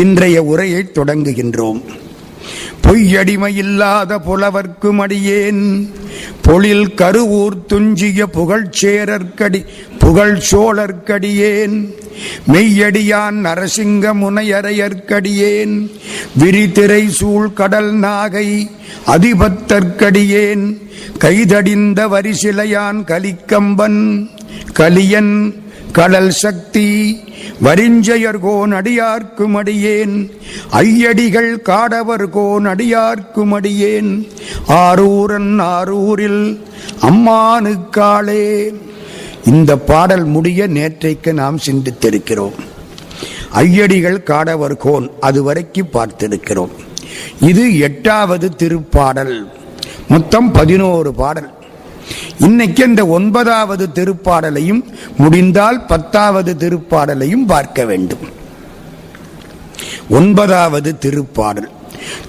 இன்றைய உரையை தொடங்குகின்றோம். பொய்யடிமையில்லாத புலவர்க்கும் அடியேன் பொழில் கருவூர் துஞ்சிய புகழ் சோழர்க்கடியேன் மெய்யடியான் நரசிங்க முனையரையர்க்கடியேன் விரிதிரை சூழ் கடல் நாகை அதிபத்தற்கடியேன் கைதடிந்த வரிசிலையான் கலிக்கம்பன் கலியன் கடல் சக்தி வரிஞ்சயர்கோன் அடியார்க்கும் அடியேன் ஐயடிகள் காடவர்கோன் அடியார்க்கும் அடியேன் ஆரூரன் ஆரூரில் அம்மானுக்காளே. இந்த பாடல் முடிய நேற்றைக்கு நாம் சிந்தித்திருக்கிறோம். ஐயடிகள் காடவர்கோன் அதுவரைக்கும் பார்த்திருக்கிறோம். இது 8வது திருப்பாடல். மொத்தம் 11 பாடல். இன்னைக்கு இந்த 9வது திருப்பாடலையும் முடிந்தால் 10வது திருப்பாடலையும் பார்க்க வேண்டும். 9வது திருப்பாடல்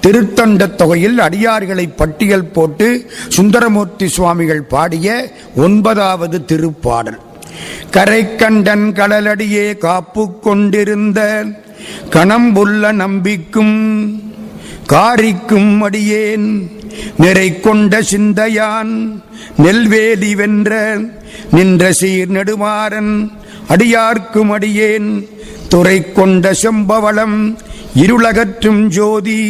திருத்தொண்ட தொகையில் அடியார்களை பட்டியல் போட்டு சுந்தரமூர்த்தி சுவாமிகள் பாடிய 9வது திருப்பாடல். கரை கண்டன் கடலடியே காப்பு கொண்டிருந்த கணம்புள்ள நம்பிக்கும் காரிக்கும் அடியேன் நிறை கொண்ட சிந்தையான் நெல்வேலி வென்ற நின்ற சீர் நெடுமாறன் அடியார்க்கும் அடியேன் துறை கொண்ட செம்பவளம் இருளகற்றும் ஜோதி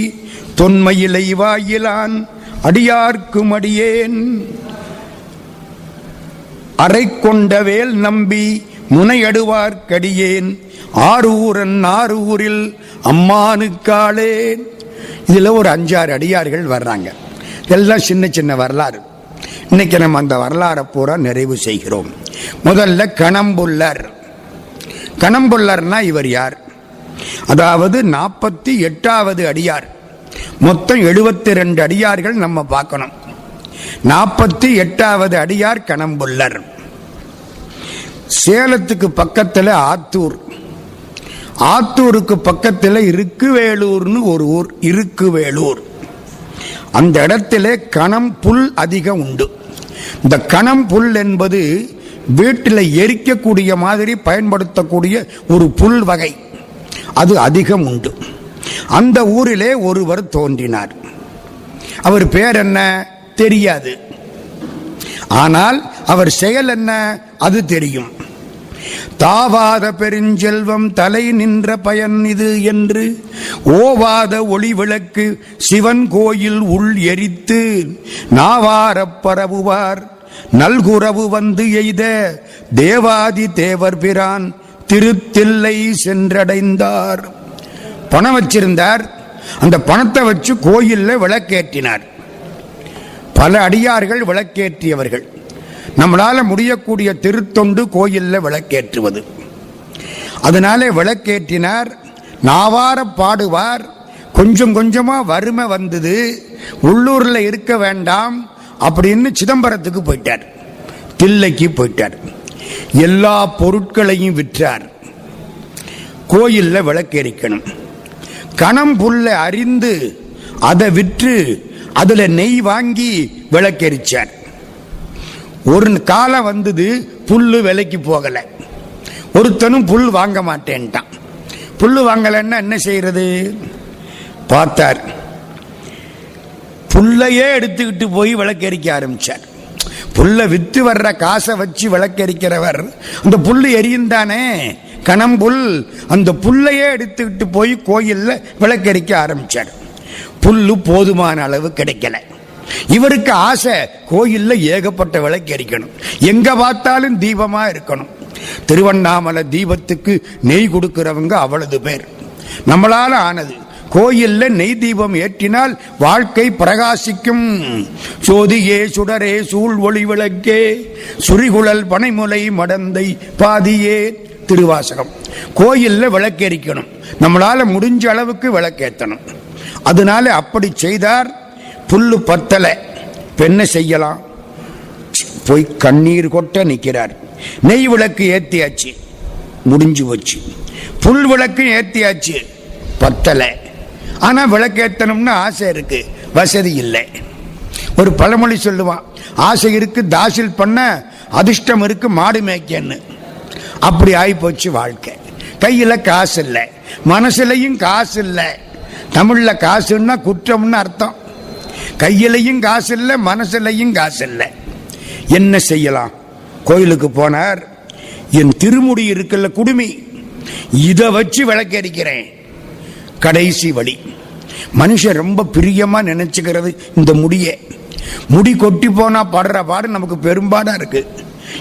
தொன்மையிலை வாயிலான் அடியார்க்கும் அடியேன் அரை கொண்ட வேல் நம்பி முனையடுவார்க்கடியேன் ஆரூரன் ஆரூரில் அம்மானுக்காளே. இதுல ஒரு 5-6 அடியார்கள் வர்றாங்க. எல்லாம் சின்ன சின்ன வரலாறு. இன்னைக்கு நம்ம அந்த வரலாறை பூரா நிறைவு செய்கிறோம். முதல்ல கணம்புள்ளர். கணம்புள்ளர்னா இவர் யார்? அதாவது 48வது அடியார். மொத்தம் 72 அடியார்கள் நம்ம பார்க்கணும். 48வது அடியார் கணம்புள்ளர். சேலத்துக்கு பக்கத்துல ஆத்தூர், ஆத்தூருக்கு பக்கத்தில் இருக்குவேலூர்னு ஒரு ஊர். இருக்குவேலூர் அந்த இடத்துல கணம் புல் அதிகம் உண்டு. இந்த கணம் புல் என்பது வீட்டில் எரிக்கக்கூடிய மாதிரி பயன்படுத்தக்கூடிய ஒரு புல் வகை. அது அதிகம் உண்டு. அந்த ஊரிலே ஒருவர் தோன்றினார். அவர் பேர் என்ன தெரியாது. ஆனால் அவர் செயல் என்ன அது தெரியும். தாவாத பெருஞ்செல்வம் தலை நின்ற பயன் இது என்று ஓவாத ஒளி விளக்கு சிவன் கோயில் உள் எரித்து நாவாரப் பரவுவார் நல்குறவு வந்து எய்த தேவாதி தேவர் பிரான் திருத்தில்லை சென்றடைந்தார். பணம் வச்சிருந்தார். அந்த பணத்தை வச்சு கோயில்ல விளக்கேற்றினார். பல அடியார்கள் விளக்கேற்றியவர்கள். நம்மளால முடியக்கூடிய திருத்தொண்டு கோயில்ல விளக்கேற்றுவது. அதனாலே விளக்கேற்றினார். நாவார பாடுவார். கொஞ்சம் கொஞ்சமா வறுமை வந்தது. உள்ளூர்ல இருக்க வேண்டாம் அப்படின்னு சிதம்பரத்துக்கு போயிட்டார். தில்லைக்கு போயிட்டார். எல்லா பொருட்களையும் விற்றார். கோயில்ல விளக்கேறிக்கணும். கணம் புல்ல அறிந்து அதை விற்று அதுல நெய் வாங்கி விளக்கெரிச்சார். ஒரு காலம் வந்தது புல்லு விலைக்கு போகல. ஒருத்தனும் புல் வாங்க மாட்டேன்ட்டான். புல்லு வாங்கலன்னா என்ன செய்யறது? பார்த்தார். புல்லையே எடுத்துக்கிட்டு போய் விளக்கெரிக்க ஆரம்பிச்சார். புல்ல வித்து வர்ற காசை வச்சு விளக்கெரிக்கிறவர் அந்த புல்லு எரியும் தானே, கணம்புல். அந்த புல்லையே எடுத்துக்கிட்டு போய் கோயில்ல விளக்கெரிக்க ஆரம்பிச்சார். புல்லு போதுமான அளவு கிடைக்கல. இவருக்கு ஆசை கோயில்ல ஏகப்பட்ட விளக்கு எரிக்கணும், எங்க பார்த்தாலும் தீபமா இருக்கணும். திருவண்ணாமலை தீபத்துக்கு நெய் கொடுக்கிறவங்க அவ்வளவு பேர். நம்மளால ஆனது கோயில்ல நெய் தீபம் ஏற்றினால் வாழ்க்கை பிரகாசிக்கும். சோதியே சுடரே சூழ் ஒளி விளக்கே சுரிகுழல் பனைமுலை மடந்தை பாதியே திருவாசகம். கோயில்ல விளக்கேரிக்கணும். நம்மளால முடிஞ்ச அளவுக்கு விளக்கேற்றணும். அதனால அப்படி செய்தார். புல்லு பத்தலை. பெண்ணை செய்யலாம். போய் கண்ணீர் கொட்ட நிற்கிறார். நெய் விளக்கு ஏத்தியாச்சு, முடிஞ்சு போச்சு. புல் விளக்கு ஏத்தியாச்சு, பத்தலை. ஆனா விளக்கேற்றணும்னு ஆசை இருக்கு, வசதி இல்லை. ஒரு பழமொழி சொல்லுவான், ஆசை இருக்கு தாசில் பண்ண, அதிர்ஷ்டம் இருக்கு மாடு மேய்க்கன்னு. அப்படி ஆயிப்போச்சு வாழ்க்கை. கையில காசு இல்லை, மனசுலையும் காசு இல்லை. தமிழ்ல காசுன்னா குற்றம்னு அர்த்தம். கையிலையும் காசு இல்லை, மனசுலையும் காசு இல்லை. என்ன செய்யலாம்? கோயிலுக்கு போனார். என் திருமுடி இருக்குல்ல, குடுமி, இதை வச்சு விளக்கரிக்கிறேன். கடைசி வழி. மனுஷன் ரொம்ப பிரியமா நினைச்சுக்கிறது இந்த முடிய. முடி கொட்டி போனா படுற பாடு நமக்கு பெரும்பாடா இருக்கு.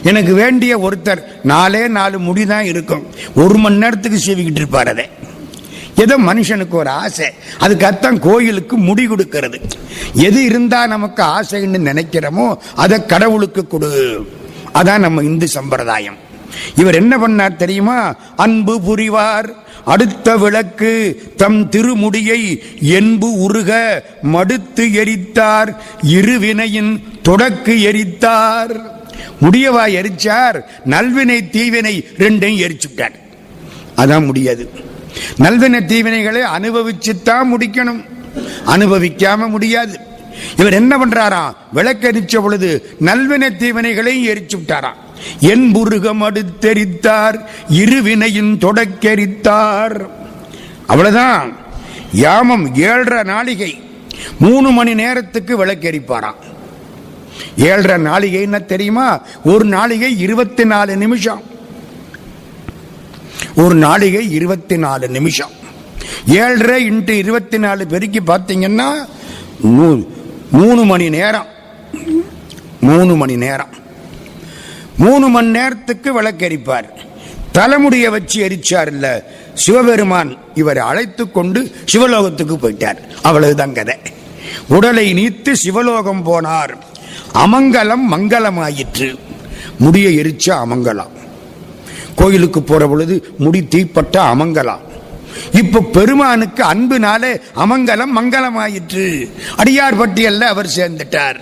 எனக்கு வேண்டிய ஒருத்தர் 4 முடிதான் இருக்கும், 1 மணி நேரத்துக்கு சீவிக்கிட்டு இருப்பார். அதை ஏதோ மனுஷனுக்கு ஒரு ஆசை, அதுக்கு அர்த்தம் கோயிலுக்கு முடி கொடுக்கிறது. எது இருந்தா நமக்கு ஆசைன்னு நினைக்கிறோமோ அதை கடவுளுக்கு கொடு. அதான் நம்ம இந்து சம்பிரதாயம். இவர் என்ன பண்ணார் தெரியுமா? அன்பு புரிவார் அடுத்த விளக்கு தம் திருமுடியை என்பு உருக மடுத்து எரித்தார், இருவினையின் தொடக்கு எரித்தார். முடியவா எரிச்சார்? நல்வினை தீவினை ரெண்டையும் எரிச்சுட்டார். அதான் முடியாது. நல்வினை தீவினைகளை அனுபவிச்சுத்தான் முடிக்கணும், அனுபவிக்காம முடியாது. இவர் என்ன பண்றாராம்? விளக்கெரிச்ச பொழுது நல்வினை தீவினைகளையும் எரிச்சு விட்டாராம். என்புருகம் அடுத்தெரித்தார், இருவினையின் தொடக்கெரித்தார். அவ்வளவுதான். யாமம் 7.5 நாளிகை 3 மணி நேரத்துக்கு விளக்கெரிப்பாராம். 7.5 நாளிகை என்ன தெரியுமா? ஒரு நாளிகை 24 நிமிஷம். ஒரு நாளிகை 24 நிமிஷம். 7.5 × 24 பெருக்கி பார்த்தீங்கன்னா 3 மணி நேரம். 3 மணி நேரம். 3 மணி நேரத்துக்கு விளக்கெரிப்பார். தலைமுடியை வச்சு எரிச்சார் இல்ல சிவபெருமான், இவரை அழைத்து கொண்டு சிவலோகத்துக்கு போயிட்டார். அவ்வளவுதான் கதை. உடலை நீத்து சிவலோகம் போனார். அமங்கலம் மங்களமாயிற்று. முடிய எரிச்ச அமங்கலம். கோயிலுக்கு போற பொழுது முடி தீப்பட்ட அமங்கலம். இப்ப பெருமானுக்கு அன்புனாலே அமங்கலம் மங்களமாயிற்று. அடியார் பட்டியல்ல அவர் சேர்ந்துட்டார்.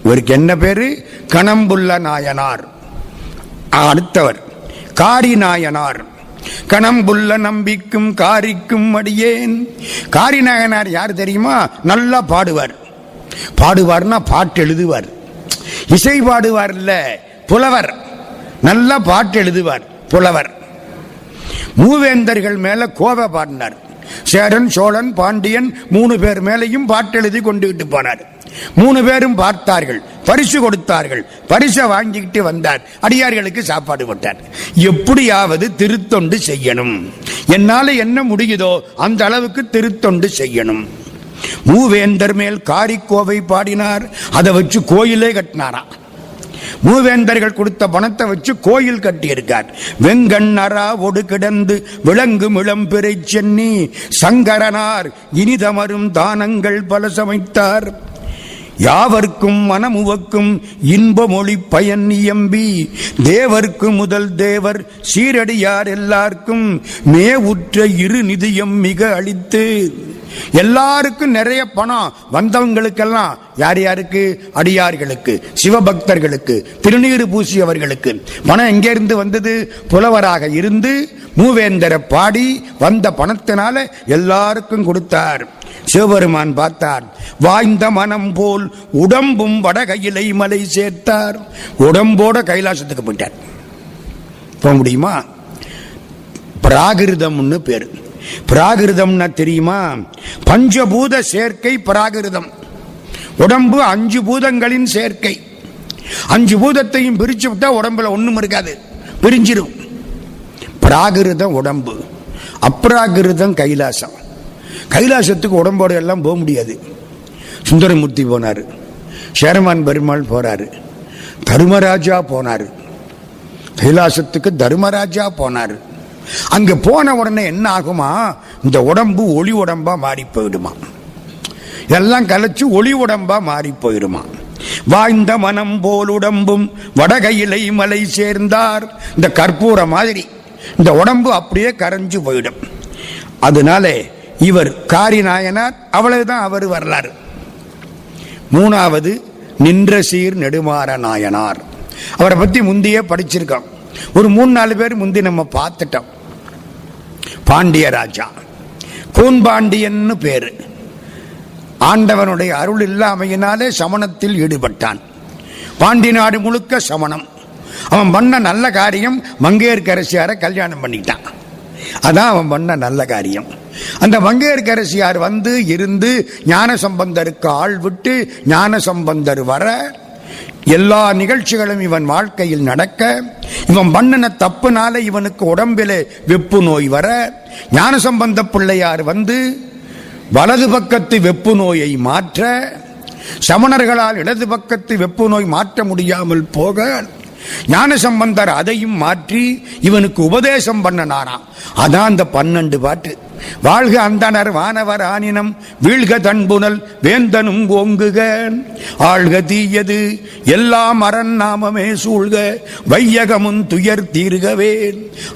இவருக்கு என்ன பேரு? கணம்புள்ள நாயனார். அடுத்தவர் காரி நாயனார். கணம்புள்ள நம்பிக்கும் காரிக்கும் அடியேன். காரி நாயனார் யார் தெரியுமா? நல்லா பாடுவார். பாடுவார்னா பாட்டு எழுதுவார். இசை பாடுவார் இல்ல, புலவர். நல்லா பாட்டு எழுதுவார், புலவர். மூவேந்தர்கள் மேல கோவை பாடினார். சேரன், சோழன், பாண்டியன் 3 பேர் மேலையும் பாட்டு எழுதி கொண்டுகிட்டு போனார். 3 பேரும் பார்த்தார்கள், பரிசு கொடுத்தார்கள். பரிசை வாங்கிக்கிட்டு வந்தார். அடியார்களுக்கு சாப்பாடு போட்டார். எப்படியாவது திருத்தொண்டு செய்யணும், என்னால என்ன முடியுதோ அந்த அளவுக்கு திருத்தொண்டு செய்யணும். மூவேந்தர் மேல் காரிக்கோவை பாடினார். அதை வச்சு கோயிலே கட்டினாராம். மூவேந்தர்கள் கொடுத்த பணத்தை வச்சு கோயில் கட்டியிருக்கார். வெங்கண்ணரா ஒடு கிடந்து விளங்கும் இளம்பிறை சென்னி சங்கரனார் இனிதமரும் தானங்கள் பல சமைத்தார். யாவர்க்கும் மனமுவக்கும் இன்பமொழி பயன் இயம்பி தேவர்க்கு முதல் தேவர் சீரடியார் எல்லாருக்கும் மேவுற்ற இரு நிதியம் மிக அளித்து. எல்லாருக்கும் நிறைய பணம் வந்தவங்களுக்கெல்லாம். யார் யாருக்கு? அடியார்களுக்கு, சிவபக்தர்களுக்கு, திருநீறு பூசியவர்களுக்கு. பணம் எங்கிருந்து வந்தது? புலவராக இருந்து மூவேந்தரை பாடி வந்த பணத்தினால எல்லாருக்கும் கொடுத்தார். சிவபெருமான் பார்த்தார். வாய்ந்த மனம் போல் உடம்பும் வடகையிலை மலை சேர்த்தார். உடம்போட கைலாசத்துக்கு போயிட்டார். போக முடியுமா? பிராகிருதம்னு பேரு. பிராகிருதம்னா தெரியுமா? பஞ்சபூத சேர்க்கை பிராகிருதம். உடம்பு 5 பூதங்களின் சேர்க்கை. 5 பூதத்தையும் பிரிச்சு விட்டா உடம்புல ஒண்ணும் இருக்காது, பிரிஞ்சிடும். பிராகிருதம் உடம்பு, அப்ராகிருதம் கைலாசம். கைலாசத்துக்கு உடம்போட எல்லாம் போக முடியாது. சுந்தரமூர்த்தி போனாரு, சேரமான் பெருமாள் போறாரு, தர்மராஜா போனாரு. கைலாசத்துக்கு தர்மராஜா போனாரு. அங்க போன உடனே என்ன ஆகுமா? இந்த உடம்பு ஒளி உடம்பா மாறி போயிடுமா. எல்லாம் கலைச்சு ஒளி உடம்பா மாறி போயிடுமா. வாய்ந்த மனம் போல் உடம்பும் வடகையிலை மலை சேர்ந்தார். இந்த கற்பூர மாதிரி இந்த உடம்பு அப்படியே கரைஞ்சு போயிடும். அதனால இவர் காரி நாயனார். அவ்வளவுதான் அவர் வரலாறு. 3வது நின்ற சீர் நெடுமாற நாயனார். அவரை பத்தி முந்தைய படிச்சிருக்கோம். ஒரு 3-4 பேர் முந்தி நம்ம பார்த்துட்டோம். பாண்டிய ராஜா, கூன்பாண்டியன்னு பேரு. ஆண்டவனுடைய அருள் இல்லாமையினாலே சமணத்தில் ஈடுபட்டான். பாண்டி நாடு முழுக்க சமணம். அவன் பண்ண நல்ல காரியம் மங்கையர்க்கரசியாரை கல்யாணம் பண்ணிட்டான். அதான் அவன் பண்ண நல்ல காரியம். அந்த மங்கையர்க்கரசியார் வந்து இருந்து ஞானசம்பந்தருக்கு ஆள் விட்டு ஞானசம்பந்தர் வர எல்லா நிகழ்ச்சிகளும் இவன் வாழ்க்கையில் நடக்க, இவன் பண்ணின தப்புனால இவனுக்கு உடம்பிலே வெப்பு நோய் வர, ஞானசம்பந்த பிள்ளையார் வந்து வலது பக்கத்து வெப்பு நோயை மாற்ற, சமணர்களால் இடது பக்கத்து வெப்பு நோய் மாற்ற முடியாமல் போக ஞானசம்பந்தர் அதையும் மாற்றி இவனுக்கு உபதேசம் பண்ணனாராம். அதான் அந்த 12 பாட்டு. வாழ்க அந்தனர் வானவர் ஆனினம் வீழ்க தன்புணல் வேந்தனும் ஓங்குக, ஆழ்க தீயது எல்லாம் அரண் நாமமே சூழ்க, வையகமுன் துயர் தீர்கவே.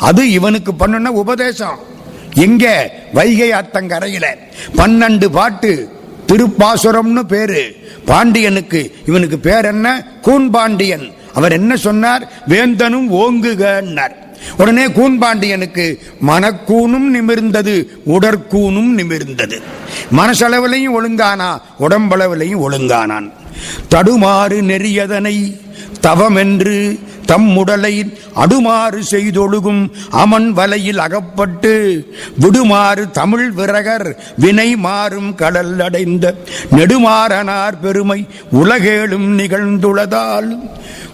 அது இவனுக்கு பண்ணின உபதேசம். எங்க? வைகை ஆத்தங்கரையில 12 பாட்டு. திருப்பாசுரம்னு பேரு பாண்டியனுக்கு. இவனுக்கு பேர் என்ன? கூன்பாண்டியன். அவர் என்ன சொன்னார்? வேந்தனும் ஓங்குகன்னார். உடனே கூன்பாண்டியனுக்கு மனக்கூனும் நிமிர்ந்தது, உடற்கூனும் நிமிர்ந்தது. மனசளவிலையும் ஒழுங்கானா, உடம்பளவிலையும் ஒழுங்கானான். தடுமாறு நெறியதனை தவமென்று தம் உடலை அடுமாறு செய்தொழுகும் அமன் வலையில் அகப்பட்டு விடுமாறு தமிழ் விரகர் வினை மாறும் கடல் அடைந்த நெடுமாறனார் பெருமை உலகேளும் நிகழ்ந்துள்ளதால்.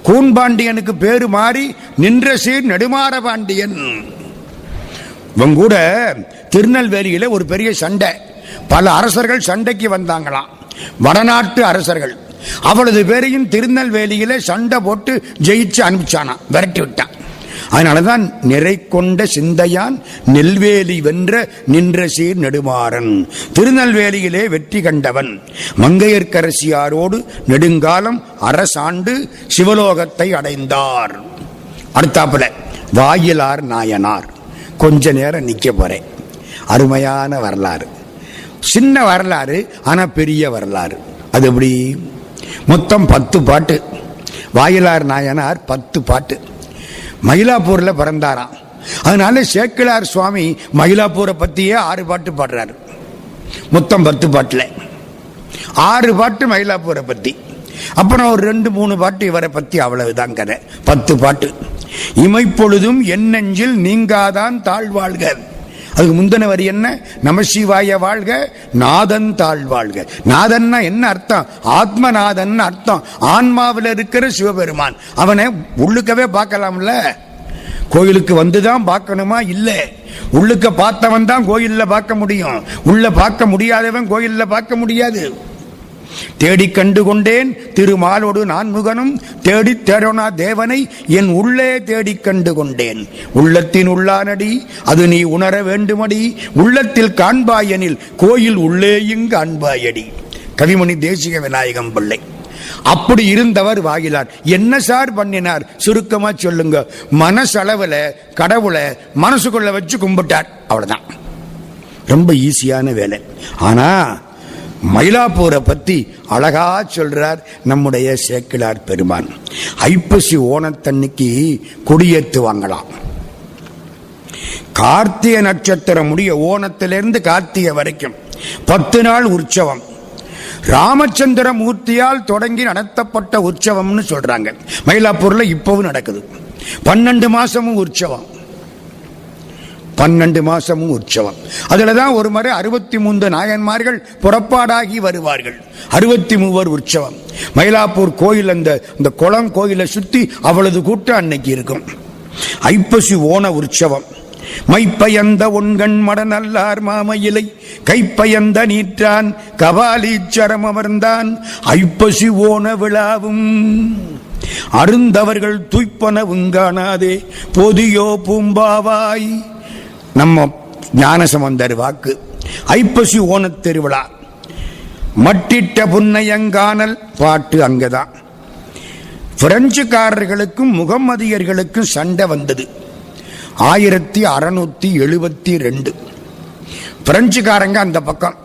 கூன்பாண்டியனுக்கு பேரு மாறி நின்ற சீர் நெடுமாற பாண்டியன். இவன் கூட திருநெல்வேலியில ஒரு பெரிய சண்டை. பல அரசர்கள் சண்டைக்கு வந்தாங்களாம், வடநாட்டு அரசர்கள். அவ்வளவு பேரையும் திருநெல்வேலியில சண்டை போட்டு ஜெயிச்சு அனுப்பிச்சானா, விரட்டி விட்டான். அதனாலதான் நிறை கொண்ட சிந்தையான் நெல்வேலி வென்ற நின்ற சீர் நெடுமாறன். திருநெல்வேலியிலே வெற்றி கண்டவன். மங்கையர்க்கரசியாரோடு நெடுங்காலம் அரசாண்டு சிவலோகத்தை அடைந்தார். அடுத்தாப்புல வாயிலார் நாயனார். கொஞ்ச நேரம் நிக்க போறேன். அருமையான வரலாறு, சின்ன வரலாறு, ஆனா பெரிய வரலாறு. அது எப்படி? மொத்தம் 10 பாட்டு. வாயிலார் நாயனார் 10 பாட்டு. மயிலாப்பூர்ல பிறந்தாராம். அதனால சேக்கிழார் சுவாமி மயிலாப்பூரை பத்தியே 6 பாட்டு பாடுறாரு. மொத்தம் 10 பாட்டுல 6 பாட்டு மயிலாப்பூரை பத்தி, அப்புறம் ஒரு 2-3 பாட்டு இவரை பத்தி. அவ்வளவுதான் கதை. 10 பாட்டு. இமைப்பொழுதும் என் நெஞ்சில் நீங்காதான் தாழ்வாழ்க. அதுக்கு முந்தின வரி என்ன? நமசிவாய வாழ்க நாதன் தாழ்வாழ்க. நாதன்னா என்ன அர்த்தம்? ஆத்மநாதன் அர்த்தம். ஆன்மாவில் இருக்கிற சிவபெருமான். அவனை உள்ளுக்கவே பார்க்கலாம்ல. கோயிலுக்கு வந்துதான் பார்க்கணுமா? இல்ல, உள்ளுக்க பார்த்தவன் தான் கோயில்ல பார்க்க முடியும். உள்ள பார்க்க முடியாதவன் கோயில்ல பார்க்க முடியாது. தேடி கண்டு கொண்டேன் திருமாலோடு நான்முகனும் தேடி தேடோனா தேவனை என் உள்ளே தேடி கண்டு கொண்டேன். உள்ளத்தின் உள்ளானடி அது நீ உணர வேண்டுமடி, உள்ளத்தில் காண்பாயனில் கோயில் உள்ளே இங்கு காண்பாயடி. கவிமணி தேசிக விநாயகம் பிள்ளை. அப்படி இருந்தவர் வாயிலார். என்ன சார் பண்ணினார்? சுருக்கமா சொல்லுங்க. மனசளவுல கடவுளை மனசுக்குள்ள வச்சு கும்பிட்டார். அவ்வளவுதான். ரொம்ப ஈஸியான வேலை. ஆனா மயிலாப்பூரை பத்தி அழகா சொல்றார் நம்முடைய சேக்கிழார் பெருமான். ஐப்பசி ஓணத்தன்னைக்கு கொடியேற்றுவாங்களாம். கார்த்திகை நட்சத்திரம் முடிய ஓணத்திலிருந்து கார்த்திகை வரைக்கும் 10 நாள் உற்சவம். ராமச்சந்திர மூர்த்தியால் தொடங்கி நடத்தப்பட்ட உற்சவம்னு சொல்றாங்க. மயிலாப்பூர்ல இப்பவும் நடக்குது. 12 மாசமும் உற்சவம். 12 மாசமும் உற்சவம். அதுலதான் ஒரு முறை 63 நாயன்மார்கள் புறப்பாடாகி வருவார்கள். 63 உற்சவம். மயிலாப்பூர் கோயில் அந்த குளம் கோயிலை சுத்தி அவ்வளவு கூட்டம் அன்னைக்கு இருக்கும். ஐப்பசி ஓண உற்சவம். மைப்பயந்த ஒன்கண் மடநல்லார் மாமையிலை கைப்பயந்த நீற்றான் கபாலீச்சரம் அமர்ந்தான் ஐப்பசி ஓண விழாவும் அருந்தவர்கள் துய்ப்பனவும் காணாதே பொதியோ பூம்பாவாய். நம்ம ஞானசம்பந்தர் வாக்கு. ஐப்பசி ஓணத் திருவிழா. மட்டிட்ட புன்னையங்கானல் பாட்டு அங்கதான். பிரெஞ்சுக்காரர்களுக்கும் முகம்மதியர்களுக்கும் சண்டை வந்தது 1672. பிரெஞ்சுக்காரங்க அந்த பக்கம்,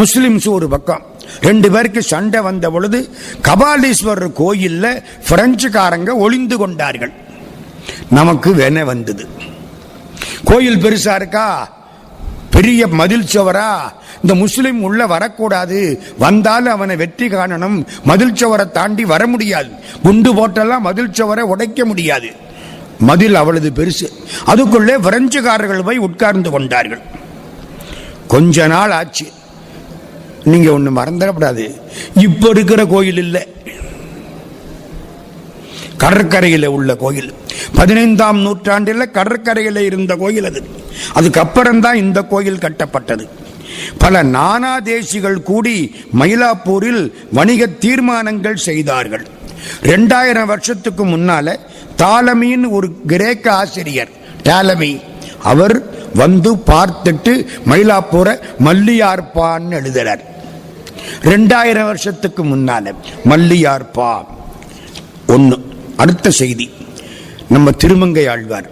முஸ்லிம்ஸ் ஒரு பக்கம். 2 பேருக்கு சண்டை வந்த பொழுது கபாலீஸ்வரர் கோயில்ல பிரெஞ்சுக்காரங்க ஒளிந்து கொண்டார்கள். நமக்கு வேண வந்தது. கோயில் பெருசா இருக்கா? பெரிய மதில் சுவரா, இந்த முஸ்லிம் உள்ள வரக்கூடாது, வந்தாலும் அவனை வெற்றி காணணும், மதில் சுவரை தாண்டி வர முடியாது, குண்டு போட்டெல்லாம் மதில் சுவரை உடைக்க முடியாது, மதில் அவ்வளவு பெருசு. அதுக்குள்ளே பிரெஞ்சுக்காரர்கள் போய் உட்கார்ந்து கொண்டார்கள். கொஞ்ச நாள் ஆச்சு. நீங்க ஒண்ணு மறந்துடக்கூடாது, இப்ப இருக்கிற கோயில் இல்லை, கடற்கரையில் உள்ள கோயில். 15ஆம் நூற்றாண்டில் கடற்கரையில் இருந்த கோயில் அது. அதுக்கப்புறம் தான் இந்த கோயில் கட்டப்பட்டது. பல நானாதேசிகள் கூடி மயிலாப்பூரில் வணிக தீர்மானங்கள் செய்தார்கள். 2000 வருஷத்துக்கு முன்னால தாலமின்னு ஒரு கிரேக்க ஆசிரியர், டாலமி, அவர் வந்து பார்த்துட்டு மயிலாப்பூரை மல்லியார்பான்னு எழுதுறார். 2000 வருஷத்துக்கு முன்னால மல்லியார்பா ஒண்ணு. அடுத்த செய்தி, நம்ம திருமங்கை ஆழ்வார்,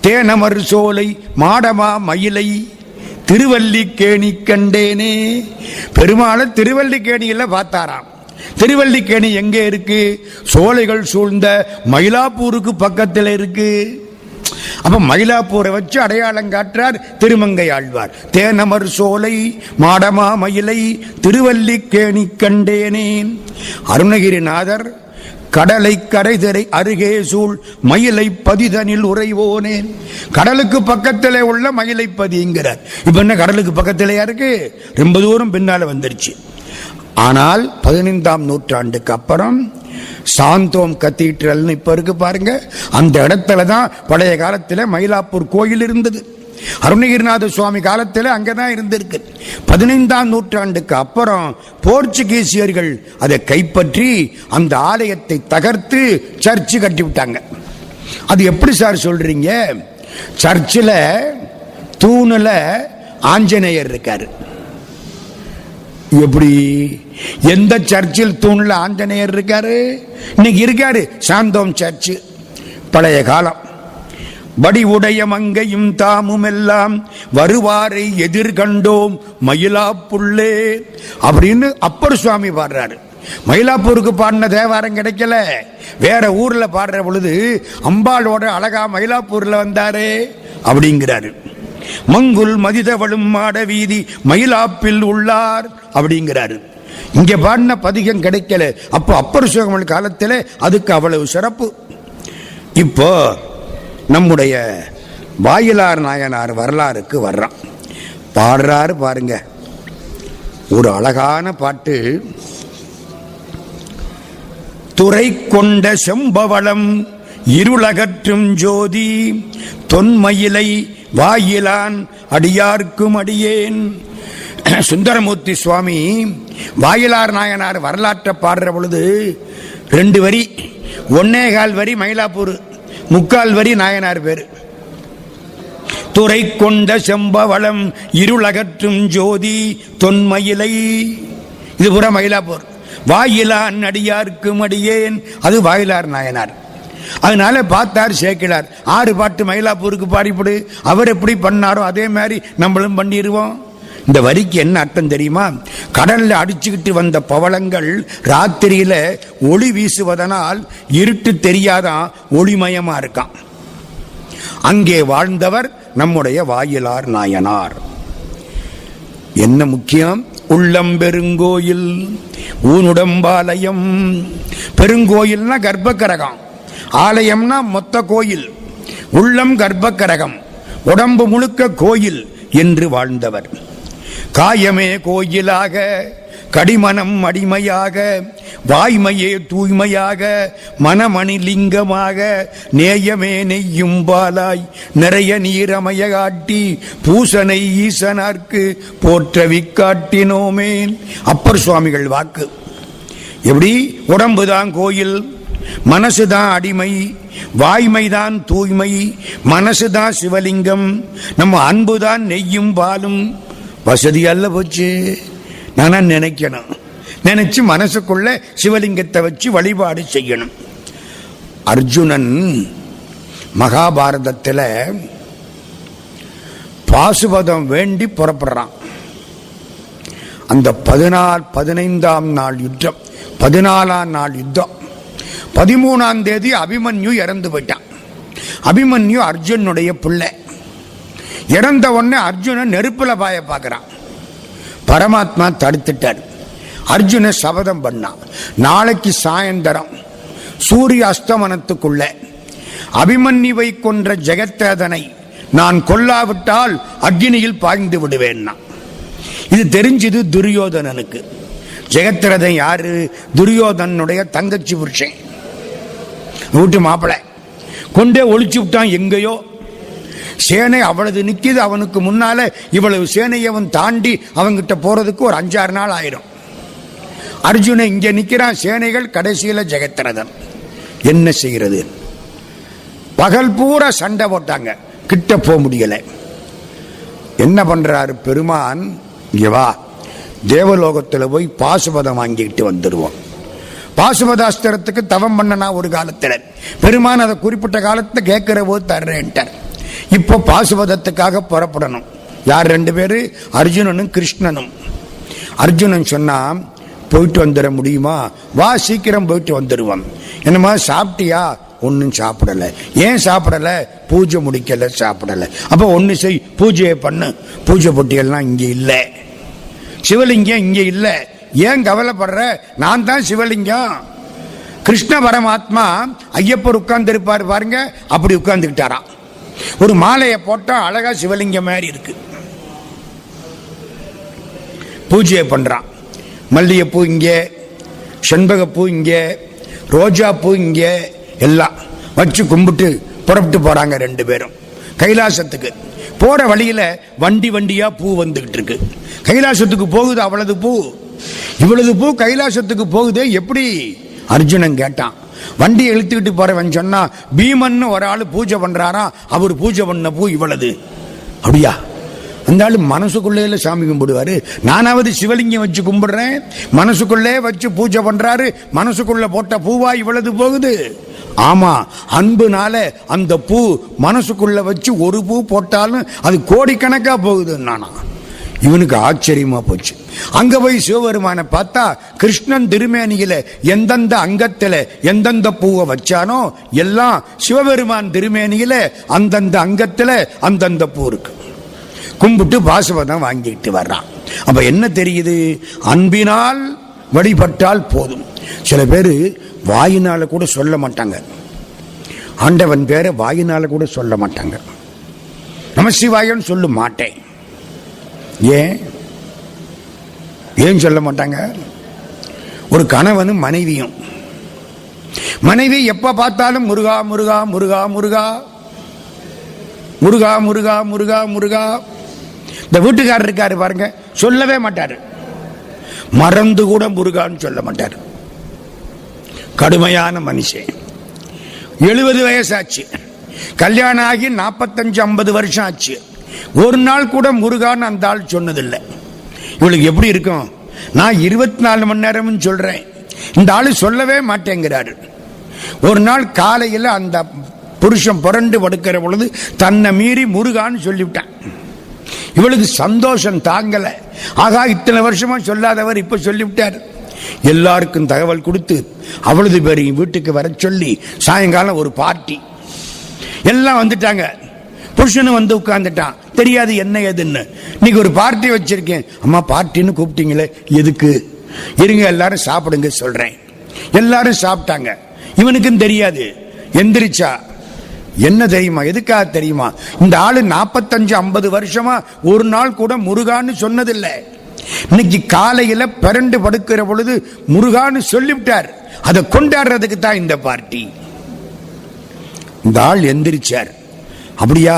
தேனமர் சோலை மாடமா மயிலை திருவல்லிக்கேணி கண்டேனே. பெருமாளை திருவல்லிக்கேணியில பார்த்தாராம். திருவல்லிக்கேணி எங்க இருக்கு? சோலைகள் சூழ்ந்த மயிலாப்பூருக்கு பக்கத்தில் இருக்கு. அப்ப மயிலாப்பூரை வச்சு அடையாளம் காட்டுறார் திருமங்கை ஆழ்வார். தேனமர் சோலை மாடமா மயிலை திருவல்லிக்கேணி கண்டேனேன். அருணகிரிநாதர் கடலை கரைதரை அருகே சூழ் மயிலை பதிதனில் உறைவோனேன். கடலுக்கு பக்கத்தில் உள்ள மயிலை பதிங்கிறார். இப்ப என்ன கடலுக்கு பக்கத்திலேயா இருக்கு? ரொம்ப தூரம் பின்னால வந்துருச்சு. ஆனால் 15ஆம் நூற்றாண்டுக்கு அப்புறம் சாந்தோம் கத்தீட்ரல்னு இப்ப இருக்கு பாருங்க, அந்த இடத்துல தான் பழைய காலத்தில் மயிலாப்பூர் கோயில் இருந்தது. அருணகிரிநாத சுவாமி காலத்தில் அங்கதான் இருந்திருக்கு. 15ஆம் நூற்றாண்டுக்கு அப்புறம் போர்ச்சுகீசியர்கள் அதை கைப்பற்றி அந்த ஆலயத்தை தகர்த்து சர்ச்சு கட்டி விட்டாங்க. அது எப்படி சார் சொல்றீங்க? சர்ச்சில் தூணுல ஆஞ்சநேயர் இருக்காரு. எப்படி? எந்த சர்ச்சில் தூண்ல ஆஞ்சநேயர் இருக்காரு? இன்னைக்கு இருக்காரு சாந்தோம் சர்ச்சு. பழைய காலம். வடி உடைய மங்கையும் தாமும் எல்லாம் வருவாரை எதிர்கண்டோம் மயிலாப்புள்ளே அப்படின்னு அப்பர் சுவாமி பாடுறாரு. மயிலாப்பூருக்கு பாடின தேவாரம் கிடைக்கல, வேற ஊர்ல பாடுற பொழுது அம்பாளோட அழகா மயிலாப்பூர்ல வந்தாரே அப்படிங்கிறாரு. மங்குல் மதிதவளும் மாட வீதி மயிலாப்பில் உள்ளார் அப்படிங்கிறாரு. இங்க பாடின பதிகம் கிடைக்கல. அப்போ அப்பர் சுவாமி காலத்தில் அதுக்கு அவ்வளவு சிறப்பு. இப்போ நம்முடைய வாயிலார் நாயனார் வரலாறுக்கு வர்றான். பாடுறாரு பாருங்க, ஒரு அழகான பாட்டு. துறை கொண்ட செம்பவளம் இருளகற்றும் ஜோதி தொன்மயிலை வாயிலான் அடியார்க்கும் அடியேன். சுந்தரமூர்த்தி சுவாமி வாயிலார் நாயனார் வரலாற்றை பாடுற பொழுது 2 வரி, 1.25 வரி மயிலாப்பூர், 3/4 வரி நாயனார் பேரு. துறை கொண்ட செம்பவளம் இருளகற்றும் ஜோதி தொன்மயிலை, இது புற மயிலாப்பூர். வாயிலான் அடியார்க்கும் அடியேன், அது வாயிலார் நாயனார். அதனால பார்த்தார் சேக்கிழார், 6 பாட்டு மயிலாப்பூருக்கு பாடிப்படு, அவர் எப்படி பண்ணாரோ அதே மாதிரி நம்மளும் பண்ணிடுவோம். இந்த வரிக்கு என்ன அர்த்தம் தெரியுமா? கடல்ல அடிச்சுக்கிட்டு வந்த பவளங்கள் ராத்திரியில ஒளி வீசுவதனால் இருட்டு தெரியாதான், ஒளிமயமா இருக்கான். அங்கே வாழ்ந்தவர் நம்முடைய வாயிலார் நாயனார். என்ன முக்கியம்? உள்ளம் பெருங்கோயில் ஊனுடம்பாலயம். பெருங்கோயில்னா கர்ப்பக்கரகம், ஆலயம்னா மொத்த கோயில். உள்ளம் கர்ப்பக்கரகம், உடம்பு முழுக்க கோயில் என்று வாழ்ந்தவர். காயமே கோயிலாக கடிமனம் அடிமையாக வாய்மையே தூய்மையாக மனமணி லிங்கமாக நேயமே நெய்யும் பாலாய் நிறைய நீரமைய காட்டி பூசனை ஈசனார்க்கு போற்றவி காட்டினோமே. அப்பர் சுவாமிகள் வாக்கு. எப்படி? உடம்புதான் கோயில், மனசுதான் அடிமை, வாய்மைதான் தூய்மை, மனசுதான் சிவலிங்கம், நம்ம அன்புதான் நெய்யும் பாலும். வசதி அல்ல போச்சு. நானா நினைக்கணும், நினைச்சு மனசுக்குள்ள சிவலிங்கத்தை வச்சு வழிபாடு செய்யணும். அர்ஜுனன் மகாபாரதத்தில் பாசுபதம் வேண்டி புறப்படுறான். அந்த 15ஆம் நாள் யுத்தம், 14ஆம் நாள் யுத்தம். 13ஆம் தேதி அபிமன்யு இறந்து போயிட்டான். அபிமன்யு அர்ஜுனுடைய பிள்ளை. இறந்த உடனே அர்ஜுனன் நெருப்புல பாய பார்க்கிறான். பரமாத்மா தடுத்துட்டார். அர்ஜுன சபதம் பண்ணான், நாளைக்கு சாயந்தரம் சூரிய அஸ்தமனத்துக்குள்ள அபிமன்யுவை கொன்ற ஜெகத்ரதனை நான் கொல்லாவிட்டால் அக்னியில் பாய்ந்து விடுவேன். இது தெரிஞ்சது துரியோதனனுக்கு. ஜெகத்ரதன் யாரு? துரியோதனுடைய தங்கச்சி புருஷன், வீட்டு மாப்பிள்ளை. கொண்டே ஒழிச்சு விட்டான் எங்கேயோ. சேனை அவ்வளவு நிக்கிது அவனுக்கு முன்னால. இவ்வளவு சேனையை அவன் தாண்டி அவங்கிட்ட போறதுக்கு ஒரு 5-6 நாள் ஆயிரும். அர்ஜுன இங்க நிக்கிறான், சேனைகள் கடைசியில ஜெகத்ரதன். என்ன செய்கிறது? பகல் பூரா சண்டை போட்டாங்க, கிட்ட போக முடியல. என்ன பண்றாரு பெருமான்? இங்க வா, தேவலோகத்தில் போய் பாசுபதம் வாங்கிட்டு வந்துடுவோம். பாசுபதாஸ்திரத்துக்கு தவம் பண்ணனா ஒரு காலத்தில். பெருமான் அதை குறிப்பிட்ட காலத்தை கேட்கிற போது தர்றேன்ட்டார். இப்போ பாசுபதத்துக்காக புறப்படணும். யார்? 2 பேரு, அர்ஜுனனும் கிருஷ்ணனும். அர்ஜுனன் சொன்னா, போயிட்டு வந்துட முடியுமா? வா, சீக்கிரம் போயிட்டு வந்துடுவோம். என்னமா சாப்பிட்டியா? ஒன்னும் சாப்பிடல. ஏன் சாப்பிடல? பூஜை முடிக்கல, சாப்பிடல. அப்ப ஒன்னு செய், பூஜையை பண்ணு. பூஜை பொட்டியெல்லாம் இங்க இல்லை, சிவலிங்கம் இங்க இல்ல. ஏன் கவலைப்படுற? நான் தான் சிவலிங்கம். கிருஷ்ண பரமாத்மா ஐயப்பர் உட்கார்ந்து இருப்பாரு பாருங்க, அப்படி உட்கார்ந்துக்கிட்டாராம். ஒரு மாலையை போட்டா அழகா சிவலிங்கம் மாதிரி இருக்கு. பூஜையை பண்றான். மல்லிகைப்பூ இங்கே, செண்பகப்பூ இங்கே, ரோஜா பூ இங்கே, எல்லாம் வச்சு கும்பிட்டு புறப்பட்டு போறாங்க 2 பேரும் கைலாசத்துக்கு. போற வழியில வண்டி வண்டியா பூ வந்துகிட்டு இருக்கு. கைலாசத்துக்கு போகுது அவ்வளவு பூ. இவ்வளவு பூ கைலாசத்துக்கு போகுது எப்படி? அர்ஜுனன் கேட்டான். வண்டி இழுத்துக்கிட்டு போறவன் சொன்னா, பீமன் ஒரு ஆளு பூஜை பண்றாரா, அவர் பூஜை பண்ண பூ இவ்வளவு. அப்படியா? அந்த ஆளு மனசுக்குள்ளே சாமி கும்பிடுவாரு. நானாவது சிவலிங்கம் வச்சு கும்பிடுறேன், மனசுக்குள்ளே வச்சு பூஜை பண்றாரு. மனசுக்குள்ள போட்ட பூவா இவ்வளவு போகுது? ஆமா, அன்புனால அந்த பூ மனசுக்குள்ள வச்சு ஒரு பூ போட்டாலும் அது கோடிக்கணக்கா போகுது. நானா இவனுக்கு ஆச்சரியமா போச்சு. அங்க போய் சிவபெருமான பார்த்தா, கிருஷ்ணன் திருமேனியில எந்தெந்த அங்கத்துல எந்தெந்த பூவை வச்சானோ எல்லாம் சிவபெருமான் திருமேனியில அந்தந்த அங்கத்துல அந்தந்த பூ இருக்கு. கும்பிட்டு பாசுபதம் வாங்கிட்டு வர்றான். அப்ப என்ன தெரியுது? அன்பினால் வழிபட்டால் போதும். சில பேர் வாயினால கூட சொல்ல மாட்டாங்க, ஆண்டவன் பேரை வாயினால கூட சொல்ல மாட்டாங்க. நமசிவாயன்னு சொல்ல மாட்டேன். ஏன் சொல்ல மாட்டாங்க? ஒரு கணவனும் மனைவியும். மனைவி எப்ப பார்த்தாலும் முருகா முருகா முருகா முருகா முருகா முருகா முருகா முருகா. இந்த வீட்டுக்காரர் இருக்காரு பாருங்க, சொல்லவே மாட்டாரு. மறந்து கூட முருகான்னு சொல்ல மாட்டாரு. கடுமையான மனுஷன். 70 வயசாச்சு, கல்யாணம் ஆகி 45-50 வருஷம் ஆச்சு. ஒரு நாள் கூட முருகான்னு அந்த ஆள் சொன்னதில்லை. இவளுக்கு எப்படி இருக்கும்? நான் 24 மணி நேரம் சொல்றேன், இந்த ஆளு சொல்லவே மாட்டேங்கிறாரு. ஒரு நாள் காலையில் அந்த புருஷன் புரண்டு படுக்கிற பொழுது தன்னை மீறி முருகான்னு சொல்லிவிட்டான். இவளுக்கு சந்தோஷம் தாங்கல. ஆகா, இத்தனை வருஷமா சொல்லாதவர் இப்ப சொல்லிவிட்டார். எல்லாருக்கும் தகவல் கொடுத்து அவ்வளவு பேரையும் வீட்டுக்கு வர சொல்லி சாயங்காலம் ஒரு பார்ட்டி. எல்லாம் வந்துட்டாங்க. புருஷனும் வந்து உட்கார்ந்துட்டான். தெரியாது என்ன ஏதுன்னு. இன்னைக்கு ஒரு பார்ட்டி வச்சிருக்கேன். அம்மா பார்ட்டின்னு கூப்பிட்டீங்களே, எதுக்கு? இருங்க எல்லாரும் சாப்பிடுங்க சொல்றேன். எல்லாரும் சாப்பிட்டாங்க. இவனுக்கும் தெரியாது. எந்திரிச்சா என்ன தெரியுமா? எதுக்காக தெரியுமா? இந்த ஆளு 45-50 வருஷமா ஒரு நாள் கூட முருகான்னு சொன்னதில்லை. இன்னைக்கு காலையில பிறண்டு படுக்கிற பொழுது முருகான்னு சொல்லிவிட்டார். அதை கொண்டாடுறதுக்கு தான் இந்த பார்ட்டி. இந்த ஆள் எந்திரிச்சார். அப்படியா,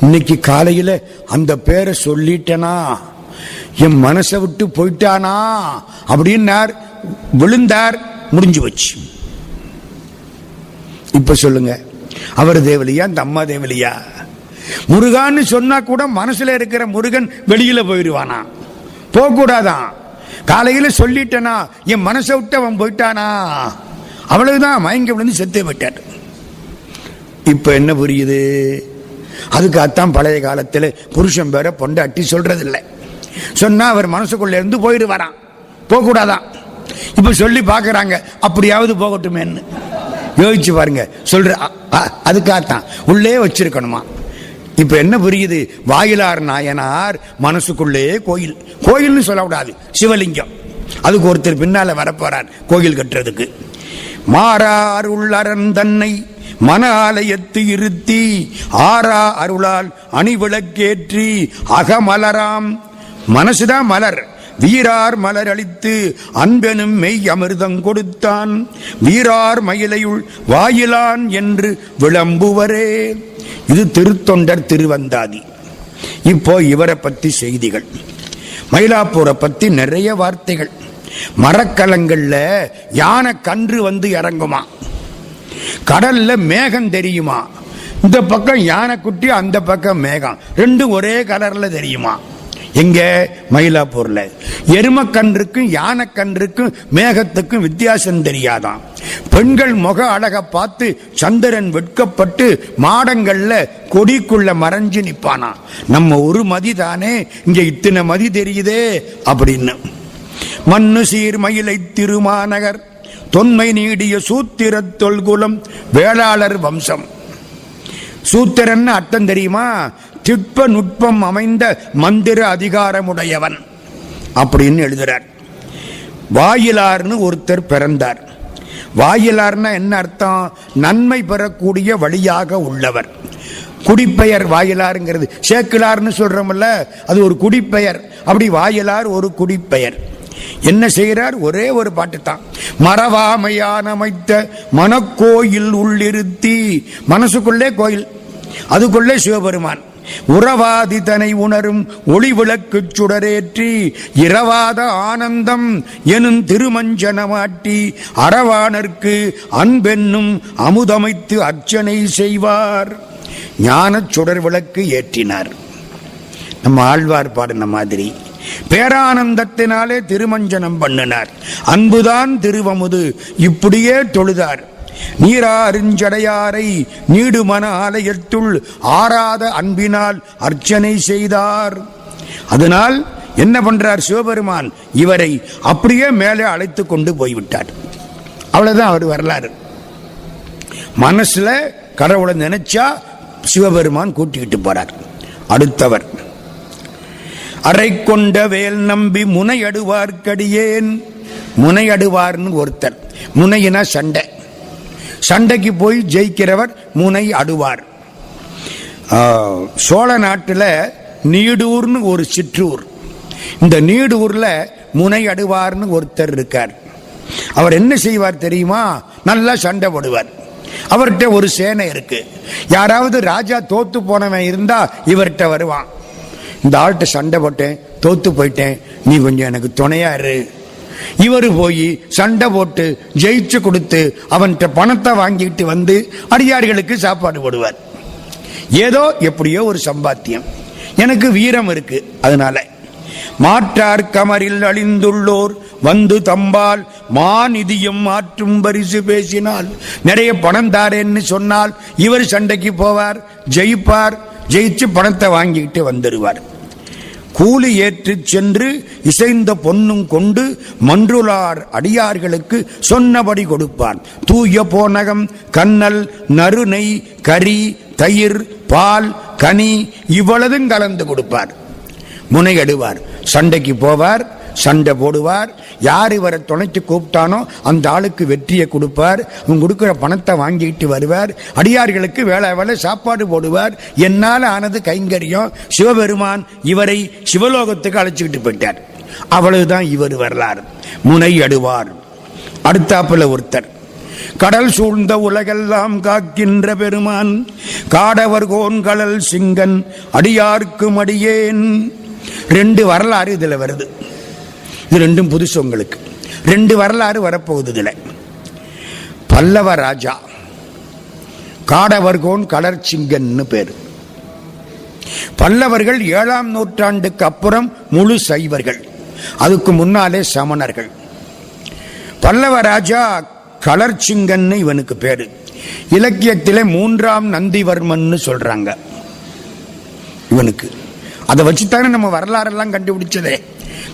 இன்னைக்கு காலையில அந்த பேரை சொல்லிட்டனா, என் மனசை விட்டு போயிட்டானா அப்படின்னார். விழுந்தார், முடிஞ்சு வச்சு. இப்ப சொல்லுங்க, அவர் தேவலியா, இந்த அம்மா தேவலியா? முருகான்னு சொன்னா கூட மனசுல இருக்கிற முருகன் வெளியில போயிடுவானா? போக கூடாதான். காலையில சொல்லிட்டனா, என் மனசை விட்டு அவன் போயிட்டானா, அவ்வளவுதான். மயங்கி விழுந்து செத்தே போயிட்டார். இப்ப என்ன புரியுது? அதுக்காகத்தான் பழைய காலத்தில் புருஷன் பேரை பொண்டாட்டி சொல்றதில்லை. சொன்னா அவர் மனசுக்குள்ள இருந்து போயிடுவாராம், போக கூடாதான். இப்ப சொல்லி பாக்குறாங்க, அப்படியாவது போகட்டுமேன்னு. யோசிச்சு பாருங்க. சொல்ற அதுக்காகத்தான் உள்ளே வச்சிருக்கணுமா? இப்ப என்ன புரியுது? வாயிலார் நாயனார் மனசுக்குள்ளே கோயில், கோயில்னு சொல்லக்கூடாது, சிவலிங்கம். அதுக்கு ஒருத்தர் பின்னால வரப்போறார் கோயில் கட்டுறதுக்கு. மாறா அருளரன் தன்னை மன ஆலயத்து இருத்தி ஆறா அருளால் அணிவிளக்கேற்றி அகமலராம், மனசுதான் மலர், வீரார் மலர் அளித்து அன்பெனும் மெய் அமிர்தம் கொடுத்தான், வீரார் மயிலையுள் வாயிலான் என்று விளம்புவரே. இது திருத்தொண்டர் திருவந்தாதி. இப்போ இவரை பத்தி செய்திகள். மயிலாப்பூரை பத்தி நிறைய வார்த்தைகள். மரக்கலங்கள்ல யானை கன்று வந்து இறங்குமா, கடல்ல மேகம் தெரியுமா, இந்த பக்கம் யானை குட்டி அந்த பக்கம் மேகம், ரெண்டும் ஒரே கலர்ல தெரியுமா. எங்க? மயிலாப்பூர்ல. எருமக்கன்றுக்கும் யானைக்கன்றுக்கும் மேகத்துக்கும் வித்தியாசம் தெரியாதான். பெண்கள் முக அழக பார்த்து சந்திரன் வெட்கப்பட்டு மாடங்கள்ல கொடிக்குள்ள மறைஞ்சு நிப்பானா. நம்ம ஒரு மதி தானே, இங்க இத்தனை மதி தெரியுதே அப்படின்னு. மண்ணு சீர் மயிலை திருமாநகர் தொன்மை நீடிய சூத்திர தொல்குலம் வேளாளர் வம்சம். சூத்திரன்னு அர்த்தம் தெரியுமா? திட்ப நுட்பம் அமைந்த மந்திர அதிகாரமுடையவன் அப்படின்னு எழுதுறார். வாயிலார்னு ஒருத்தர் பிறந்தார். வாயிலார்னா என்ன அர்த்தம்? நன்மை பெறக்கூடிய வழியாக உள்ளவர். குடிப்பெயர் வாயிலாருங்கிறது. சேக்கிலார்னு சொல்றோம்ல, அது ஒரு குடிப்பெயர். அப்படி வாயிலார் ஒரு குடிப்பெயர். என்ன செய்கிறார்? ஒரே ஒரு பாட்டு தான். மறவாமையான அமைத்த மனக்கோயில் உள்ளிருத்தி, மனசுக்குள்ளே கோயில், அதுக்குள்ளே சிவபெருமான். உறவாதி தனை உணரும் ஒளி விளக்கு சுடரேற்றி இரவாத ஆனந்தம் எனும் திருமஞ்சனமாட்டி அறவானர்க்கு அன்பென்னும் அமுதமைத்து அர்ச்சனை செய்வார். ஞான சுடர் விளக்கு ஏற்றினார். நம்ம ஆழ்வார் பாடின மாதிரி பேரானந்தத்தினாலே திருமஞ்சனம் பண்ணினார். அன்புதான் திருவமுது, இப்படியே தொழுதார். நீராருஞ்சடையாரை நீடுமன ஆலயத்துள் ஆறாத அன்பினால் அர்ச்சனை செய்தார். அதனால் என்ன பண்றார் சிவபெருமான்? இவரை அப்படியே மேலே அழைத்து கொண்டு போய்விட்டார். அவ்வளவுதான் அவர் வரலாறு. மனசுல கடவுளை நினைச்சா சிவபெருமான் கூட்டிக்கிட்டு போறார். அடுத்தவர் அரை கொண்ட வேல் நம்பி முனையடுவார்க்கடியேன். முனையடுவார்னு ஒருத்தர். முனையினா சண்டை, சண்டைக்கு போய் ஜெயிக்கிறவர் முனை அடுவார். சோழ நாட்டில் நீடூர்னு ஒரு சிற்றூர். இந்த நீடூர்ல முனை அடுவார்னு ஒருத்தர் இருக்கார். அவர் என்ன செய்வார் தெரியுமா? நல்லா சண்டை போடுவார். அவர்கிட்ட ஒரு சேனை இருக்கு. யாராவது ராஜா தோத்து போனவன் இருந்தா இவர்கிட்ட வருவான். இந்த ஆள்கிட்ட சண்டை போட்டேன், தோத்து போயிட்டேன், நீ கொஞ்சம் எனக்கு துணையா இரு. இவரு போய் சண்டை போட்டு ஜெயிச்சு கொடுத்து அவன்கிட்ட பணத்தை வாங்கிட்டு வந்து அடியார்களுக்கு சாப்பாடு போடுவார். ஏதோ எப்படியோ ஒரு சம்பாத்தியம். எனக்கு வீரம் இருக்கு, அதனால மாற்றார் கமரில் அழிந்துள்ளோர் வந்து தம்பால் மாநிதியம் மாற்றும் பரிசு பேசினால், நிறைய பணம் தாரேன்னு சொன்னால் இவர் சண்டைக்கு போவார், ஜெயிப்பார், ஜெயிச்சு பணத்தை வாங்கிட்டு வந்துடுவார். கூலி ஏற்று சென்று இசைந்த பொன்னும் கொண்டு மன்றுளார் அடியார்களுக்கு சொன்னபடி கொடுப்பார். தூய போனகம் கண்ணல் நறுநை கறி தயிர் பால் கனி இவ்வளவும் கலந்து கொடுப்பார். முனையடுவார். சண்டைக்கு போவார், சண்டை போடுவார். யார் இவரை துணைச்சு கூப்பிட்டானோ அந்த ஆளுக்கு வெற்றியை கொடுப்பார். அவங்க கொடுக்குற பணத்தை வாங்கிட்டு வருவார். அடியார்களுக்கு வேலை வேலை சாப்பாடு போடுவார். என்னால் ஆனது கைங்கரியம். சிவபெருமான் இவரை சிவலோகத்துக்கு அழைச்சிக்கிட்டு போயிட்டார். அவ்வளவுதான் இவர் வரலாறு. முனை அடுவார். அடுத்தாப்புல ஒருத்தர் கடல் சூழ்ந்த உலகெல்லாம் காக்கின்ற பெருமான் காடவர் கோன் கடல் சிங்கன் அடியார்க்கும் அடியேன். ரெண்டு வரலாறு இதுல வருது. இது ரெண்டும் புதுசு உங்களுக்கு. ரெண்டு வரலாறு வரப்போகுது இதுல. பல்லவ ராஜா காடவர்கோன் கடற்சிங்கன்னு பேரு. பல்லவர்கள் 7ஆம் நூற்றாண்டுக்கு அப்புறம் முழு சைவர்கள், அதுக்கு முன்னாலே சமணர்கள். பல்லவ ராஜா கடற்சிங்கன்னு இவனுக்கு பேரு. இலக்கியத்திலே 3ஆம் நந்திவர்மன் சொல்றாங்க இவனுக்கு. அதை வச்சுத்தானே நம்ம வரலாறெல்லாம் கண்டுபிடிச்சதே.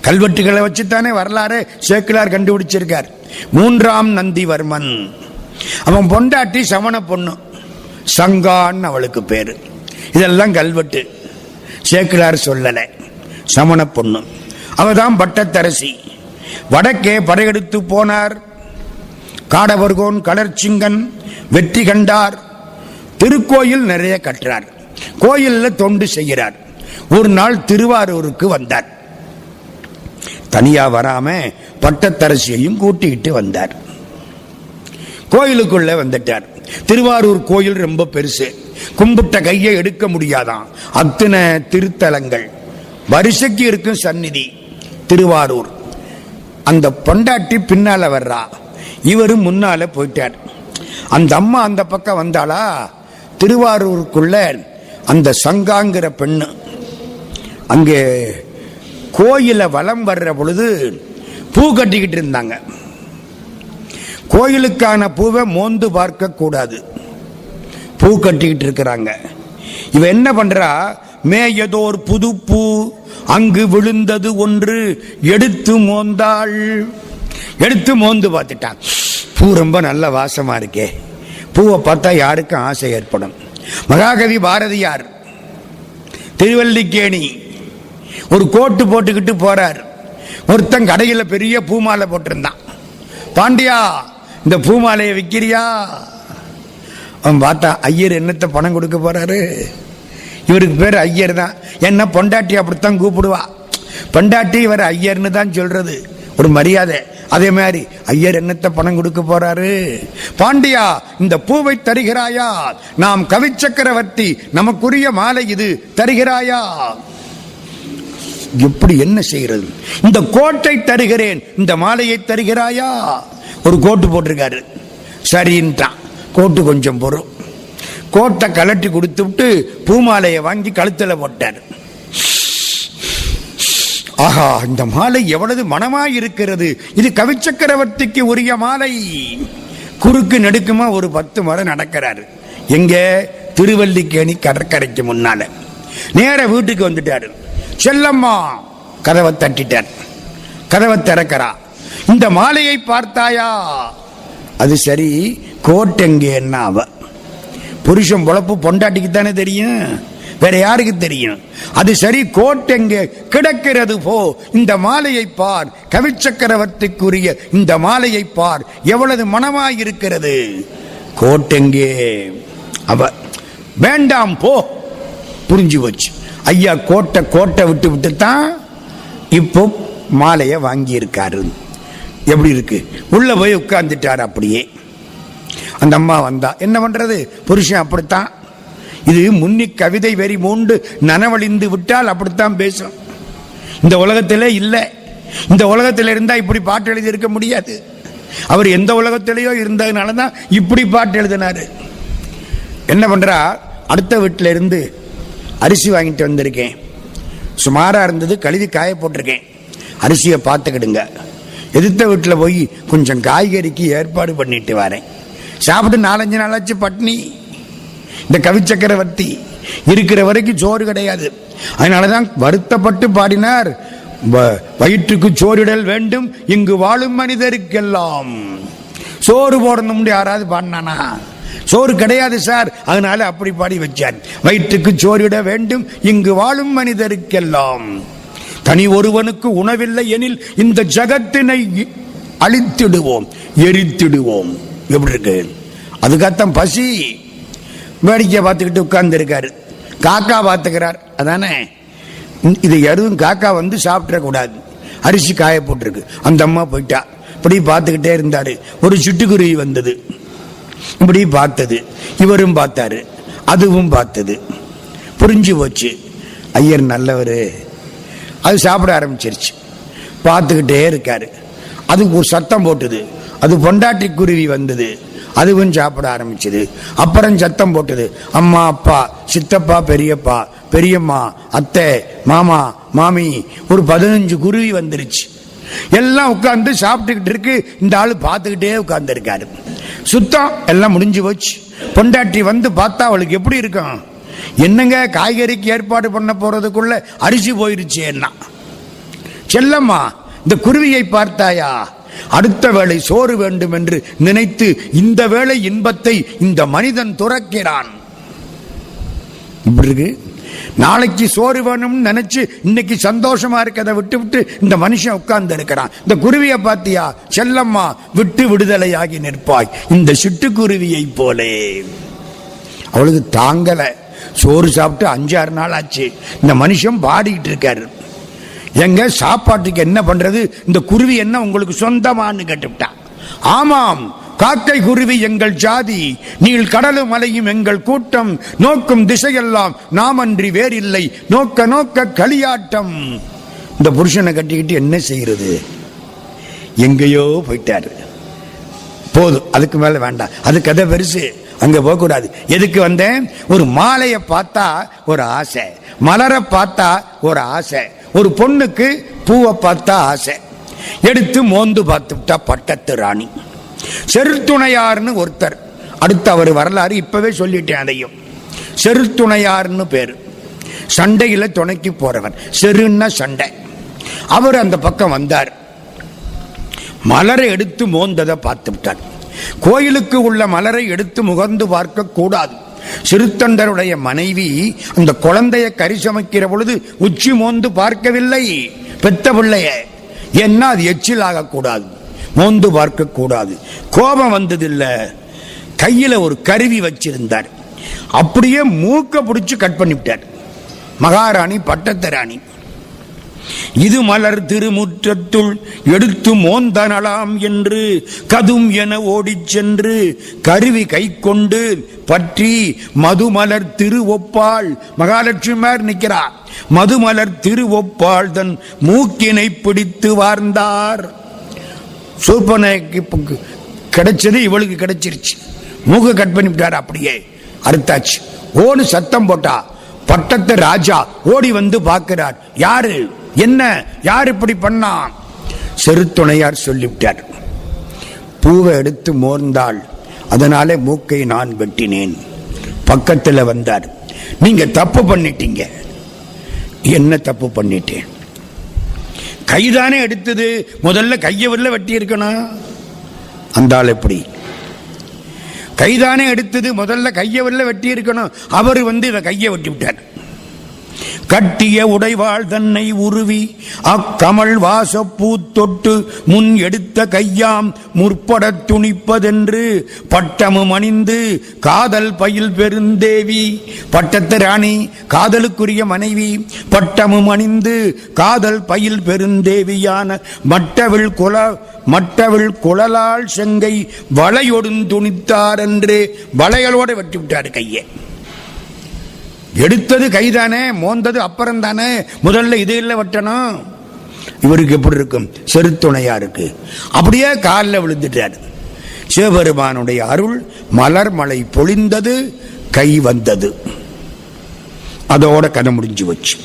கல்வெட்டுகளை வச்சுத்தானே வரலாறு சேக்கிலார் கண்டுபிடிச்சிருக்கார். 3ஆம் நந்திவர்மன். அவன் பொண்டாட்டி சமண பொண்ணு, சங்கான்னு அவளுக்கு பேரு. இதெல்லாம் கல்வெட்டு, சேக்கிழார் சொல்லலை. சமண பொண்ணு அவதான் பட்டத்தரசி. வடக்கே படையெடுத்து போனார். காடவர்கோன் கலர்ச்சிங்கன் வெற்றி கண்டார். திருக்கோயில் நிறைய கட்டுறார், கோயில்ல தொண்டு செய்கிறார். ஒரு நாள் திருவாரூருக்கு வந்தார். தனியா வராம பட்டத்தரசியையும் கூட்டிக்கிட்டு வந்தார். கோயிலுக்குள்ள வந்துட்டார். திருவாரூர் கோயில் ரொம்ப பெருசு, கும்பிட்ட கையை எடுக்க முடியாதான், அத்தனை திருத்தலங்கள், வரிசைக்கு இருக்கும் சந்நிதி திருவாரூர். அந்த பொண்டாட்டி பின்னால வர்றா, இவரும் முன்னால போயிட்டார். அந்த அம்மா அந்த பக்கம் வந்தாளா. திருவாரூருக்குள்ள அந்த சங்காங்கிற பெண்ணு அங்கே கோயில வலம் வர்ற பொழுது பூ கட்டிக்கிட்டு இருந்தாங்க. கோயிலுக்கான பூவை மோந்து பார்க்க கூடாது, பூ கட்டிக்கிட்டு இருக்கிறாங்க. இவ என்ன பண்றா, மேயதோர் புது பூ அங்கு விழுந்தது ஒன்று எடுத்து மோந்தாள். எடுத்து மோந்து பார்த்துட்டான். பூ ரொம்ப நல்ல வாசமா இருக்கே, பூவை பார்த்தா யாருக்கும் ஆசை ஏற்படும். மகாகவி பாரதியார் திருவல்லிக்கேணி ஒரு கோட்டு போட்டுக்கிட்டு போறார். ஒருத்தன் கடையில பெரிய பூமாலை போட்டிருந்தான். பாண்டியா, இந்த பூமாலையை விற்கிறியா? அவன் பார்த்தா ஐயர் என்னத்த பணம் கொடுக்க போறாரு. இவருக்கு பேர் ஐயர் தான். என்ன பொண்டாட்டி அப்படித்தான் கூப்பிடுவா. பொண்டாட்டி இவர் ஐயர்னு தான் சொல்றது, ஒரு மரியாதை. அதே மாதிரி ஐயர் என்னத்த பணம் கொடுக்க போறாரு. பாண்டியா, இந்த பூவை தருகிறாயா? நாம் கவி சக்கரவர்த்தி, நமக்குரிய மாலை இது, தருகிறாயா? எப்படி என்ன செய்கிறது? இந்த கோட்டை தருகிறேன், இந்த மாலையை தருகிறாயா? ஒரு கோட்டு போட்டிருக்காரு. சரின்ட்டான். கோட்டு கொஞ்சம் பொறும். கோட்டை கலட்டி கொடுத்து விட்டு பூமாலையை வாங்கி கழுத்துல போட்டார். ஆஹா, இந்த மாலை எவ்வளவு மனமாய் இருக்கிறது, இது கவி சக்கரவர்த்திக்கு உரிய மாலை. குறுக்கு நெடுக்குமா ஒரு 10 மரம் நடக்கிறாரு. எங்க? திருவல்லிக்கேணி கடற்கரைக்கு முன்னால. நேர வீட்டுக்கு வந்துட்டாரு. செல்லம்மா கதவை தட்டிட்டார். கதவை திறக்கிறா. இந்த மாலையை பார்த்தாயா? அது சரி, கோட்டெங்க? என்ன அவ புருஷன் பொழப்பு பொண்டாட்டிக்கு தானே தெரியும், வேற யாருக்கு தெரியும்? அது சரி, கோட்டெங்கே கிடக்கிறது போ, இந்த மாலையை பார், கவி சக்கரவர்த்திக்குரிய இந்த மாலையை பார், எவ்வளவு மனமாயிருக்கிறது. கோட்டெங்கே? அவ வேண்டாம் போ. புரிஞ்சு வச்சு ஐயா கோட்டை விட்டு விட்டு தான் இப்போ மாலையை வாங்கி இருக்காரு. எப்படி இருக்கு? உள்ள போய் உட்கார்ந்துட்டார். அப்படியே அந்த அம்மா வந்தா. என்ன பண்றது, புருஷன் அப்படித்தான். இது முன்னி கவிதை வெறி மூண்டு நனவழிந்து விட்டால் அப்படித்தான் பேசும். இந்த உலகத்திலே இல்லை. இந்த உலகத்தில் இருந்தா இப்படி பாட்டு எழுதி இருக்க முடியாது. அவர் எந்த உலகத்திலேயோ இருந்ததுனாலதான் இப்படி பாட்டு எழுதினாரு. என்ன பண்றா, அடுத்த வீட்டில இருந்து அரிசி வாங்கிட்டு வந்திருக்கேன், சுமாரா இருந்தது, கழுவி காய போட்டிருக்கேன், அரிசியை பார்த்துக்கிடுங்க. எதிர்த்த வீட்டில் போய் கொஞ்சம் காய்கறிக்கு ஏற்பாடு பண்ணிட்டு வரேன். சாப்பிட்டு 4-5 நாளாச்சு பட்னி. இந்த கவி சக்கரவர்த்தி இருக்கிற வரைக்கும் சோறு கிடையாது. அதனாலதான் வருத்தப்பட்டு பாடினார், வயிற்றுக்கு சோறிடல் வேண்டும் இங்கு வாழும் மனிதருக்கெல்லாம். சோறு போடணும் யாராவது பாடினானா? சோறு கிடையாது சார், அதனால அப்படி பாடி வச்சார். வயிற்றுக்கு சோறிட வேண்டும் இங்கு வாழும் மனிதருக்கெல்லாம். தனி ஒருவனுக்கு உணவில்லை எனில் இந்த ஜகத்தினை அழித்திடுவோம், எரித்திடுவோம். எப்படி இருக்கு? அதுக்காகத்தான் பசி. வேடிக்கை பார்த்துக்கிட்டு உட்கார்ந்து இருக்காரு. காக்கா பார்த்துக்கிறார். அதானே, இதை எதுவும் காக்கா வந்து சாப்பிட கூடாது. அரிசி காய போட்டிருக்கு. அந்த அம்மா போயிட்டா. இப்படி பார்த்துக்கிட்டே இருந்தாரு. ஒரு சிட்டுக்குருவி வந்தது. இப்படி பார்த்தது. இவரும் பார்த்தாரு, அதுவும் பார்த்தது. புரிஞ்சு போச்சு, ஐயர் நல்லவரு. அது சாப்பிட ஆரம்பிச்சிருச்சு. பார்த்துக்கிட்டே இருக்காரு. அது ஒரு சத்தம் போட்டது. அது பொண்டாட்டி குருவி வந்தது. அதுவும் சாப்பிட ஆரம்பிச்சது. அப்புறம் சத்தம் போட்டது. அம்மா, அப்பா, சித்தப்பா, பெரியப்பா, பெரியம்மா, அத்தை, மாமா, மாமி, ஒரு 15 குருவி வந்துருச்சு. எல்லாம் உட்கார்ந்து சாப்பிட்டுக்கிட்டு இருக்கு. இந்த ஆளு பார்த்துக்கிட்டே உட்கார்ந்து இருக்காரு. சுத்தம் எல்லாம் முடிஞ்சு போச்சு. பொண்டாட்டி வந்து பார்த்தா அவளுக்கு எப்படி இருக்கும்? என்னங்க, காய்கறிக்கு ஏற்பாடு பண்ண போறதுக்குள்ள அரிசி போயிருச்சு. என்ன செல்லம்மா, இந்த குருவியை பார்த்தாயா? அடுத்த வேளை சோறு வேண்டும் என்று நினைத்து இந்த வேளை இன்பத்தை இந்த மனிதன் துறக்கிறான். இப்படி இருக்கு. நாளைக்கு சோறு வேணும்னு நினைச்சு இன்னைக்கு சந்தோஷமா இருக்கதை விட்டு விட்டு இந்த மனுஷன் உட்கார்ந்து இருக்கிறான். இந்த குருவியை பாத்தியா, செல்லம்மா விட்டு விடுதலையாகி நிற்பாய் இந்த சிட்டுக்குருவியை போலே. அவளுக்கு தாங்கல, சோறு சாப்பிட்டு 5-6 நாள் ஆச்சு. இந்த மனுஷன் பாடிக்கிட்டு இருக்காரு. எங்க சாப்பாட்டுக்கு என்ன பண்றது, இந்த குருவி என்ன உங்களுக்கு சொந்தமானு கேட்டுவிட்டான். ஆமாம், காக்கை குருவி எங்கள் ஜாதி, நீள் கடலும் மலையும் எங்கள் கூட்டம், நோக்கும் திசையெல்லாம் நாமன்றி வேறில்லை, நோக்க நோக்க களியாட்டம். இந்த புருஷனை கட்டிக்கிட்டு என்ன செய்யறது, எங்கேயோ போயிட்டாரு. போதும், அதுக்கு மேல வேண்டாம், அது கதை பெருசு, அங்க போக கூடாது. எதுக்கு வந்தேன், ஒரு மாலையை பார்த்தா ஒரு ஆசை, மலரை பார்த்தா ஒரு ஆசை, ஒரு பொண்ணுக்கு பூவை பார்த்தா ஆசை, எடுத்து மோந்து பார்த்துட்டா பட்டத்து ராணி. செருத்துணையார்னு ஒருத்தர், அடுத்து அவர் வரலாறு இப்பவே சொல்லிட்டேன். அதையும் செருத்துணையார்னு பேரு, சண்டையில துணைக்கு போறவர், செருன்னா சண்டை. அவர் அந்த பக்கம் வந்தார், மலரை எடுத்து மோந்ததை பார்த்து விட்டார். கோயிலுக்கு உள்ள மலரை எடுத்து முகர்ந்து பார்க்க கூடாது. சிறுத்தண்டருடைய மனைவி அந்த குழந்தைய கறி சமைக்கிற பொழுது உச்சி மோந்து பார்க்கவில்லை, பெத்த பிள்ளைய. என்ன, அது எச்சில் ஆகக்கூடாது, மோந்து பார்க்க கூடாது. கோபம் வந்ததில்லை, கையில ஒரு கருவி வச்சிருந்தார், அப்படியே மூக்க பிடிச்சு கட் பண்ணிவிட்டார். மகாராணி பட்டத்து ராணி. இது மலர் திருமுற்றத்துள் எடுத்து மோந்தனலாம் என்று கதும் என ஓடிச் சென்று கருவி கை கொண்டு பற்றி மதுமலர் திரு ஒப்பாள், மகாலட்சுமியார் நிற்கிறார், மதுமலர் திரு ஒப்பாள் தன் மூக்கினை பிடித்து வார்ந்தார். சூர்பனகைக்கு கிடைச்சது இவளுக்கு கிடைச்சிருச்சு, மூக்க கட் பண்ணிவிட்டார், அப்படியே அறுத்தாச்சு. ஓடு சத்தம் போட்டா பட்டத்து ராஜா ஓடி வந்து பார்க்கிறார். யாரு, என்ன, யார் இப்படி பண்ணா? செருத்துணையார் சொல்லிவிட்டார், பூவை எடுத்து மோர்ந்தாள், அதனாலே மூக்கை நான் வெட்டினேன். பக்கத்தில் வந்தார், நீங்க தப்பு பண்ணிட்டீங்க. என்ன தப்பு பண்ணிட்டேன்? கைதானே எடுத்தது, முதல்ல கையை வரல வெட்டி இருக்கணும். அந்த ஆள் எப்படி, கைதானே எடுத்தது, முதல்ல கையை வரல வெட்டி இருக்கணும். அவர் வந்து இவ கையை வெட்டி விட்டார். கட்டிய உடைவாள் தன்னை உருவி அக்கமல் வாசப்பூ தொட்டு முன் எடுத்த கையாம் முற்பட துணிப்பதென்று பட்டமும் அணிந்து காதல் பயில் பெருந்தேவி. பட்டத்து ராணி, காதலுக்குரிய மனைவி, பட்டமும் அணிந்து காதல் பயில் பெருந்தேவியான மட்டவில் குழலால் செங்கை வளையொடும் துணித்தார் என்று வளையலோட வெட்டி விட்டார் கையை. எடுத்தது கைதானே, மோந்தது அப்புறம் தானே, முதல்ல இது இல்லை வெட்டணும். இவருக்கு எப்படி இருக்கும், செருத்துணையாருக்கு அப்படியே காலில் விழுந்துட்டார். சிவபெருமானுடைய அருள், மலர் மலை பொழிந்தது, கை வந்தது, அதோட கதை முடிஞ்சு வச்சு.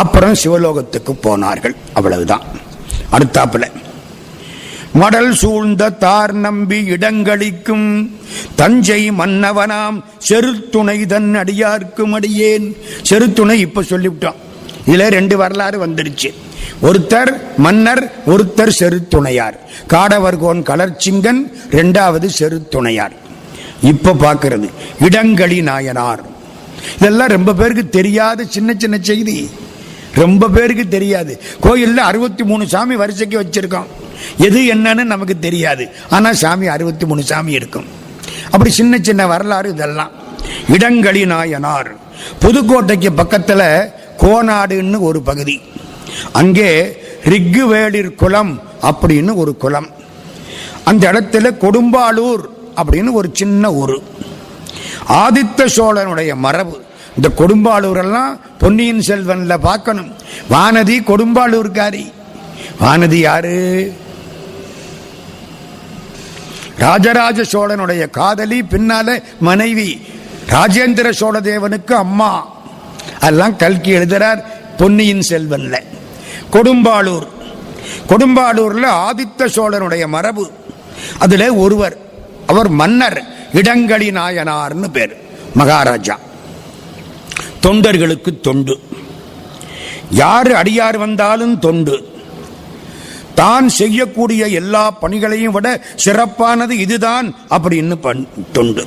அப்புறம் சிவலோகத்துக்கு போனார்கள், அவ்வளவுதான். அடுத்தாப்புல மடல் சூழ்ந்த தார் நம்பி இடங்களிக்கும் தஞ்சை மன்னவனாம் செருத்துணை தன் அடியார்க்கும் அடியேன். செருத்துணை இப்ப சொல்லிவிட்டோம், இதுல 2 வரலாறு வந்துருச்சு. ஒருத்தர் மன்னர், ஒருத்தர் செருத்துணையார். காடவர்கோன் கலர்ச்சிங்கன், 2வது செருத்துணையார். இப்ப பார்க்கிறது இடங்களி நாயனார். இதெல்லாம் ரொம்ப பேருக்கு தெரியாத சின்ன சின்ன செய்தி, ரொம்ப பேருக்கு தெரியாது. கோயில்ல 63 சாமி வரிசைக்கு வச்சிருக்கோம், எது என்னன்னு நமக்கு தெரியாது. ஆனா சாமி 63 சாமி இருக்கும். அப்படி சின்ன சின்ன வரலாறு இதெல்லாம். இடங்களி நாயனார் புதுக்கோட்டைக்கு பக்கத்துல கோனாடுன்னு ஒரு பகுதி, அங்கே ரிக்குவேளிர் குளம் அப்படின்னு ஒரு குளம். அந்த இடத்துல கொடும்பாளூர் அப்படின்னு ஒரு சின்ன ஊர். ஆதித்த சோழனுடைய மரபு. இந்த கொடும்பாளூர் எல்லாம் பொன்னியின் செல்வன்ல பார்க்கணும். வானதி கொடும்பாளூர்காரி. வானதி யாரு? ராஜராஜ சோழனுடைய காதலி, பின்னால மனைவி, ராஜேந்திர சோழ தேவனுக்கு அம்மா. அதெல்லாம் கல்கி எழுதுறார் பொன்னியின் செல்வன்ல. கொடும்பாளூர், கொடும்பாளூர்ல ஆதித்த சோழனுடைய மரபு. அதுல ஒருவர், அவர் மன்னர், இடங்களி நாயனார்னு பேர், மகாராஜா. தொண்டர்களுக்கு தொண்டு, யாரு அடியார் வந்தாலும் தொண்டு. தான் செய்யக்கூடிய எல்லா பணிகளையும் விட சிறப்பானது இதுதான் அப்படின்னு தொண்டு.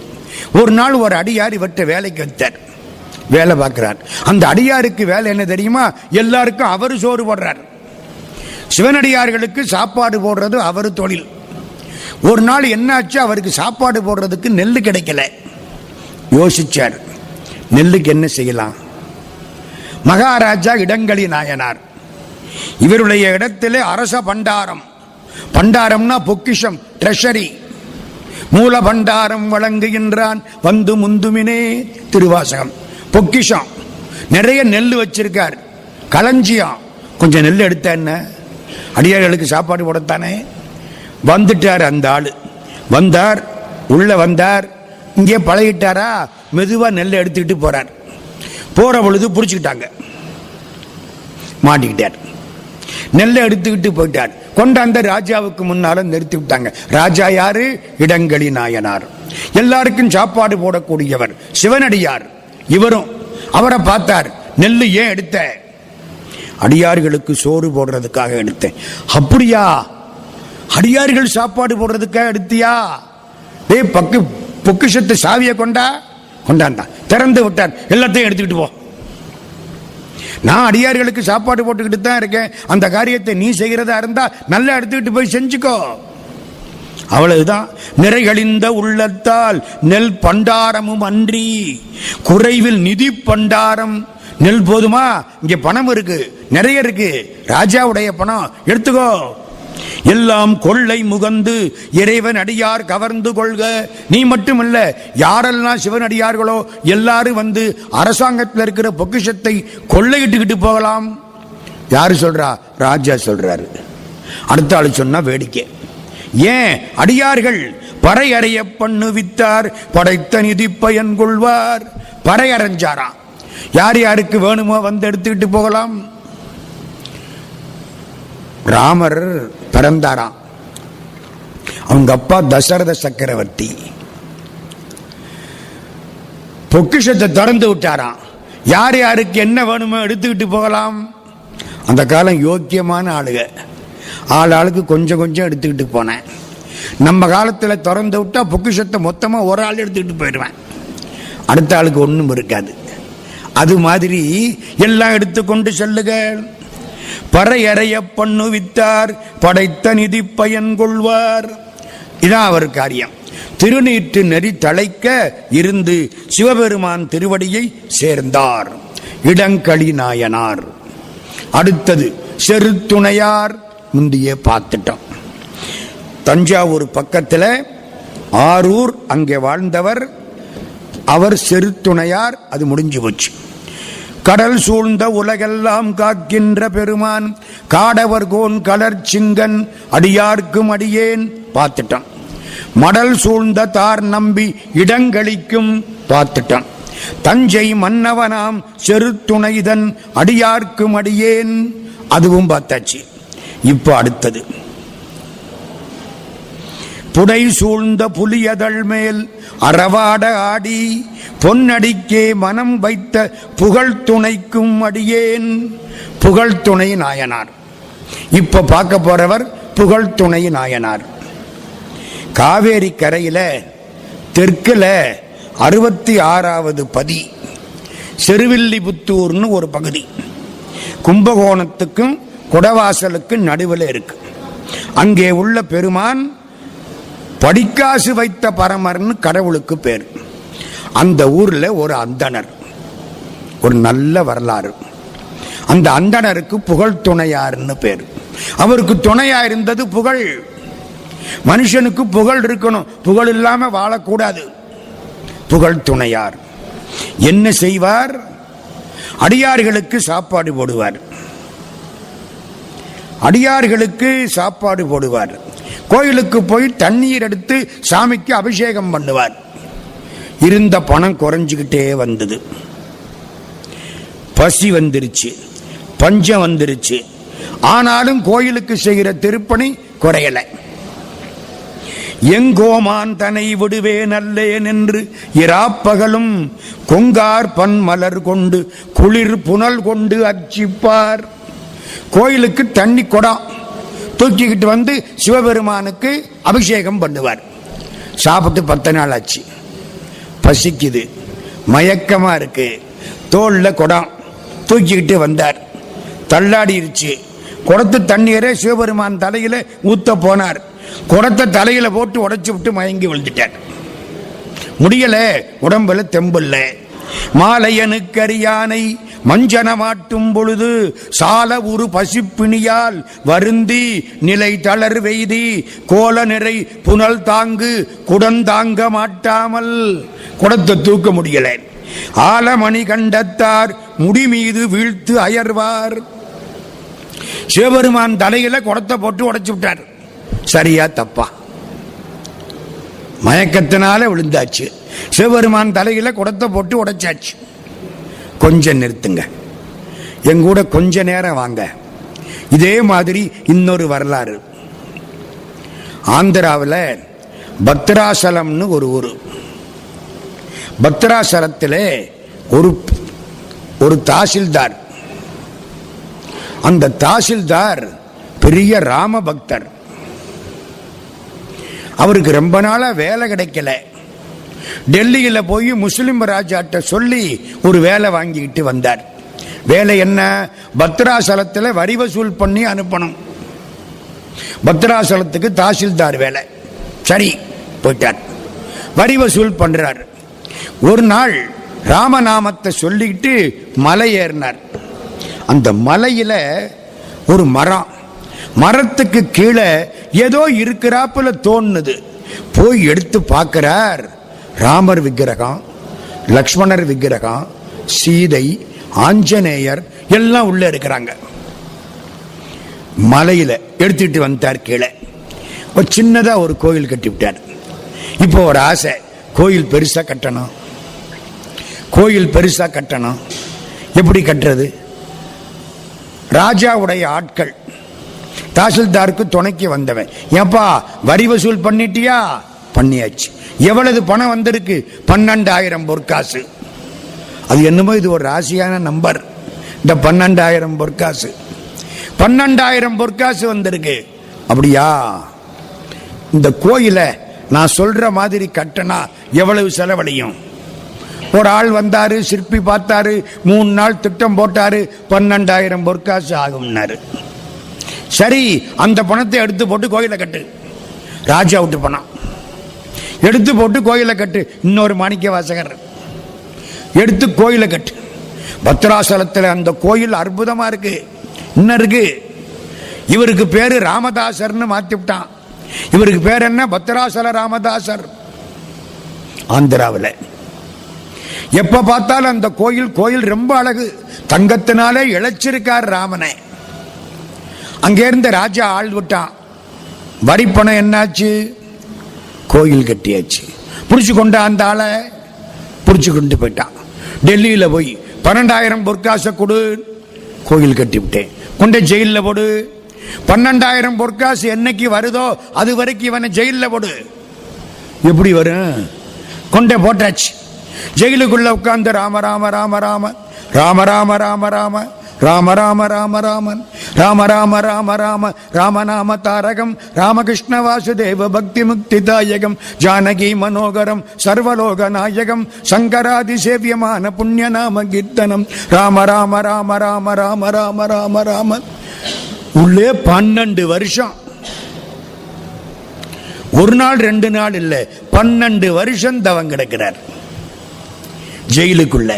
ஒரு நாள் ஒரு அடியார் இவற்றை வேலைக்கு வைத்தார். வேலை பார்க்கிறார். அந்த அடியாருக்கு வேலை என்ன தெரியுமா? எல்லாருக்கும் அவர் சோறு போடுறார். சிவனடியார்களுக்கு சாப்பாடு போடுறது அவர் தொழில். ஒரு நாள் என்னாச்சு, அவருக்கு சாப்பாடு போடுறதுக்கு நெல்லு கிடைக்கல. யோசிச்சார், நெல்லுக்கு என்ன செய்யலாம்? மகாராஜா இடங்களி நாயனார், இவருடைய இடத்திலே அரச பண்டாரம், பண்டாரம்னா பொக்கிஷம், ட்ரெஷரி, மூல பண்டாரம் வழங்குகின்றான் வந்து முந்துமினே, திருவாசகம். பொக்கிஷம், நிறைய நெல் வச்சிருக்கார், களஞ்சியம். கொஞ்சம் நெல் எடுத்த என்ன, அடியார்களுக்கு சாப்பாடு போடத்தானே. வந்துட்டார் அந்த ஆளு. வந்தார், உள்ள வந்தார், இங்கே பழகிட்டாரா, மெதுவா நெல்லை எடுத்துக்கிட்டு போறார். போற பொழுது பிடிச்சுக்கிட்டாங்க, மாட்டிக்கிட்டார். நெல்லை எடுத்துக்கிட்டு போயிட்டார். கொண்டாந்த ராஜாவுக்கு முன்னால நிறுத்தி விட்டாங்க. ராஜா யாரு? இடங்களி நாயனார். எல்லாருக்கும் சாப்பாடு போடக்கூடியவர், சிவனடியார். இவரும் அவரை பார்த்தார். நெல்லு ஏன் எடுத்த? அடியார்களுக்கு சோறு போடுறதுக்காக எடுத்தேன். அப்படியா? அடியார்கள் சாப்பாடு போடுறதுக்காக எடுத்தியா? பொக்கிஷத்து சாவியை கொண்டாந்தான், திறந்து விட்டார். எல்லாத்தையும் எடுத்துக்கிட்டு போ. நான் அடியார்களுக்கு சாப்பாடு போட்டுக்கிட்டு தான் இருக்கேன். அந்த காரியத்தை நீ செய்கிறதா இருந்தா நல்லா எடுத்துக்கிட்டு போய் செஞ்சுக்கோ. அவ்வளவுதான். நிறைகளிந்த உள்ளத்தால் நெல் பண்டாரமும் அன்றி குறைவில் நிதி பண்டாரம். நெல் போதுமா? இங்க பணம் இருக்கு, நிறைய இருக்கு, ராஜாவுடைய பணம், எடுத்துக்கோ. எல்லாம் கொள்ளை முகந்து இறைவன் அடியார் கவர்ந்து கொள்க. நீ மட்டுமல்ல, யாரெல்லாம் சிவனடியார்களோ எல்லாரும் வந்து அரசாங்கத்தில் இருக்கிற பொக்கிஷத்தை கொள்ளையிட்டுக்கிட்டு போகலாம். யாரு சொல்றா? ராஜா சொல்றாரு. அடுத்த ஆளு சொன்னா வேடிக்கை. ஏன்? அடியார்கள் பறையறைய பண்ணு வித்தார் படைத்த நிதி பயன் கொள்வார். பறையறைஞ்சாராம். யார் யாருக்கு வேணுமோ வந்து எடுத்துக்கிட்டு போகலாம். ராமர் பிறந்தாராம். அவங்க அப்பா தசரத சக்கரவர்த்தி. பொக்கிஷத்தை திறந்து விட்டாராம். யார் யாருக்கு என்ன வேணுமோ எடுத்துக்கிட்டு போகலாம். அந்த காலம் யோக்கியமான ஆளுக, ஆளுக்கு கொஞ்சம் கொஞ்சம் எடுத்துக்கிட்டு போனேன். நம்ம காலத்தில் திறந்து விட்டா பொக்கிஷத்தை மொத்தமா ஒரு ஆள் எடுத்துக்கிட்டு போயிடுவேன், அடுத்த ஆளுக்கு ஒன்றும் இருக்காது. அது மாதிரி எல்லாம் எடுத்துக்கொண்டு செல்லுக. பறையறைய பண்ணு வித்தார் படைத்த நிதி பயன் கொள்வார். இதான் அவர் காரியம். திருநீற்று நெறி தழைக்க இருந்து சிவபெருமான் திருவடியை சேர்ந்தார் இடங்களி நாயனார். அடுத்தது செருத்துணையார். முந்தியே பார்த்துட்டோம். தஞ்சாவூர் பக்கத்தில் ஆரூர், அங்கே வாழ்ந்தவர் அவர் செருத்துணையார். அது முடிஞ்சு போச்சு. கடல் சூழ்ந்த உலகெல்லாம் காக்கின்ற பெருமான் காடவர் கோன் கலர் சிங்கன் அடியார்க்கும் அடியேன் பார்த்துட்டான். மடல் சூழ்ந்த தார் நம்பி இடங்களிக்கும் பார்த்துட்டான். தஞ்சை மன்னவனாம் செருத்துணைதன் அடியார்க்கும் அடியேன், அதுவும் பார்த்தாச்சு. இப்போ அடுத்தது புடை சூழ்ந்த புலியதழ் மேல் அறவாட ஆடி பொன்னடிக்கே மனம் வைத்த புகழ் துணைக்கும் அடியேன். புகழ் துணை நாயனார். இப்ப பார்க்க போறவர் புகழ் துணை நாயனார். காவேரி கரையில தெற்குல 66வது பதி செருவில்லிபுத்தூர்னு ஒரு பகுதி. கும்பகோணத்துக்கும் குடவாசலுக்கு நடுவில் இருக்கு. அங்கே உள்ள பெருமான் படிக்காசு வைத்த பரமர்னு கடவுளுக்கு பேர். அந்த ஊர்ல ஒரு அந்தணர், ஒரு நல்ல வரலாறு. அந்த அந்தணருக்கு புகழ் துணையார்னு பேர். அவருக்கு துணையா இருந்தது புகழ். மனுஷனுக்கு புகழ் இருக்கணும், புகழ் இல்லாம வாழக்கூடாது. புகழ் துணையார் என்ன செய்வார்? அடியார்களுக்கு சாப்பாடு போடுவார். அடியார்களுக்கு சாப்பாடு போடுவார். கோயிலுக்கு போய் தண்ணீர் எடுத்து சாமிக்கு அபிஷேகம் பண்ணுவார். இருந்த பணம் குறைஞ்சுக்கிட்டே வந்தது. பசி வந்துருச்சு, பஞ்சம் வந்துருச்சு. ஆனாலும் கோயிலுக்கு செய்கிற திருப்பணி குறையல. எங்கோமான் தனை விடுவேன் அல்லேன் என்று இராப்பகலும் கொங்கார் பன் மலர் கொண்டு குளிர் புனல் கொண்டு அர்ச்சிப்பார். கோயிலுக்கு தண்ணி குடம் தூக்கிக்கிட்டு வந்து சிவபெருமானுக்கு அபிஷேகம் பண்ணுவார். சாப்பிட்டு 10 நாள் ஆச்சு, பசிக்குது, மயக்கமா இருக்கு, தோல்ல குடம் தூக்கிக்கிட்டு வந்தார். தள்ளாடிருச்சு. குடத்து தண்ணீரை சிவபெருமான் தலையில ஊத்த போனார். குடத்தை தலையில போட்டு உடைச்சு விட்டு மயங்கி விழுந்துட்டார். முடியல, உடம்புல தெம்புல்ல. மாலையனுக்கரியானை மஞ்சனமாட்டும் பொழுது சால ஒரு பசிப்பிணியால் வருந்தி நிலை தளர் வெய்தி கோல நிறை புனல் தாங்கு குடந்தாங்க மாட்டாமல் குடத்தை தூக்க முடியல. ஆலமணி கண்டத்தார் முடி மீது வீழ்த்து அயர்வார். சிவபெருமான் தலையில குடத்தை போட்டு உடைச்சு விட்டார். சரியா தப்பா? மயக்கத்தினால விழுந்தாச்சு. சிவபெருமான் தலையில குடத்தை போட்டு உடைச்சாச்சு. கொஞ்சம் நிறுத்துங்க, எங்கூட கொஞ்ச நேரம் வாங்க. இதே மாதிரி இன்னொரு வரலாறு. ஆந்திராவில் பத்ராசலம்னு ஒரு ஊர். பத்ராசலத்தில் ஒரு தாசில்தார். அந்த தாசில்தார் பெரிய ராம பக்தர். அவருக்கு ரொம்ப நாளா வேலை கிடைக்கல. டெல்லியில போய் முஸ்லிம் ராஜாட்ட சொல்லி ஒரு வேலை வாங்கிக்கிட்டு வந்தார். வேலை என்ன? பத்ராசலத்தில் வரி வசூல் பண்ணி அனுப்பணும். பத்ராசலத்துக்கு தாசில்தார் வேலை. சரி, போயிட்டார். வரி வசூல் பண்றார். ஒரு நாள் ராமநாமத்தை சொல்லிட்டு மலை ஏறினார். அந்த மலையில ஒரு மரம், மரத்துக்கு கீழே ஏதோ இருக்கிறாப்புல தோணுது. போய் எடுத்து பார்க்கிறார். ராமர் விக்கிரகம், லக்ஷ்மணர் விக்கிரகம், சீதை, ஆஞ்சநேயர் எல்லாம் உள்ள இருக்கிறாங்க. மலையில எடுத்துட்டு வந்தார். கீழே ஒரு சின்னதா ஒரு கோயில் கட்டி விட்டார். இப்போ ஒரு ஆசை, கோயில் பெருசா கட்டணும், கோயில் பெருசா கட்டணும். எப்படி கட்டுறது? ராஜாவுடைய ஆட்கள் தாசில்தாருக்கு துணைக்கு வந்தவன், ஏப்பா வரி வசூல் பண்ணிட்டியா? பண்ணியாச்சு. எவ்வளவு பணம் வந்திருக்கு? 12,000 பொற்காசு. அது என்னமோ இது ஒரு ராசியான நம்பர். இந்த 12,000 பொற்காசு, 12,000 பொற்காசு வந்திருக்கு. அப்படியா? இந்த கோயிலை நான் சொல்ற மாதிரி கட்டனா எவ்வளவு செலவழியும்? ஒரு ஆள் வந்தாரு, சிற்பி பார்த்தாரு, 3 நாள் திட்டம் போட்டாரு, 12,000 பொற்காசு ஆகும்னாரு. சரி, அந்த பணத்தை எடுத்து போட்டு கோயிலை கட்டு. ராஜா விட்டு பணம் எடுத்து போட்டு கோயிலை கட்டு. இன்னொரு மாணிக்க வாசகர் எடுத்து கோயிலை கட்டு. பத்ராசலத்தில் அந்த கோயில் அற்புதமா இருக்கு. இன்னும் இருக்கு. இவருக்கு பேரு ராமதாசர்னு மாத்தி விட்டான். இவருக்கு பேர் என்ன? பத்ராசல ராமதாசர். ஆந்திராவில் எப்ப பார்த்தாலும் அந்த கோயில் ரொம்ப அழகு. தங்கத்தினாலே இழைச்சிருக்கார் ராமனை. அங்கே இருந்த ராஜா ஆள் விட்டான். வரிப்பணம் என்னாச்சு? கோயில் கட்டியாச்சு. புடிச்சு கொண்ட அந்த ஆளை புடிச்சு கொண்டு போயிட்டான். டெல்லியில போய் 12,000 பொற்காசை கொடு, கோயில் கட்டி விட்டேன், கொண்ட ஜெயில போடு. 12,000 பொற்காசு என்னைக்கு வருதோ அது வரைக்கும் இவனை ஜெயில போடு. எப்படி வரும்? கொண்டே போட்டாச்சு. ஜெயிலுக்குள்ள உட்கார்ந்து ராம ராம ராம ராம ராம ராம ராம ராம ராம ராம ராம ராமன் ராம ராம ராம ராம ராமநாம தாரகம் ராமகிருஷ்ண வாசுதேவ பக்தி முக்தி தாயகம் ஜானகி மனோகரம் சர்வலோக நாயகம் சங்கராதி சேவியமான புண்ணிய நாம கீர்த்தனம் ராம ராம ராம ராம ராம ராம ராம ராம. உள்ளே 12 வருஷம். ஒரு நாள் 2 நாள் இல்ல, 12 வருஷம் தவம் கிடக்கிறார் ஜெயிலுக்குள்ள.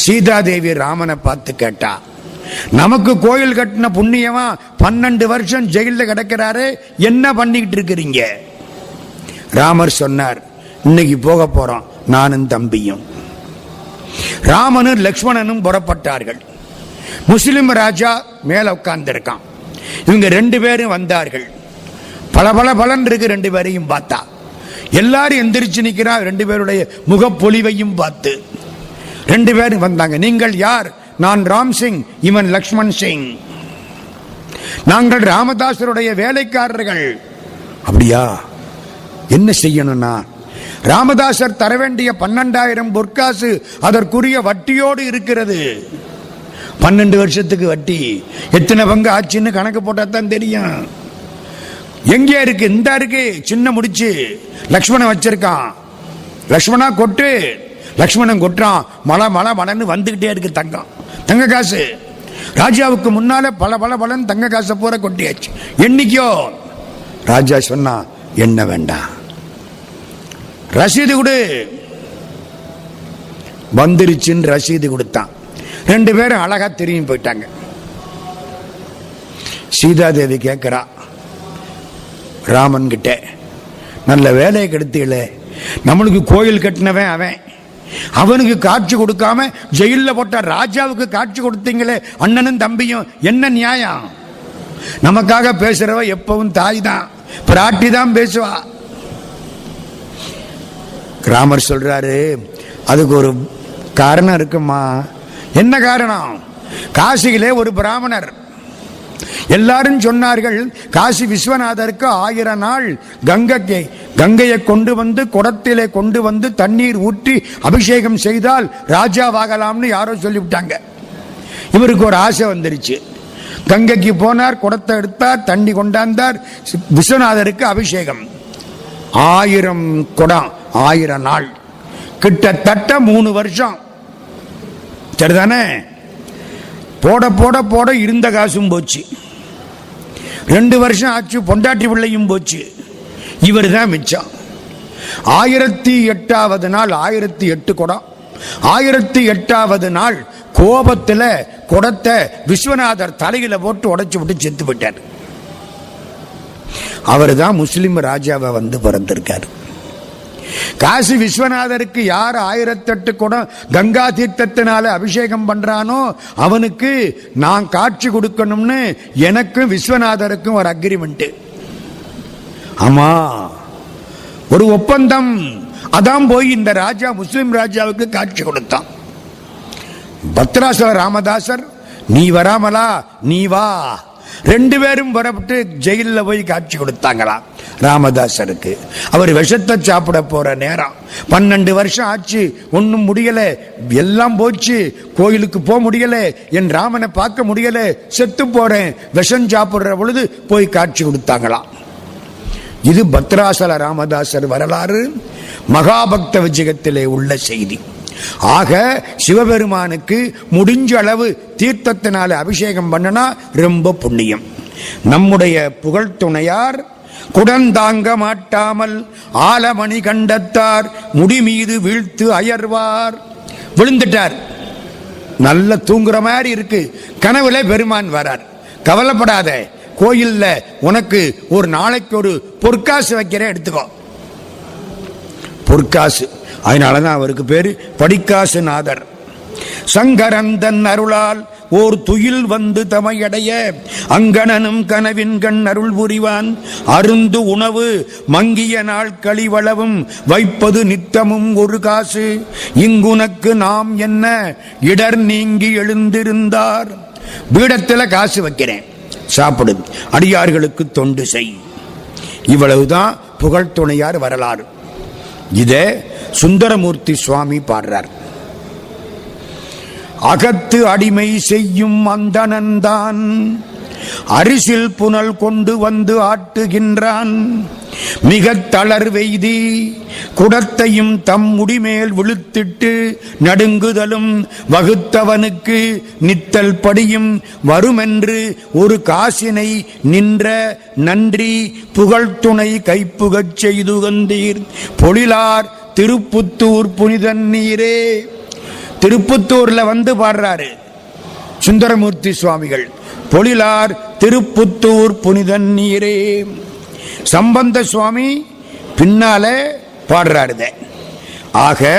சீதாதேவி ராமனை பார்த்து கேட்டா, நமக்கு கோயில் கட்டின புண்ணியமா 12 வருஷம் ஜெயில கிடக்கிறாரு, என்ன பண்ணிக்கிட்டு இருக்கிறீங்க? ராமர் சொன்னார், இன்னைக்கு போக போறோம் நானும் தம்பியும். ராமனும் லக்ஷ்மணனும் புறப்பட்டார்கள். முஸ்லிம் ராஜா மேல உட்கார்ந்து இருக்கான். இவங்க 2 பேரும் வந்தார்கள். பலன் இருக்கு 2 பேரையும் பார்த்தா. எல்லாரும் எந்திரிச்சு நிக்கிறார். 2 பேருடைய முகப்பொலிவையும் பார்த்து 2 பேரும் வந்தாங்க. நீங்கள் யார்? நான் ராம் சிங், இவன் லக்ஷ்மண் சிங். நாங்கள் ராமதாசருடைய வேலைக்காரர்கள். அப்படியா? என்ன செய்யணும்னா, ராமதாசர் தர வேண்டிய 12,000 பொற்காசு அதற்குரிய வட்டியோடு இருக்கிறது. 12 வருஷத்துக்கு வட்டி எத்தனை பங்கு ஆச்சுன்னு கணக்கு போட்டா தான் தெரியும். எங்கே இருக்கு? இந்த இருக்கு, சின்ன முடிச்சு லக்ஷ்மணன் வச்சிருக்கான். லக்ஷ்மணா கொட்டு. லக்ஷ்மணன் கொட்டுறான், மலை மலை மலைன்னு வந்துகிட்டே இருக்கு தங்கம், தங்க காசு. ராஜாவுக்கு முன்னால பல பல பலன் தங்க காசை பூரா கொட்டியாச்சு. என்னைக்கோ ராஜா சொன்னா, என்ன வேண்டாம், ரசீது கொடு. வந்துருச்சுன்னு ரசீது கொடுத்தான். 2 பேரும் அழகா திரும்பி போயிட்டாங்க. சீதாதேவி கேட்கிறா ராமன் கிட்ட, நல்ல வேலையை கெடுத்தீங்கள, நம்மளுக்கு கோயில் கட்டினவன் அவன், அவனுக்கு காட்சி கொடுக்காம ஜெயில போட்ட ராஜாவுக்கு காட்சி கொடுத்தீங்களே, அண்ணனும் தம்பியும், என்ன நியாயம்? நமக்காக பேசுறவ எப்பவும் தாய் தான், பிராட்டி தான் பேசுவா. ராமர் சொல்றாரு, அதுக்கு ஒரு காரணம் இருக்குமா. என்ன காரணம்? காசியிலே ஒரு பிராமணர், எல்லாரும் சொன்னார்கள், காசி விஸ்வநாதருக்கு 1000 நாள் கங்கையை கொண்டு வந்து குடத்திலே கொண்டு வந்து தண்ணீர் ஊற்றி அபிஷேகம் செய்தால் ராஜாவாகலாம்னு யாரோ சொல்லிவிட்டாங்க. இவருக்கு ஒரு ஆசை வந்துருச்சு. கங்கைக்கு போனார், குடத்தை எடுத்தார், தண்ணி கொண்டாந்தார், விஸ்வநாதருக்கு அபிஷேகம். 1000 குடம், 1000 நாள், கிட்டத்தட்ட 3 வருஷம். சரிதானே? போட போட போட இருந்த காசும் போச்சு. 2 வருஷம் ஆச்சு, பொண்டாட்டி பிள்ளையும் போச்சு. இவர் தான் மிச்சம். 1008வது நாள், 1008 குடம், 1008வது நாள் கோபத்தில் குடத்தை விஸ்வநாதர் தலையில போட்டு உடைச்சு விட்டு செத்து விட்டார். அவர் தான் முஸ்லிம் ராஜாவை வந்து பிறந்திருக்காரு. காசி விஸ்வநாதருக்கு யார் 1008 குடம் கங்கா தீர்த்தத்தினால அபிஷேகம் பண்றானோ அவனுக்கு நான் காட்சி கொடுக்கணும்னு எனக்கும் விஸ்வநாதருக்கும் ஒரு அக்ரிமெண்ட். ஆமா, ஒரு ஒப்பந்தம். அதான் போய் இந்த ராஜா முஸ்லிம் ராஜாவுக்கு காட்சி கொடுத்தான். பத்ராசல ராமதாசர், நீ வராமலா, நீ வா. 2 பேரும் புறப்பட்டு ஜெயிலில் போய் காட்சி கொடுத்தாங்களாம் ராமதாசருக்கு. அவர் விஷத்தை சாப்பிட போற நேரம். 12 வருஷம் ஆச்சு, ஒன்னும் முடியல, எல்லாம் போச்சு, கோயிலுக்கு போக முடியல, என் ராமனை பார்க்க முடியல, செத்து போறேன், விஷம் சாப்பிடுற பொழுது போய் காட்சி கொடுத்தாங்களாம். இது பத்ராசல ராமதாசர் வரலாறு, மகாபக்த விஜயத்திலே உள்ள செய்தி. ஆக சிவபெருமானுக்கு முடிஞ்ச அளவு தீர்த்தத்தினால அபிஷேகம் பண்ணனா ரொம்ப புண்ணியம். நம்முடைய புகழ் துணையார் குடந்தாங்க மாட்டாமல் ஆலமணி கண்டத்தார் முடி மீது வீழ்த்து அயர்வார். விழுந்துட்டார், நல்ல தூங்குற மாதிரி இருக்கு, கனவுல பெருமான் வரார். கவலைப்படாத, கோயில்ல உனக்கு ஒரு நாளைக்கு ஒரு பொற்காசு வைக்கிறேன், எடுத்துக்கோ. பொற்காசு, அதனாலதான் அவருக்கு பேரு படிக்காசுநாதர். சங்கரந்தன் அருளால் ஓர் துயில் வந்து தமையடைய அங்கணனும் கனவின் கண் அருள் புரிவான். அருந்து உணவு மங்கிய நாள் களிவளவும் வைப்பது நித்தமும் ஒரு காசு. இங்குனக்கு நாம் என்ன இடர் நீங்கி எழுந்திருந்தார். பீடத்தில் காசு வைக்கிறேன், சாப்பிடு, அடியார்களுக்கு தொண்டு செய். இவ்வளவுதான் புகழ் துணையார் வரலாறு. இதே சுந்தரமூர்த்தி சுவாமி பாடுறார். அகத்து அடிமை செய்யும் அந்தணன்தான் அரிசில் புனல் கொண்டு வந்து ஆட்டுகின்றான். மிக தளர்வெய்தி குடத்தையும் தம் முடிமேல் விழுத்திட்டு நடுங்குதலும் வகுத்தவனுக்கு நித்தல் படியும் வருமென்று ஒரு காசினை நின்ற நன்றி புகழ்துணை கைப்புகச் செய்து வந்தீர். பொழிலார் திருப்புத்தூர் புனிதன் நீரே. திருப்புத்தூர்ல வந்து பாடுறாரு சுந்தரமூர்த்தி சுவாமிகள். பொழிலார் திருப்புத்தூர் புனிதன் நீரே. சம்பந்த சுவாமி பின்னால பாடுறாரு. ஆக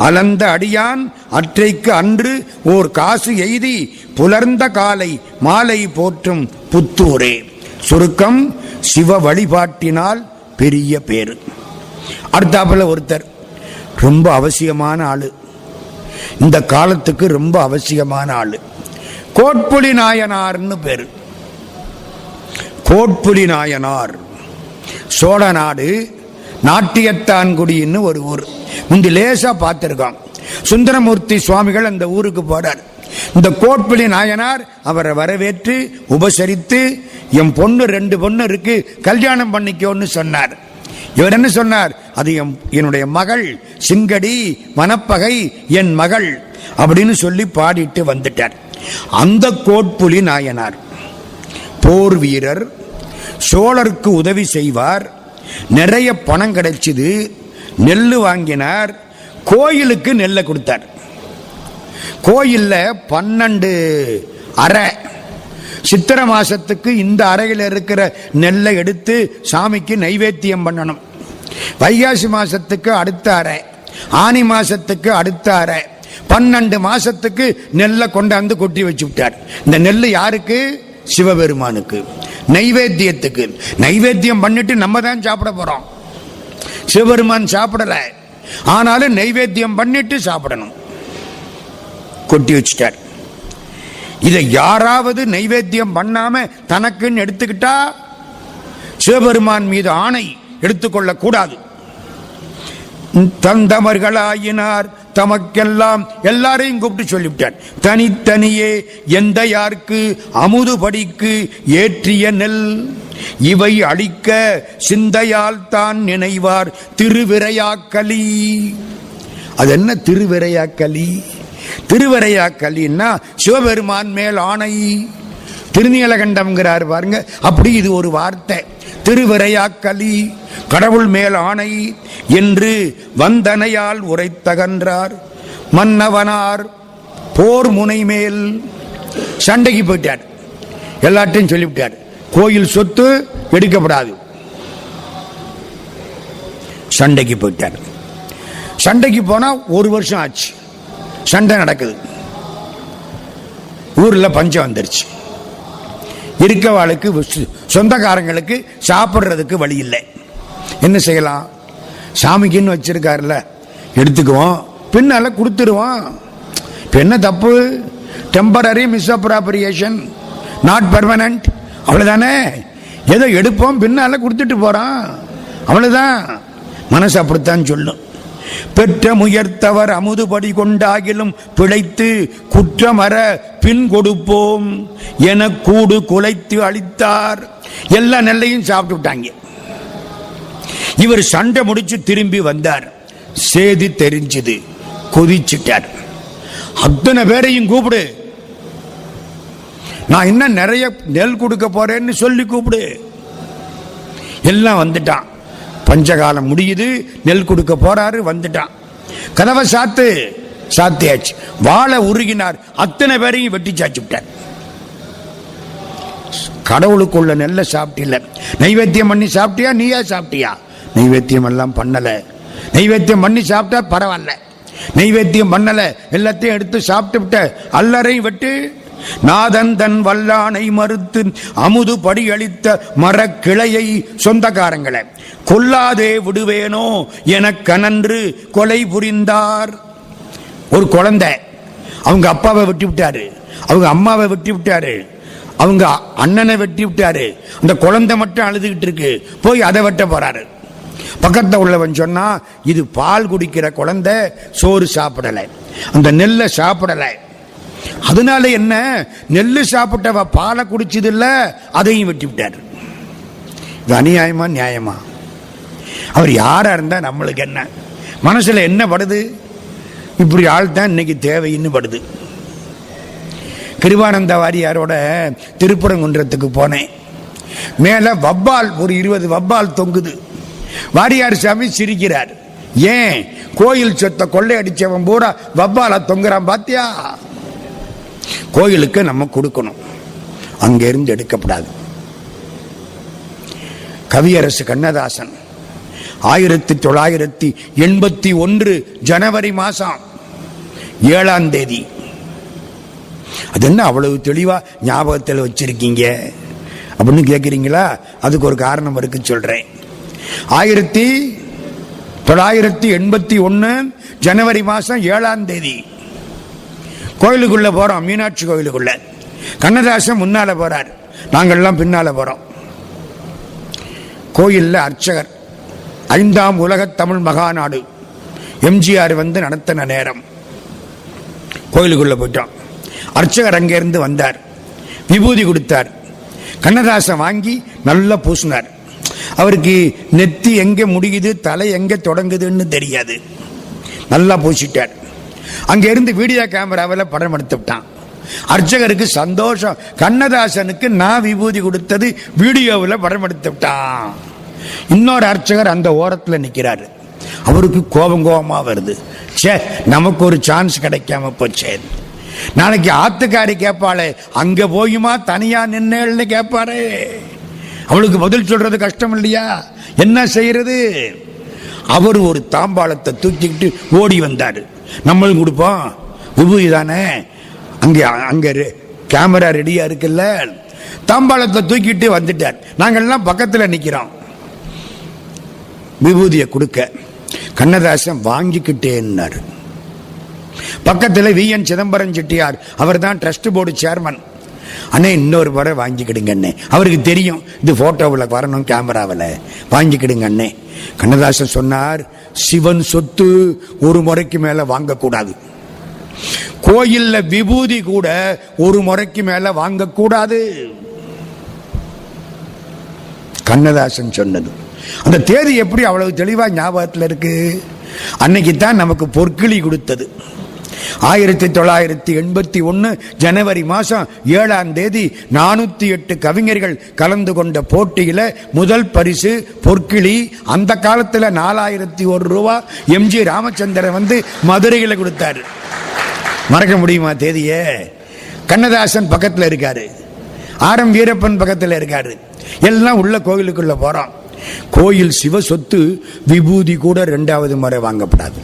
அலந்த அடியான் அற்றைக்கு அன்று ஓர் காசு எய்தி புலர்ந்த காலை மாலை போற்றும் புத்தூரே. சுருக்கம், சிவ வழிபாட்டினால் பெரிய பேரு. அடுத்தாப்புல ஒருத்தர் ரொம்ப அவசியமான ஆளு, இந்த காலத்துக்கு ரொம்ப அவசியமான ஆளு, கோட்புலி நாயனார்னு பேரு. கோட்புலி நாயனார் சோழ நாடு நாட்டியத்தான்குடின்னு ஒரு ஊர். முந்தி லேசா பார்த்திருக்கோம். சுந்தரமூர்த்தி சுவாமிகள் அந்த ஊருக்கு போறார். இந்த கோட்புலி நாயனார் அவரை வரவேற்று உபசரித்து, என் பொண்ணு 2 பொண்ணு இருக்கு, கல்யாணம் பண்ணிக்கோன்னு சொன்னார். இவர் என்ன சொன்னார்? அது என்னுடைய மகள் சிங்கடி, வனப்பகை என் மகள் அப்படின்னு சொல்லி பாடிட்டு வந்துட்டார். அந்த கோட்புலி நாயனார் போர் வீரர், சோழருக்கு உதவி செய்வார், நிறைய பணம் கிடைச்சது, நெல் வாங்கினார், கோயிலுக்கு நெல்லை கொடுத்தார். கோயில்ல 12 அறை, சித்திரை மாசத்துக்கு இந்த அறையில் இருக்கிற நெல்லை எடுத்து சாமிக்கு நைவேத்தியம் பண்ணணும். வைகாசி மாசத்துக்கு அடுத்த அறை, ஆனி மாசத்துக்கு அடுத்த அறை, 12 மாசத்துக்கு நெல்லை கொண்டாந்து கொட்டி வச்சு விட்டார். இந்த நெல் யாருக்கு? சிவபெருமானுக்கு நைவேத்தியத்துக்கு. நைவேத்தியம் பண்ணிட்டு நம்ம தான் சாப்பிட போறோம், சிவபெருமான் சாப்பிடல. ஆனாலும் நைவேத்தியம் பண்ணிட்டு சாப்பிடணும். கொட்டி வச்சுட்டார். இதை யாராவது நைவேத்தியம் பண்ணாம தனக்குன்னு எடுத்துக்கிட்டா சிவபெருமான் மீது ஆணை எடுத்துக்கொள்ள கூடாது. தந்தமர்களாயினார் தமக்கெல்லாம் எல்லாரையும் கூப்பிட்டு சொல்லிவிட்டார். தனித்தனியே எந்த யாருக்கு அமுது படிக்கு ஏற்றிய நெல் இவை அளிக்க சிந்தையால் தான் நினைவார் திருவிரையாக்கலி. அது என்ன திருவிரையாக்கலி? திருவிரையாக்கலின்னா சிவபெருமான் மேல் ஆணை. திருநீலகண்டம்ங்கிறார் பாருங்க, அப்படி இது ஒரு வார்த்தை. திருவிரையாக்கலி, கடவுள் மேல் ஆணை என்று வந்தனையால் உரைத்தகன்றார். மன்னவனார் போர் முனை மேல் சண்டைக்கு போயிட்டார். எல்லாத்தையும் சொல்லிவிட்டார். கோயில் சொத்து எடுக்கப்படாது. சண்டைக்கு போயிட்டார். சண்டைக்கு போனா 1 வருஷம் ஆச்சு. சண்டை நடக்குது. ஊர்ல பஞ்சம் வந்துருச்சு. இருக்கவாளுக்கு, சொந்தக்காரங்களுக்கு சாப்பிட்றதுக்கு வழி இல்லை. என்ன செய்யலாம்? சாமிக்குன்னு வச்சிருக்காருல, எடுத்துக்குவோம், பின்னால கொடுத்துருவோம். இப்ப என்ன தப்பு? Temporary misappropriation, not permanent. அவ்வளவுதானே. ஏதோ எடுப்போம், பின்னால கொடுத்துட்டு போறான், அவ்வளவுதான். மனசு அப்படித்தான் சொல்லும். பெற்ற முயர்த்தவர் அமுதுபடி கொண்டாகிலும் பிழைத்து குற்றமற பின் கொடுப்போம் என கூடு குலைத்து அளித்தார். எல்லா நெல்லையும் சாப்பிட்டு விட்டாங்க. இவர் சண்டை முடிச்சு திரும்பி வந்தார். சேதி தெரிஞ்சது, கொதிச்சுட்டார். அத்தனை பேரையும் கூப்பிடு, நான் இன்னும் நிறைய நெல் கொடுக்க போறேன்னு சொல்லி கூப்பிடு. எல்லாம் வந்துட்டான். பஞ்சகாலம் முடியுது, நெல் கொடுக்க போறாரு, வந்துட்டான். கதவை சாத்தியாச்சு. வாழை உருகினார். அத்தனை பேரையும் வெட்டி சாச்சு விட்டார். கடவுளுக்குள்ள நெல்லை சாப்பிட்டில்ல. நைவேத்தியம் பண்ணி சாப்பிட்டியா? நீயா சாப்பிட்டியா? நைவேத்தியம் எல்லாம் பண்ணல. நைவேத்தியம் பண்ணி சாப்பிட்டா பரவாயில்ல, நைவேத்தியம் பண்ணல, எல்லாத்தையும் எடுத்து சாப்பிட்டு விட்ட. அல்லறையும் வெட்டு. நாதன் தன் வல்லானை மறுத்து அமுது படி அளித்த மரக்கிளையை சொந்தக்காரங்களை கொல்லாதே விடுவேனோ என கனன்று கொலை புரிந்தார். ஒரு குழந்தை அவங்க அப்பாவை வெட்டி விட்டாரு, அவங்க அம்மாவை வெட்டி விட்டாரு, அவங்க அண்ணனை வெட்டி விட்டாரு. அந்த குழந்தை மட்டும் அழுதுகிட்டு இருக்கு. போய் அதை வெட்ட போறாரு. பக்கத்துல உள்ளவன் சொன்னா, இது பால் குடிக்கிற குழந்தை, சோறு சாப்பிடலை, அந்த நெல்லை சாப்பிடலை. அதனால என்ன? நெல்லு சாப்பிட்டவ பாலை குடிச்சது இல்ல, அதையும் வெட்டி விட்டார். இது அநியாயமா நியாயமா? அவர் யாரா இருந்தா நம்மளுக்கு என்ன? மனசுல என்ன படுது? இப்படி ஆள் தான் இன்னைக்கு தேவைன்னு படுது. கிருபானந்த வாரியாரோட திருப்பரங்குன்றத்துக்கு போனேன். மேல வவ்வால், ஒரு 20 வவ்வால் தொங்குது. வாரியார் சாமி சிரிக்கிறார். ஏன்? கோயில் சொத்தை கொள்ளை அடிச்சவன் பூரா வவ்வால தொங்குறான் பாத்தியா? கோயிலுக்கு நம்ம கொடுக்கணும், அங்கிருந்து எடுக்கப்படாது. கவியரசு கண்ணதாசன் 1981 ஜனவரி மாசம் 7ஆம் தேதி. அது என்ன அவ்வளவு தெளிவா ஞாபகத்தில் வச்சிருக்கீங்க அப்படின்னு கேட்கிறீங்களா? அதுக்கு ஒரு காரணம் இருக்கு, சொல்றேன். 1981 ஜனவரி மாசம் 7ஆம் தேதி கோயிலுக்குள்ள போறோம். மீனாட்சி கோயிலுக்குள்ள கண்ணதாசன் முன்னால போறார், நாங்கள்லாம் பின்னால போறோம். கோயில்ல அர்ச்சகர் 5ஆம் உலக தமிழ் மகாநாடு எம்ஜிஆர் வந்து நடத்தின நேரம். கோயிலுக்குள்ள போயிட்டோம். அர்ச்சகர் அங்கிருந்து வந்தார், விபூதி கொடுத்தார். கண்ணதாசன் வாங்கி நல்லா பூசினார். அவருக்கு நெத்தி எங்க முடியுது தலை எங்க தொடங்குதுன்னு தெரியாது. நல்லா பூசிட்டார். அங்க இருந்து வீடியோ கேமராவில் படம் எடுத்து விட்டான். அர்ச்சகருக்கு சந்தோஷம். கண்ணதாசனுக்கு நான் விபூதி கொடுத்தது வீடியோவில் படம் எடுத்து விட்டான். இன்னொரு அர்ச்சகர் அந்த ஓரத்தில் நிற்கிறாரு. அவருக்கு கோபமா வருது. சே, நமக்கு ஒரு சான்ஸ் கிடைக்காம போச்சே. நாளைக்கு ஆத்துக்காரி கேட்பாளே, அங்க போயுமா தனியா நின்னேன்னு கேட்பாரு. அவளுக்கு பதில் சொல்றது கஷ்டம் இல்லையா? என்ன செய்யறது? அவர் ஒரு தாம்பாளத்தை தூக்கிக்கிட்டு ஓடி வந்தாரு. நம்மளும் கொடுப்போம், விபூதி தானே, அங்க அங்க கேமரா ரெடியா இருக்குல்ல. தாம்பாளத்தை தூக்கிட்டு வந்துட்டார். நாங்கள்லாம் பக்கத்தில் நிக்கிறோம். விபூதியை கொடுக்க கண்ணதாசன் வாங்கிக்கிட்டேன்னாரு. பக்கத்தில் வி.என். சிதம்பரம் செட்டியார், அவர் தான் ட்ரஸ்ட் போர்டு சேர்மன். அண்ணே இன்னொரு முறை வாங்கிக்கிடுங்க அண்ணே. அவருக்கு தெரியும் இது போட்டோவில் வரணும், கேமராவில் வாங்கிக்கிடுங்க அண்ணே. கண்ணதாசன் சொன்னார், சிவன் சொத்து ஒரு முறைக்கு மேல வாங்கக்கூடாது. கோயில்ல விபூதி கூட ஒரு முறைக்கு மேல வாங்கக்கூடாது. கண்ணதாசன் சொன்னது. அந்த தேதி எப்படி அவ்வளவு தெளிவா ஞாபகத்தில் இருக்கு? அன்னைக்கு தான் நமக்கு பொற்கிளி கொடுத்தது. 1981 ஜனவரி மாசம் 7ஆம் தேதி 408 கவிஞர்கள் கலந்து கொண்ட போட்டியில முதல் பரிசு பொற்கிளி. அந்த காலத்தில் 4001 ரூபாய் எம்ஜி ராமச்சந்திரன் வந்து மதுரையில் கொடுத்தாரு. மறக்க முடியுமா தேதியே? கண்ணதாசன் பக்கத்தில் இருக்காரு, ஆர்.எம். வீரப்பன் பக்கத்தில் இருக்காரு. எல்லாம் உள்ள கோயிலுக்குள்ள போறோம். கோயில் சிவ சொத்து, விபூதி கூட 2வது முறை வாங்கப்படாது.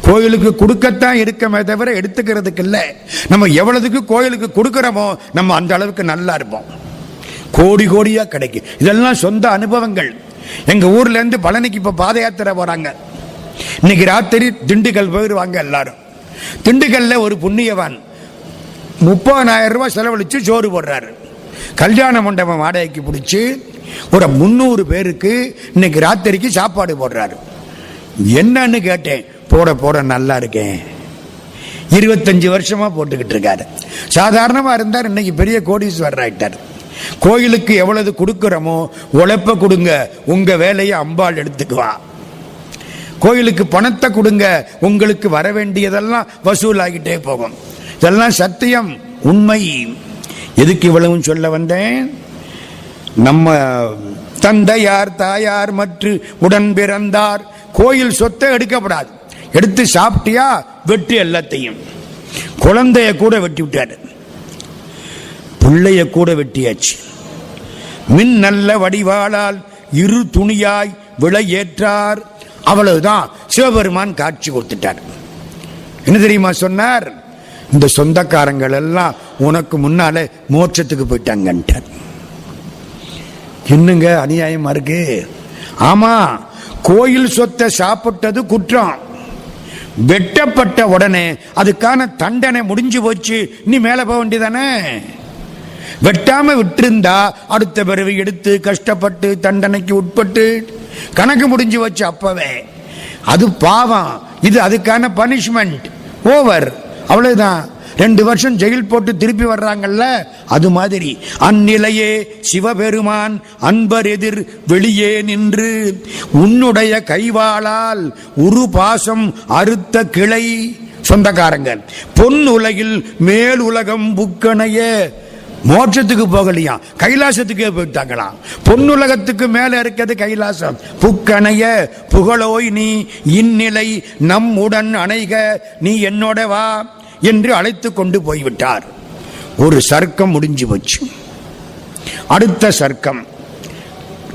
கோயிலுக்கு கொடுக்கத்தான் இருக்கமே தவிர எடுத்துக்கிறதுக்கு இல்லை. நம்ம எவ்வளவுக்கு கோயிலுக்கு கொடுக்கிறோமோ நம்ம அந்த அளவுக்கு நல்லா இருப்போம். கோடி கோடியா கிடைக்கும். இதெல்லாம் சொந்த அனுபவங்கள். எங்க ஊர்ல இருந்து பழனிக்கு இப்ப பாத யாத்திரை போறாங்க. இன்னைக்கு ராத்திரி திண்டுக்கல் போயிடுவாங்க எல்லாரும். திண்டுக்கல்ல ஒரு புண்ணியவான் 30,000 ரூபாய் செலவழிச்சு சோறு போடுறாரு. கல்யாண மண்டபம் வாடகைக்கு பிடிச்சி ஒரு 300 பேருக்கு இன்னைக்கு ராத்திரிக்கு சாப்பாடு போடுறாரு. என்னன்னு கேட்டேன். போட போட நல்லா இருக்கேன். 25 வருஷமா போட்டுக்கிட்டு இருக்காரு. சாதாரணமா இருந்தார், இன்னைக்கு பெரிய கோடீஸ்வரர் ஆயிட்டார். கோயிலுக்கு எவ்வளவு கொடுக்கிறோமோ உழைப்ப கொடுங்க, உங்க வேலையை அம்பாள் எடுத்துக்குவா. கோயிலுக்கு பணத்தை கொடுங்க, உங்களுக்கு வர வேண்டியதெல்லாம் வசூல் ஆகிட்டே போகும். இதெல்லாம் சத்தியம், உண்மை. எதுக்கு இவ்வளவும் சொல்ல வந்தேன்? நம்ம தந்தையார் தாயார் மற்றும் உடன் பிறந்தார் கோயில் சொத்தை எடுக்கப்படாது. எடுத்து சாப்பிட்டியா வெட்டு எல்லாத்தையும். குழந்தைய கூட வெட்டி விட்டாரு, பிள்ளைய கூட வெட்டியாச்சு. மின் நல்ல வடிவாளால் இரு துணியாய் விலை ஏற்றார். அவ்வளவுதான். சிவபெருமான் காட்சி கொடுத்துட்டார். என்ன தெரியுமா சொன்னார்? இந்த சொந்தக்காரங்கள் எல்லாம் உனக்கு முன்னாலே மோட்சத்துக்கு போயிட்டாங்கன்ட்டார். என்னங்க அநியாயமா இருக்கு? ஆமா, கோயில் சொத்தை சாப்பிட்டது குற்றம். வெட்டப்பட்ட உடனே அதுக்கான தண்டனை முடிஞ்சு போச்சு. நீ மேல போக வேண்டியதானே? வெட்டாம விட்டிருந்தா அடுத்த பிறவி எடுத்து கஷ்டப்பட்டு தண்டனைக்கு உட்பட்டு கணக்கு முடிஞ்சு வச்சு அப்பவே. அது பாவம், இது அதுக்கான பனிஷ்மெண்ட். ஓவர், அவ்வளவுதான். 2 வருஷம் ஜெயில் போட்டு திருப்பி வர்றாங்கல்ல, அது மாதிரி. அந்நிலையே சிவபெருமான் அன்பர் எதிர் வெளியே நின்று உன்னுடைய கைவாளால் உரு பாசம் அறுத்த கிளை. சொந்தக்காரங்க பொன் உலகில் மேல் உலகம் புக்கணைய. மோட்சத்துக்கு போகலையா, கைலாசத்துக்கே போயிட்டாங்களாம். பொன்னுலகத்துக்கு மேல இருக்கிறது கைலாசம். புக்கணைய புகழோய் நீ இந்நிலை நம் உடன் அணைக, நீ என்னோட வா என்று அழைத்து கொண்டு போய்விட்டார். ஒரு சர்க்கம் முடிஞ்சு போச்சு. அடுத்த சர்க்கம்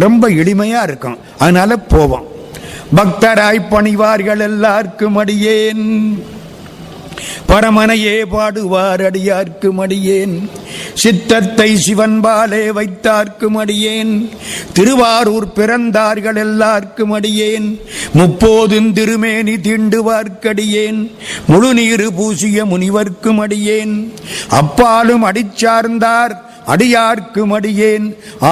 ரொம்ப எளிமையா இருக்கும், அதனால போவோம். பக்தராய் பணிவார்கள் எல்லாருக்கும் அடியேன், பரமனையே பாடுவார் அடியார்க்கும் அடியேன், சித்தத்தை சிவன்பாலே வைத்தார்க்கும் அடியேன், திருவாரூர் பிறந்தார்கள் எல்லாருக்கும் அடியேன், 30 திருமேனி தீண்டுவார்க்கடியேன், முழுநீரு பூசிய முனிவர்க்கும் அடியேன், அப்பாலும் அடிச்சார்ந்தார் அடியார்க்கும் அடியேன்,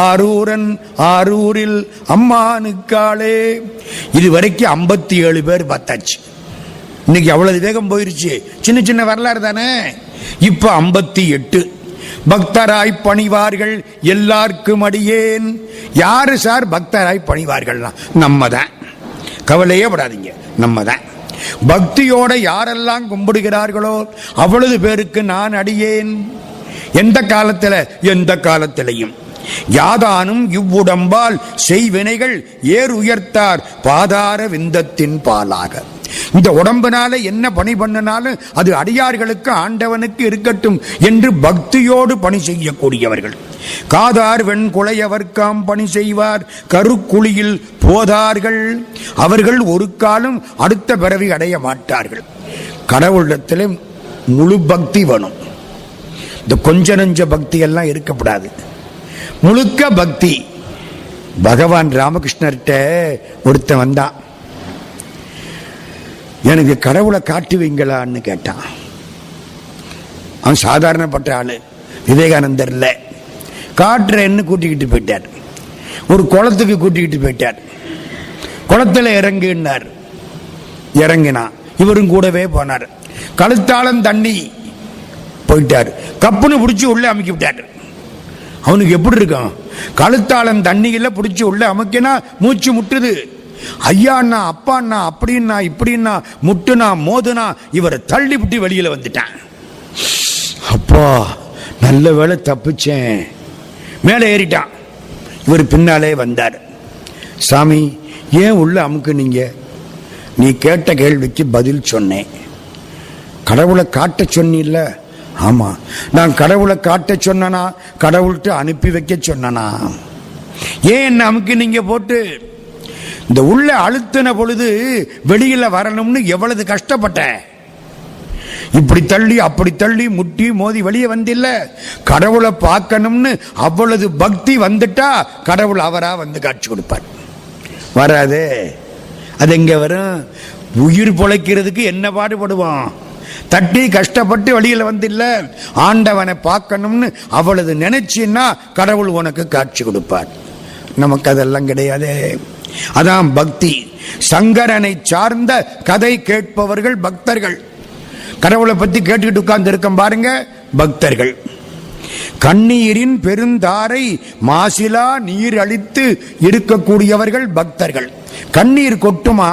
ஆரூரன் ஆரூரில் அம்மானுக்காளே. இதுவரைக்கும் 57 பேர் பார்த்தாச்சு. இன்னைக்கு அவ்வளவு வேகம் போயிருச்சு. சின்ன சின்ன வரலாறு தானே. இப்ப 58. பக்தராய் பணிவார்கள் எல்லாருக்கும் அடியேன். யாரு சார் பக்தராய் பணிவார்கள்னா நம்ம தான். கவலையே படாதீங்க, நம்ம தான். பக்தியோட யாரெல்லாம் கும்பிடுகிறார்களோ அவ்வளவு பேருக்கு நான் அடியேன். எந்த காலத்தில்? எந்த காலத்திலையும். யாதானும் இவ்வுடம்பால் செய்வினைகள் ஏர் உயர்த்தார் பாதார விந்தத்தின் பாலாக. இந்த உடம்பினால என்ன பணி பண்ணினாலும் அது அடியார்களுக்கு ஆண்டவனுக்கு இருக்கட்டும் என்று பக்தியோடு பணி செய்யக்கூடியவர்கள். காதார் வெண்குளையவர்க்காம் பணி செய்வார் கருக்குழியில் போதார்கள். அவர்கள் ஒரு காலம் அடுத்த பிறவி அடைய மாட்டார்கள். கடவுளிடத்தில் முழு பக்தி வேணும். இந்த கொஞ்ச நஞ்ச பக்தி எல்லாம் இருக்கப்படாது, முழுக்க பக்தி. பகவான் ராமகிருஷ்ணர்கிட்ட ஒருத்தன் வந்தான், எனக்கு கடவுளை காட்டுவீங்களான்னு கேட்டான். அவன் சாதாரணப்பட்ட ஆளு, விவேகானந்தர் இல்லை. காட்டுறேன்னு கூட்டிக்கிட்டு போயிட்டார். ஒரு குளத்துக்கு கூட்டிக்கிட்டு போயிட்டார். குளத்துல இறங்குனார். இறங்கினான், இவரும் கூடவே போனார். கழுத்தாளம் தண்ணி போயிட்டார். கப்புன்னு பிடிச்சி உள்ள அமுக்கி விட்டார். அவனுக்கு எப்படி இருக்கும்? கழுத்தாளம் தண்ணியில பிடிச்சி உள்ள அமுக்கினா மூச்சு முட்டுது. ஐயாண்ணா அப்பாண்ணா அப்படின்னா இப்படின்னா முட்டுனா மோதுனா இவரை தள்ளி விட்டு வெளியில வந்துட்டான். அப்பா நல்ல வேளை தப்பிச்சேன். மேலே ஏறிட்டான். இவர் பின்னாலே வந்தார். சாமி ஏன் உள்ள அமுக்குனீங்க? நீ கேட்ட கேள்விக்கு பதில் சொன்னேன். கடவுளை காட்ட சொன்னில்ல? ஆமா. நான் கடவுளை காட்ட சொன்னா, கடவுள்கிட்ட அனுப்பி வைக்க சொன்னா? ஏன் என்ன அமுக்குனீங்க போட்டு? இந்த உள்ள அழுத்தின பொழுது வெளியில வரணும்னு எவ்வளவு கஷ்டப்பட்ட. இப்படி தள்ளி அப்படி தள்ளி முட்டி மோதி வெளியே வந்தில்ல. கடவுளை பார்க்கணும்னு அவ்வளவு பக்தி வந்துட்டா கடவுள் அவரா வந்து காட்சி கொடுப்பார். வராது. அது எங்க வரும்? உயிர் பொழைக்கிறதுக்கு என்ன பாடுபடுவான்? தட்டி கஷ்டப்பட்டு வெளியில வந்தில்ல. ஆண்டவனை பார்க்கணும்னு அவ்வளவு நினைச்சின்னா கடவுள் உனக்கு காட்சி கொடுப்பார். நமக்கு அதெல்லாம் கிடையாது. அதான் பக்தி. சங்கரனை சார்ந்த கதை கேட்பவர்கள் பக்தர்கள். கடவுளை பத்தி கேட்டுக்கிட்டு உட்கார்ந்து இருக்க பாருங்க, பக்தர்கள். கண்ணீரின் பெருந்தாரை மாசிலா நீர் அளித்து இருக்கக்கூடியவர்கள் பக்தர்கள். கண்ணீர் கொட்டுமா,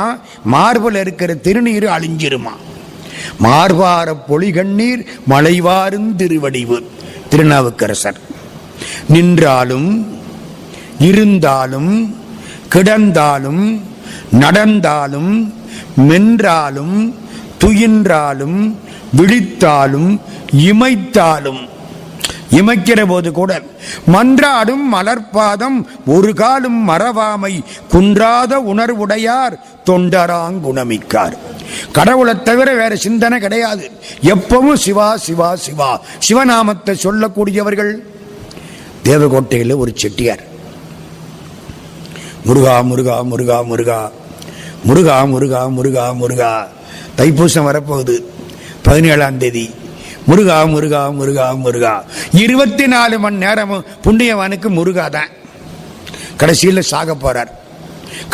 மார்புல இருக்கிற திருநீர் அழிஞ்சிருமா. மார்பார பொலி கண்ணீர் மலைவாரும் திருவடிவு திருநாவுக்கரசர். நின்றாலும் இருந்தாலும் கிடந்தாலும் நடந்தாலும் மென்றாலும் துயின்றாலும் விழித்தாலும் இமைத்தாலும், இமைக்கிற போது கூட மன்றாடும் மலர்பாதம் ஒரு காலும் மறவாமை குன்றாத உணர்வுடையார் தொண்டராங்குணமிக்கார். கடவுளை தவிர வேற சிந்தனை கிடையாது. எப்பவும் சிவா சிவா சிவா சிவநாமத்தை சொல்லக்கூடியவர்கள். தேவகோட்டையில் ஒரு செட்டியார், முருகா முருகா முருகா முருகா முருகா முருகா முருகா முருகா. தைப்பூசம் வரப்போகுது 17ஆம் தேதி. முருகா முருகா முருகா முருகா. 24 மணி நேரமும் புண்ணியவானுக்கு முருகா தான். கடைசியில் சாக போறார்.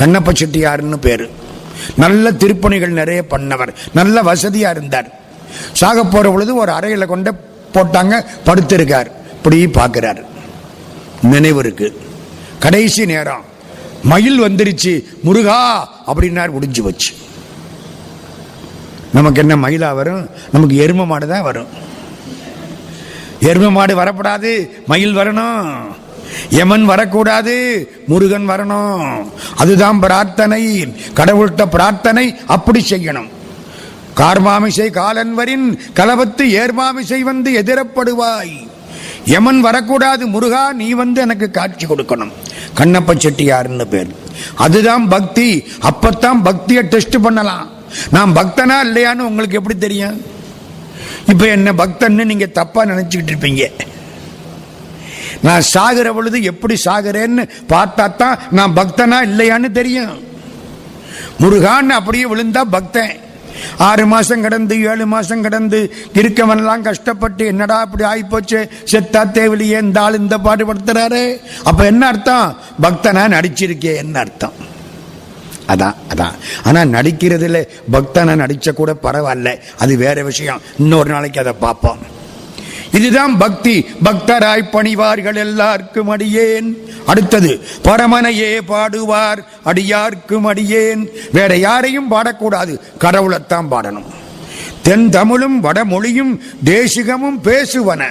கண்ணப்ப செட்டியார்னு பேரு. நல்ல திருப்பணிகள் நிறைய பண்ணவர், நல்ல வசதியா இருந்தார். சாக போற பொழுது ஒரு அறையில கொண்டு போட்டாங்க, படுத்திருக்கார். இப்படி பார்க்கிறார், நினைவு இருக்கு. கடைசி நேரம் மயில் வந்துருச்சு, முருகா அப்படின்னார். முடிஞ்சு வச்சு. நமக்கு என்ன மயிலா வரும்? நமக்கு எரும மாடு தான் வரும். எரும மாடு வரப்படாது, மயில் வரணும். யமன் வரக்கூடாது, முருகன் வரணும். அதுதான் பிரார்த்தனை. கடவுள்கிட்ட பிரார்த்தனை அப்படி செய்யணும். கார்மாமிசை காலன்வரின் கலவத்து ஏர்மாமிசை வந்து எதிரப்படுவாய். யமன் வரக்கூடாது, முருகா நீ வந்து எனக்கு காட்சி கொடுக்கணும். கண்ணப்ப செட்டியார்னு பேர். அதுதான் பக்தி. அப்பத்தான் பக்தியை டெஸ்ட் பண்ணலாம். நான் பக்தனா இல்லையான்னு உங்களுக்கு எப்படி தெரியும்? இப்ப என்ன பக்தன்னு நீங்க தப்பா நினைச்சுக்கிட்டு இருப்பீங்க. நான் சாகிற பொழுது எப்படி சாகிறேன்னு பார்த்தா தான் நான் பக்தனா இல்லையான்னு தெரியும். முருகான்னு அப்படியே விழுந்தா பக்தன். 6 மாசம் கடந்து 7 மாசம் கடந்து இருக்கவன்லாம் கஷ்டப்பட்டு என்னடா இப்படி ஆயிப்போச்சு, செத்தா தேவலியே, இந்த ஆள் இந்த பாடுபடுத்துறாரு. அப்ப என்ன அர்த்தம்? பக்தனா நடிச்சிருக்கே என்ன அர்த்தம்? அதான் அதான். ஆனா நடிக்கிறதுல பக்தனா நடிச்ச கூட பரவாயில்ல, அது வேற விஷயம். இன்னொரு நாளைக்கு அதை பார்ப்போம். இதுதான் பக்தி. பக்தராய் பணிவார்கள் எல்லாருக்கும் அடியேன். அடுத்தது பரமனையே பாடுவார் அடியார்க்கும் அடியேன். வேற யாரையும் பாடக்கூடாது, கடவுளைத்தான் பாடணும். தென் தமிழும் வடமொழியும் தேசிகமும் பேசுவன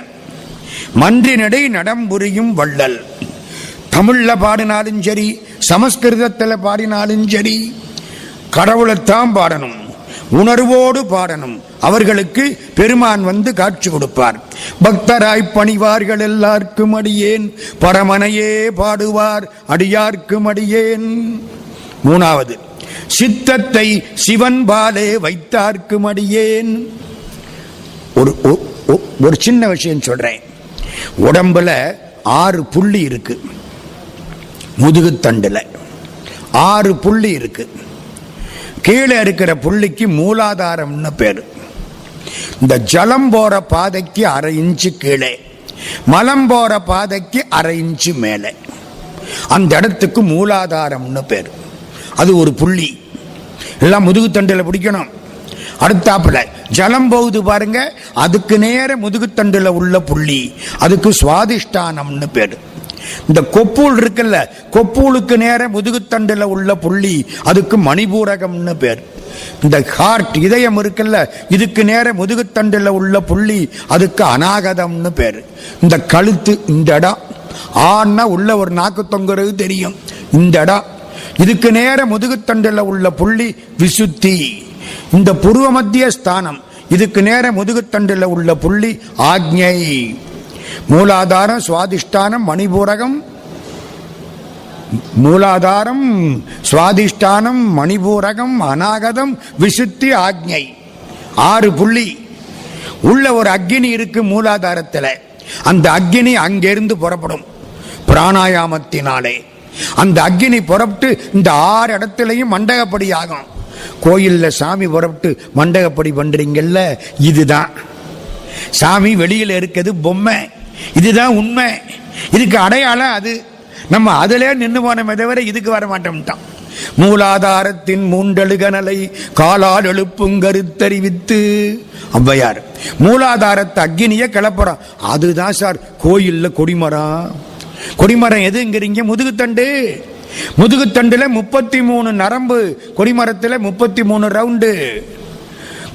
மன்றினடை நடம்புரியும் வள்ளல். தமிழ்ல பாடினாலும் சரி, சமஸ்கிருதத்தில் பாடினாலும் சரி, கடவுளைத்தான் பாடணும், உணர்வோடு பாடணும். அவர்களுக்கு பெருமான் வந்து காட்சி கொடுப்பார். பக்தராய் பணிவார்கள் எல்லாருக்கும் அடியேன், பரமனையே பாடுவார் அடியார்க்கும் அடியேன். மூணாவது, சித்தத்தை சிவன் பாலே வைத்தார்க்கும் அடியேன். ஒரு சின்ன விஷயம் சொல்றேன். உடம்புல 6 புள்ளி இருக்கு, முதுகுத்தண்டுல 6 புள்ளி இருக்கு. கீழே இருக்கிற புள்ளிக்கு மூலாதாரம்னு பேரு. இந்த ஜலம் போற பாதைக்கு 1/2 இன்ச்சு கீழே, மலம் போற பாதைக்கு 1/2 இன்ச்சு மேலே, அந்த இடத்துக்கு மூலாதாரம்னு பேரு. அது ஒரு புள்ளி. எல்லாம் முதுகுத்தண்டில் பிடிக்கணும். அடுத்தாப்புல ஜலம் போகுது பாருங்க, அதுக்கு நேர முதுகுத்தண்டுல உள்ள புள்ளி, அதுக்கு சுவாதிஷ்டானம்னு பேரு. இந்த கொப்பூல் இருக்குல்ல, கொப்பூலுக்கு நேர முதுகுத்தண்டுல உள்ள புள்ளி, அதுக்கு மணிபூரகம்னு பேர். இந்த ஹார்ட் இதயம் இருக்குல்ல, இதுக்கு நேர முதுகுத்தண்டுல உள்ள புள்ளி, அதுக்கு அநாகதம்னு பேர். இந்த கழுத்து இந்த இடம், ஆனா உள்ள ஒரு நாக்கு தொங்குறது தெரியும், இந்த இடம், இதுக்கு நேர முதுகுத்தண்டுல உள்ள புள்ளி விசுத்தி. இந்த புருவ மத்திய ஸ்தானம், இதுக்கு நேர முதுகுத்தண்டுல உள்ள புள்ளி ஆக்ஞை. மூலாதாரம், சுவாதிஷ்டானம், மணிபூரகம், மூலாதாரம், சுவாதிஷ்டானம், மணிபூரகம், அநாகதம், விசுத்தி, ஆக்ஞை. 6 புள்ளி உள்ள ஒரு அக்னி இருக்கு மூலாதாரத்தில். அந்த அக்னி அங்கிருந்து புறப்படும் பிராணாயாமத்தினாலே. அந்த அக்னி புறப்பட்டு இந்த 6 இடத்துலையும் மண்டகப்படி ஆகும். கோயில்ல சாமி புறப்பட்டு மண்டகப்படி பண்றீங்கல்ல, இதுதான் சாமி. வெளியில இருக்கிறது பொம்மை, இதுதான் உண்மை. இதுக்கு அடையாளம் அது. நம்ம அதிலே நின்று போனமே தவிர இதுக்கு வர மாட்டோம்ட்டான். மூலாதாரத்தின் மூண்டழுகனலை காலால் எழுப்பும் கருத்தறிவித்து ஔவையார். மூலாதாரத்தை அக்னியை கிளப்புறோம், அதுதான் சார் கோயில்ல கொடிமரம். கொடிமரம் எதுங்கிறீங்க? முதுகுத்தண்டு. முதுகுத்தண்டுல 33 நரம்பு, கொடிமரத்தில் 33 ரவுண்டு.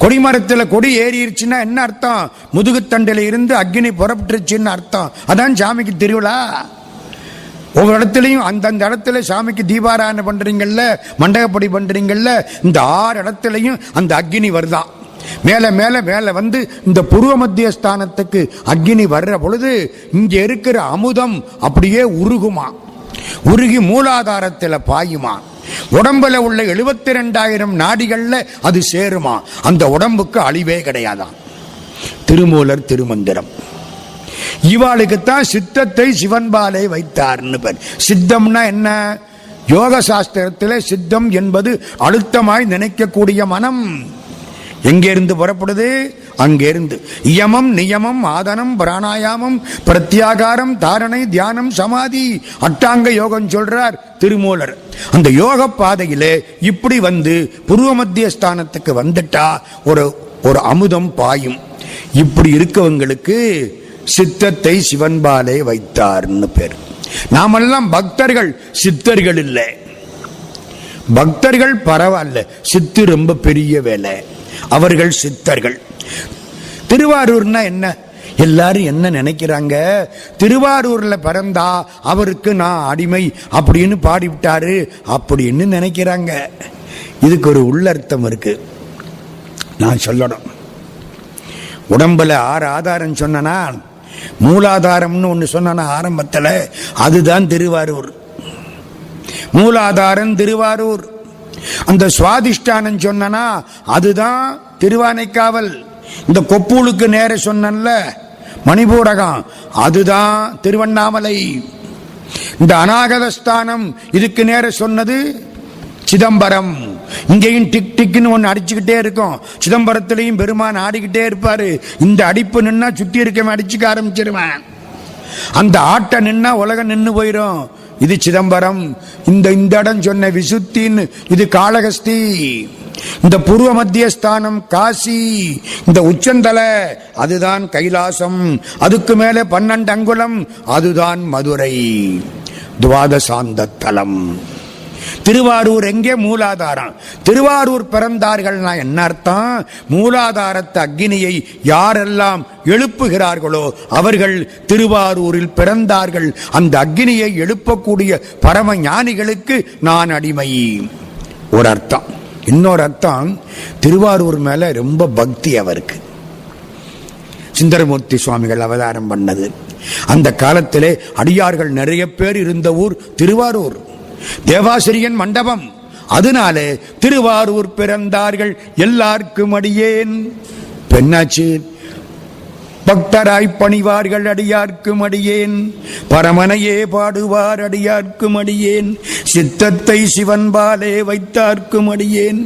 கொடிமரத்தில் கொடி ஏறிடுச்சுன்னா என்ன அர்த்தம்? முதுகுத்தண்டில இருந்து அக்னி புறப்பட்டுருச்சுன்னு அர்த்தம். அதான் சாமிக்கு திருவிழா. ஒவ்வொரு இடத்துலையும் அந்தந்த இடத்துல சாமிக்கு தீபாராதனை பண்றீங்கல்ல, மண்டகப்படி பண்றீங்கல்ல, இந்த 6 இடத்துலையும் அந்த அக்னி வருதான். மேல மேல மேல வந்து இந்த புருவ மத்திய ஸ்தானத்துக்கு அக்னி வர்ற பொழுது இங்க இருக்கிற அமுதம் அப்படியே உருகுமா, உருகி மூலாதாரத்தில் பாயுமா. உடம்புல உள்ள 72,000 நாடிகள்ல அது சேருமா. அந்த உடம்புக்கு அழிவே கிடையாதான். திருமூலர் திருமந்திரம். இவாளுக்குத்தான் சித்தத்தை சிவன்பாலே வைத்தார்னு பேர். சித்தம்னா என்ன? யோக சாஸ்திரத்தில் சித்தம் என்பது அழுத்தமாய் நினைக்கக்கூடிய மனம். எங்கிருந்து புறப்படுது? அங்கிருந்து. இயமம், நியமம், ஆதனம், பிராணாயாமம், பிரத்யாகாரம், தாரணை, தியானம், சமாதி, அட்டாங்க யோகம் சொல்றார் திருமூலர். அந்த யோக பாதையிலே இப்படி வந்து புருவ மத்திய ஸ்தானத்துக்கு வந்துட்டா ஒரு அமுதம் பாயும். இப்படி இருக்கவங்களுக்கு சித்தத்தை சிவன்பாலே வைத்தார்னு பேர். நாமெல்லாம் பக்தர்கள், சித்தர்கள் இல்லை. பக்தர்கள் பரவாயில்ல, சித்து ரொம்ப பெரிய வேலை. அவர்கள் சித்தர்கள். திருவாரூர்னா என்ன? எல்லாரும் என்ன நினைக்கிறாங்க? திருவாரூர்ல பிறந்தா அவருக்கு நான் அடிமை அப்படின்னு பாடிவிட்டாரு அப்படின்னு நினைக்கிறாங்க. இதுக்கு ஒரு உள்ளர்த்தம் இருக்கு, நான் சொல்லணும். உடம்புல 6 ஆதாரம் சொன்னா, மூலாதாரம்னு ஒன்று சொன்ன ஆரம்பத்தில், அதுதான் திருவாரூர். மூலாதாரம் திருவாரூர். அந்த சுவாதிஷ்டானம் சொன்னா அதுதான் திருவானைக்காவல். இந்த கொப்பூலுக்கு நேர சொன்னல மணிபூரகம், அதுதான் திருவண்ணாமலை. இந்த அநாகதஸ்தானம் இதுக்கு நேர சொன்னது சிதம்பரம். இங்கேயும் டிக் டிக்னு ஒன்று அடிச்சுக்கிட்டே இருக்கும். சிதம்பரத்திலையும் பெருமான் ஆடிக்கிட்டே இருப்பாரு. இந்த அடிப்பு நின்னா சுத்தி இருக்க அடிச்சுக்க ஆரம்பிச்சிருவேன். அந்த ஆட்ட நின்னா உலகம் நின்று போயிடும். இது சிதம்பரம். இந்த இடம் சொன்ன விசுத்தின்னு இது காளகஸ்தி. இந்த பூர்வ மத்தியஸ்தானம் காசி, இந்த உச்சந்தலை அதுதான் கைலாசம், அதுக்கு மேலே 12 அங்குலம் அதுதான் மதுரை, துவாதசாந்த தலம். திருவாரூர் எங்கே? மூலாதாரம். திருவாரூர் பிறந்தார்கள்னா என்ன அர்த்தம்? மூலாதாரத்து அக்னியை யாரெல்லாம் எழுப்புகிறார்களோ அவர்கள் திருவாரூரில் பிறந்தார்கள். அந்த அக்னியை எழுப்பக்கூடிய பரம ஞானிகளுக்கு நான் அடிமை, ஒரு அர்த்தம். இன்னொரு அர்த்தம், திருவாரூர் மேல ரொம்ப பக்தி அவருக்கு. சுந்தரமூர்த்தி சுவாமிகள் அவதாரம் பண்ணது அந்த காலத்திலே அடியார்கள் நிறைய பேர் இருந்த ஊர் திருவாரூர், தேவாசிரியன் மண்டபம். அதனாலே திருவாரூர் பிறந்தார்கள் எல்லாருக்கும் அடியேன். பெண்ணாச்சு, பக்தராய் பணிவார்கள் அடியார்க்கும் அடியேன், பரமனையே பாடுவார் அடியார்க்கும் அடியேன், சித்தத்தை சிவன்பாலே வைத்தார்க்கும் அடியேன்,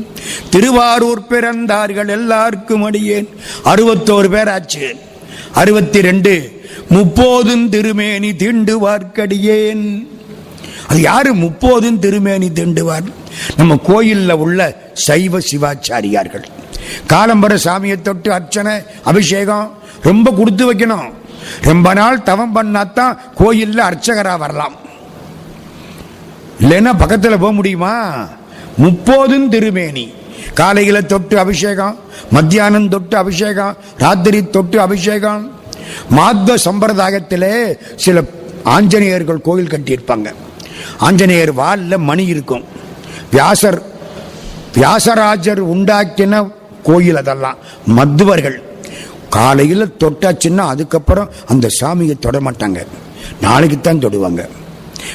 திருவாரூர் பிறந்தார்கள் எல்லாருக்கும் அடியேன். 61 பேர் ஆச்சு. 62 30 திருமேனி தீண்டுவார்க்கடியேன். அது யாரு 30 திருமேனி தீண்டுவார்? நம்ம கோயில்ல உள்ள சைவ சிவாச்சாரியார்கள். காலம்பர சாமியை தொட்டு அர்ச்சனை அபிஷேகம் ரொம்ப கொடுத்து வைக்கணும். ரொம்ப நாள் தவம் பண்ணாதான் கோயில்ல அர்ச்சகரா வரலாம், இல்லைன்னா பக்கத்துல போக முடியுமா? 30 திருமேனி, காலையில தொட்டு அபிஷேகம், மத்தியானம் தொட்டு அபிஷேகம், ராத்திரி தொட்டு அபிஷேகம். மாத்வ சம்பிரதாயத்திலே சில ஆஞ்சநேயர்கள் கோயில் கட்டியிருப்பாங்க. ஆஞ்சநேயர் வால்ல மணி இருக்கும். வியாசராஜர் உண்டாக்கின கோயில் அதெல்லாம். மத்துவர்கள் காலையில் தொட்டாச்சுன்னா அதுக்கப்புறம் அந்த சாமியை தொட மாட்டாங்க, நாளைக்கு தான் தொடுவாங்க.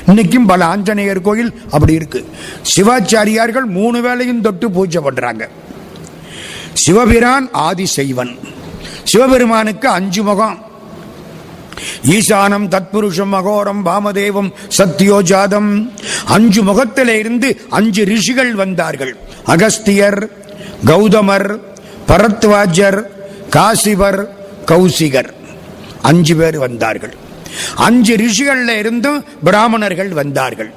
இன்னைக்கும் பல ஆஞ்சநேயர் கோயில் அப்படி இருக்கு. சிவாச்சாரியார்கள் 3 வேளையும் தொட்டு பூஜை பண்றாங்க. சிவபிரான் ஆதிசைவன். சிவபெருமானுக்கு 5 முகம். ஈசானம் தத்புருஷம் அகோரம் வாமதேவம் சத்யோஜாதம். 5 முகத்திலே இருந்து 5 ரிஷிகள் வந்தார்கள். அகஸ்தியர், கௌதமர், பரத்வாஜர், காசிவர், கௌசிகர். 5 பேர் வந்தார்கள். 5 ரிஷிகள்ல இருந்தும் பிராமணர்கள் வந்தார்கள்.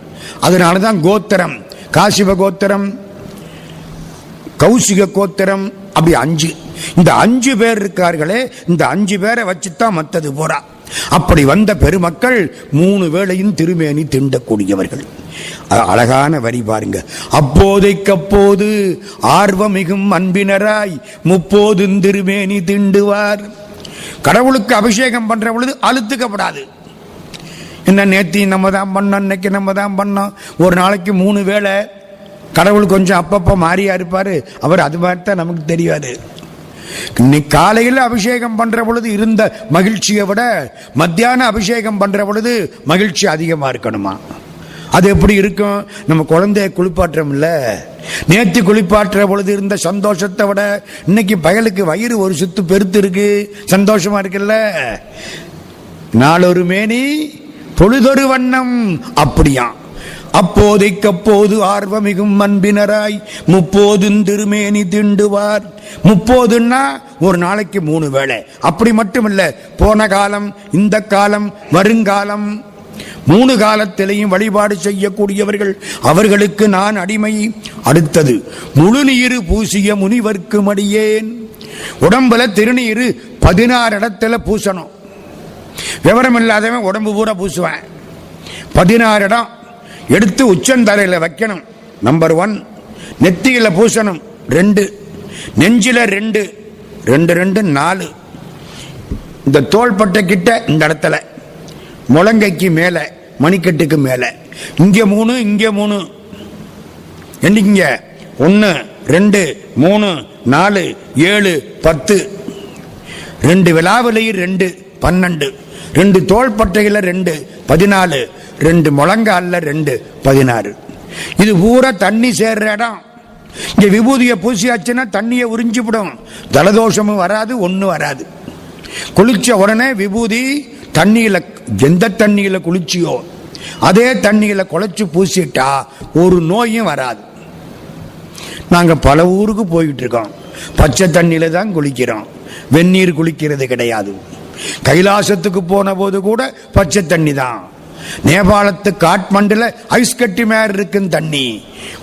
அதனாலதான் கோத்திரம், காசிப கோத்திரம், கௌசிக கோத்திரம், அப்படி 5. இந்த 5 பேர் இருக்கார்களே, இந்த 5 பேரை வச்சுதான் மத்தது போறா. அப்படி வந்த பெருமக்கள் 3 வேளையும் திருமேனி திண்டக்கூடியவர்கள். அழகான வரி பாருங்க. அப்போதைக்கப்போது ஆர்வமிகும் அன்பினராய் 30 திருமேனி திண்டுவார். கடவுளுக்கு அபிஷேகம் பண்ற பொழுது அழுத்துக்கப்படாது. என்ன நேத்தி நம்ம தான் பண்ணோம், இன்னைக்கு நம்ம தான் பண்ணோம். ஒரு நாளைக்கு 3 வேளை. கடவுள் கொஞ்சம் அப்பப்போ மாறியா இருப்பாரு, அவர் அது மாதிரி தான் நமக்கு தெரியாது. இன்னைக்கு காலையில் அபிஷேகம் பண்ற பொழுது இருந்த மகிழ்ச்சியை விட மத்தியான அபிஷேகம் பண்ற பொழுது மகிழ்ச்சி அதிகமா இருக்கணுமா? அது எப்படி இருக்கும்? நம்ம குழந்தைய குளிப்பாற்றம் இல்ல, நேற்று குளிப்பாற்ற பொழுது இருந்த சந்தோஷத்தை விட இன்னைக்கு பயலுக்கு வயிறு ஒரு சுத்து பெருத்து இருக்கு, சந்தோஷமா இருக்குல்ல. நாளொரு மேனி பொழுதொரு வண்ணம், அப்படியா? அப்போதைக்கப்போது ஆர்வமிகும் அன்பினராய் 30 திருமேனி திண்டுவார். 30ன்னா ஒரு நாளைக்கு 3 வேளை. அப்படி மட்டும் இல்ல, போன காலம், இந்த காலம், வருங்காலம், 3 காலத்திலையும் வழிபாடு செய்யக்கூடியவர்கள். அவர்களுக்கு நான் அடிமை. அடுத்தது, முழுநீரு பூசிய முனிவர்க்கு அடியேன். உடம்புல திருநீரு 16 இடத்துல பூசணும். விவரம் இல்லாதவன் உடம்பு பூரா பூசுவேன். 16 இடம் எடுத்து உச்சந்தலையில வைக்கணும். நம்பர் 1. நெத்தியில பூசணும் 2, நெஞ்சில 2, 2 2 4. இந்த தோள்பட்டை கிட்ட இந்த இடத்துல, முழங்கைக்கு மேல, மணிக்கட்டுக்கு மேல, இங்க 3, இங்க 3. என்னைக்குங்க? 1 2 3 4 7 10. 2 விலாவிலையும் 2 12, 2 தோள்பட்டையில 2 14, 2 முழங்கால 2 16. இது பூரா தண்ணி சேர்ற இடம். இங்க விபூதியை பூசியாச்சுன்னா தண்ணியை உறிஞ்சிவிடும், ஜலதோஷமும் வராது, ஒன்றும் வராது. குளிச்ச உடனே விபூதி தண்ணியில, எந்த தண்ணியில குளிச்சியோ அதே தண்ணியில குழைச்சு பூசிட்டா ஒரு நோயும் வராது. நாங்க பல ஊருக்கு போயிட்டு இருக்கோம், பச்சை தண்ணியில தான் குளிக்கிறோம், வெந்நீர் குளிக்கிறது கிடையாது. கைலாசத்துக்கு போன போது கூட பச்சை தண்ணி தான். நேபாளத்து காட்மண்டுல ஐஸ் கட்டி மேல இருக்கும் தண்ணி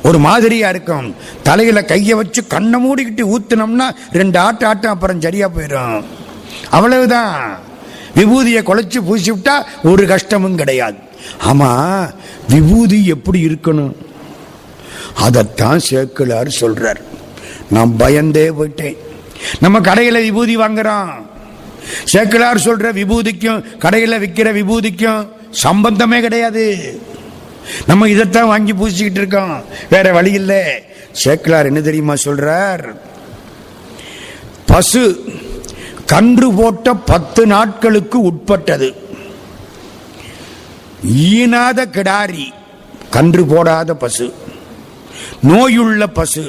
ஒரு மாதிரியா இருக்கும். தலையில கைய வச்சு கண்ணை மூடிக்கிட்டு ஊத்துனோம்னா 2 ஆட்டம் அப்புறம் சரியா போயிடும். அவ்வளவுதான். விபூதியை குழைச்சு பூசி விட்டா ஒரு கஷ்டமும் கிடையாது. ஆமா, விபூதி எப்படி இருக்கணும் அதத்தான் சேக்கிழார் சொல்றார். நான் பயந்தே போயிட்டேன். நம்ம கடையில விபூதி வாங்குறோம். சேக்கிழார் சொல்ற விபூதிக்கும் கடையில விற்கிற விபூதிக்கும் சம்பந்தமே கிடையாது. நம்ம இதைத்தான் வாங்கி பூசிக்கிட்டு இருக்கோம், வேற வழி இல்லை. சேக்கிழார் என்ன தெரியுமா சொல்றார்? பசு கன்று போட்ட 10 நாட்களுக்கு உட்பட்டது. ஈனாத கிடாரி, கன்று போடாத பசு, நோயுள்ள பசு,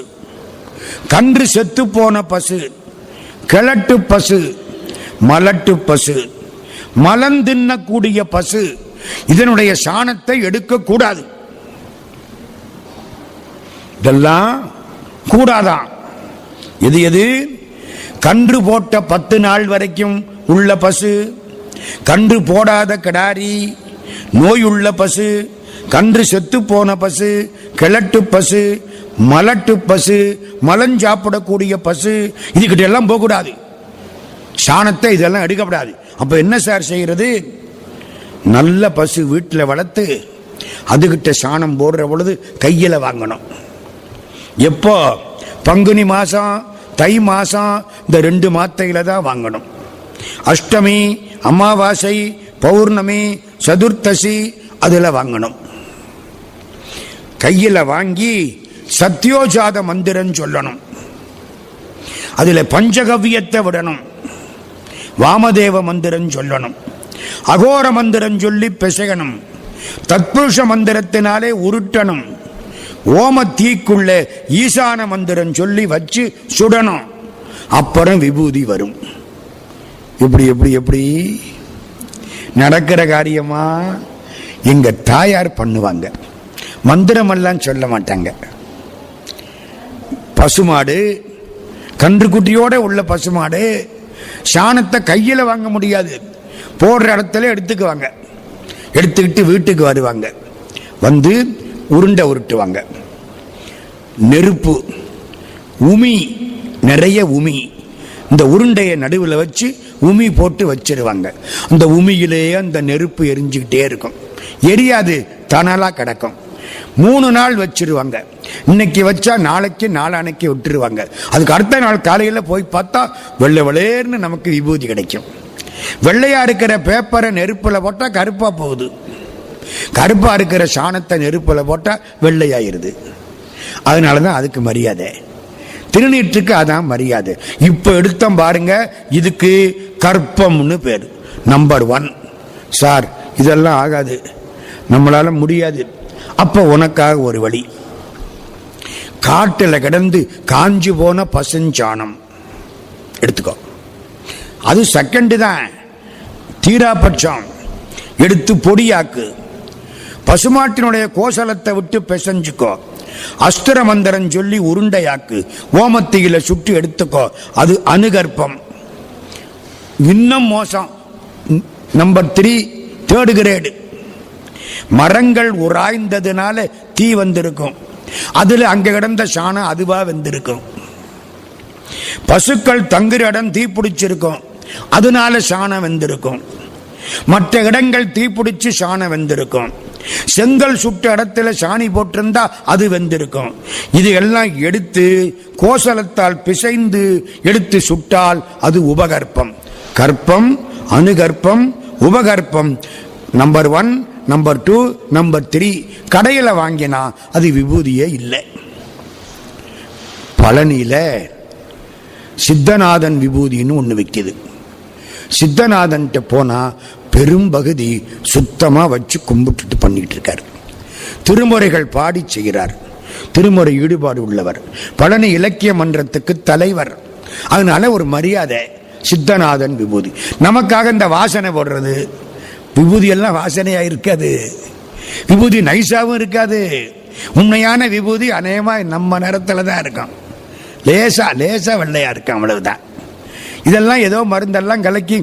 கன்று செத்து போன பசு, கிழட்டு பசு, மலட்டு பசு, மலந்தின்னக்கூடிய பசு, இதனுடைய சாணத்தை எடுக்க கூடாது. இதெல்லாம் கூடாதான். எது எது? கன்று போட்ட 10 நாள் வரைக்கும் உள்ள பசு, கன்று போடாத கிடாரி, நோயுள்ள பசு, கன்று செத்து போன பசு, கிழட்டு பசு, மலட்டு பசு, மலஞ்சாப்பிடக்கூடிய பசு, இதுகிட்ட எல்லாம் போகக்கூடாது. சாணத்தை இதெல்லாம் எடுக்கப்படாது. அப்ப என்ன சார் செய்யறது? நல்ல பசு வீட்டில் வளர்த்து அதுகிட்ட சாணம் போடுற பொழுது கையில வாங்கணும். எப்போ? பங்குனி மாசம், தை மாசம், இந்த 2 மாத்தையில தான் வாங்கணும். அஷ்டமி, அமாவாசை, பௌர்ணமி, சதுர்த்தசி அதுல வாங்கணும். கையில வாங்கி சத்யோஜாத மந்திரம் சொல்லணும். அதுல பஞ்சகவ்யத்தை விடணும். வாமதேவ மந்திரம் சொல்லணும். அகோர மந்திரம் சொல்லி பிசையணும். தத்புருஷ மந்திரத்தினாலே உருட்டணும். ஓம தீக்குள்ள ஈசான மந்திரம் சொல்லி வச்சு சுடணும். அப்புறம் விபூதி வரும். எப்படி எப்படி எப்படி நடக்கிற காரியமா? எங்க தாயார் பண்ணுவாங்க. மந்திரம் எல்லாம் சொல்ல மாட்டாங்க. பசுமாடு, கன்றுக்குட்டியோட உள்ள பசுமாடு, சாணத்தை கையில வாங்க முடியாது. போடுற இடத்துல எடுத்துக்குவாங்க. எடுத்துக்கிட்டு வீட்டுக்கு வருவாங்க. வந்து உருண்டை உருட்டுவாங்க. நெருப்பு, உமி, நிறைய உமி, இந்த உருண்டையை நடுவில் வச்சு உமி போட்டு வச்சிருவாங்க. அந்த உமியிலேயே அந்த நெருப்பு எரிஞ்சுக்கிட்டே இருக்கும். எரியாது, தணலா கிடக்கும். 3 நாள் வச்சிருவாங்க. இன்னைக்கு வச்சா நாளைக்கு நாளானைக்கு விட்டுருவாங்க. அதுக்கு அடுத்த நாள் காலையில் போய் பார்த்தா வெள்ளை வெளேர்னு நமக்கு விபூதி கிடைக்கும். வெள்ளையா இருக்கிற பேப்பரை நெருப்புல போட்டா கருப்பா போகுது. கருப்பா இருக்கிற சாணத்தை நெருப்புல போட்டா வெள்ளையாயிருது. அதனாலதான் அதுக்கு மரியாதை. திருநீற்றுக்கு அதான் மரியாதை. இப்ப எடுத்தோம் பாருங்க, இதுக்கு கற்பம்னு பேரு. நம்பர் 1. சார் இதெல்லாம் ஆகாது, நம்மளால முடியாது. அப்ப உனக்காக ஒரு வழி. காட்டுல கிடந்து காஞ்சி போன பசுஞ்சாணம் எடுத்துக்கோ. அது செகண்ட் தான், தீராபட்சம். எடுத்து பொடியாக்கு. பசுமாட்டினுடைய கோசலத்தை விட்டு பிசைஞ்சுக்கோ. அஸ்திர மந்திரம் சொல்லி உருண்டையாக்கு. ஓமத்தியில சுட்டு எடுத்துக்கோ. அது அனுகற்பம். இன்னும் மோசம், நம்பர் 3, 3rd கிரேடு. மரங்கள் உராய்ந்ததுனால தீ வந்திருக்கும். அதுல அங்க கிடந்த சாணம் அதுவா வந்திருக்கும். பசுக்கள் தங்குற இடம் தீ பிடிச்சிருக்கும், அதனால சாணம் வந்திருக்கும். மற்ற இடங்கள் தீப்பிடிச்சு சாணம் வெந்திருக்கும். செங்கல் சுட்ட இடத்துல சாணி போட்டிருந்தா அது வெந்திருக்கும். இது எல்லாம் எடுத்து கோசலத்தால் பிசைந்து எடுத்து சுட்டால் அது உபகற்பம். கற்பம், அனுகற்பம், உபகற்பம். Number 1, number 2, number 3. கடையில வாங்கினா அது விபூதியே இல்லை. பழனியில சித்தநாதன் விபூதின்னு ஒண்ணு விற்கிது. சித்தநாதன் போனா பெரும்பகுதி சுத்தமா வச்சு கும்பிட்டுட்டு பண்ணிட்டு இருக்காரு. திருமுறைகள் பாடி செய்கிறார். திருமுறை ஈடுபாடு உள்ளவர். பழனி இலக்கிய மன்றத்துக்கு தலைவர். அதனால ஒரு மரியாதை. சித்தநாதன் விபூதி. நமக்காக இந்த வாசனை போடுறது, விபூதி எல்லாம் வாசனையா இருக்காது. விபூதி நைசாவும் இருக்காது. உண்மையான விபூதி அநேகமா நம்ம நேரத்துல தான் இருக்கும். லேசா லேசா வெள்ளையா இருக்கும், அவ்வளவுதான். இதெல்லாம் ஏதோ மருந்தெல்லாம் கலக்கி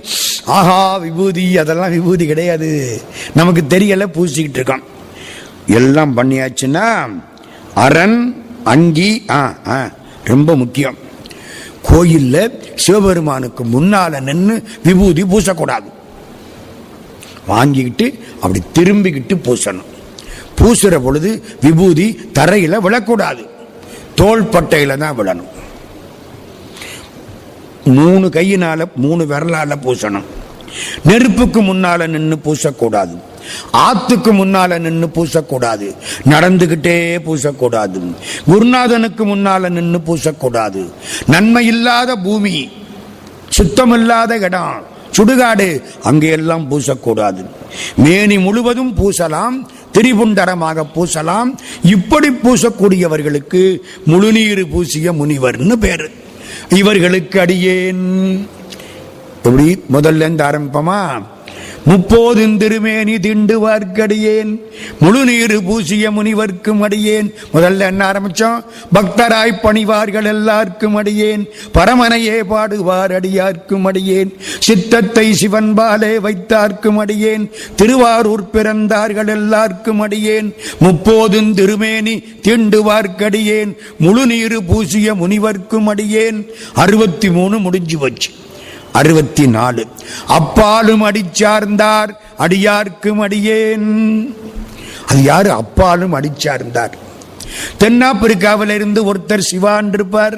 ஆஹா விபூதி, அதெல்லாம் விபூதி கிடையாது, நமக்கு தெரியல, பூசிக்கிட்டு இருக்கோம். எல்லாம் பண்ணியாச்சுன்னா அரண் அங்கி ரொம்ப முக்கியம். கோயில்ல சிவபெருமானுக்கு முன்னால நின்று விபூதி பூசக்கூடாது. வாங்கிக்கிட்டு அப்படி திரும்பிக்கிட்டு பூசணும். பூசுற பொழுது விபூதி தரையில விழக்கூடாது, தோள்பட்டையில தான் விழணும். 3 கையினால 3 விரலால பூசணும். நெருப்புக்கு முன்னால நின்று பூசக்கூடாது, ஆத்துக்கு முன்னால நின்று பூசக்கூடாது, நடந்துகிட்டே பூசக்கூடாது, குருநாதனுக்கு முன்னால நின்று பூசக்கூடாது, நன்மை இல்லாத பூமி, சுத்தமில்லாத இடம், சுடுகாடு, அங்கெல்லாம் பூசக்கூடாது. மேனி முழுவதும் பூசலாம், திரிபுண்டரமாக பூசலாம். இப்படி பூசக்கூடியவர்களுக்கு முழுநீர் பூசிய முனிவர்னு பேரு. இவர்களுக்கு அடியேன். எப்படி முதல்ல இருந்து ஆரம்பிப்போமா? 30 திருமேனி திண்டுவார்க்கடியேன், முழுநீர் பூசிய முனிவர்க்கும் அடியேன். முதல்ல என்ன ஆரம்பிச்சோம்? பக்தராய் பணிவார்கள் எல்லாருக்கும் அடியேன், பரமனையே பாடுவார் அடியார்க்கும் அடியேன், சித்தத்தை சிவன்பாலே வைத்தார்க்கும் அடியேன், திருவாரூர் பிறந்தார்கள் எல்லாருக்கும் அடியேன், 30 திருமேனி திண்டுவார்க்கடியேன், முழுநீர் பூசிய முனிவர்க்கும் அடியேன். 63 முடிஞ்சு போச்சு. 64 அப்பாலும் அடிச்சார்ந்தார் அடியார்க்கும் அடியேன். அது யாரு? அப்பாலும் அடிச்சார்ந்தார். தென்னாப்பிரிக்காவில இருந்து ஒருத்தர் சிவான் இருப்பார்,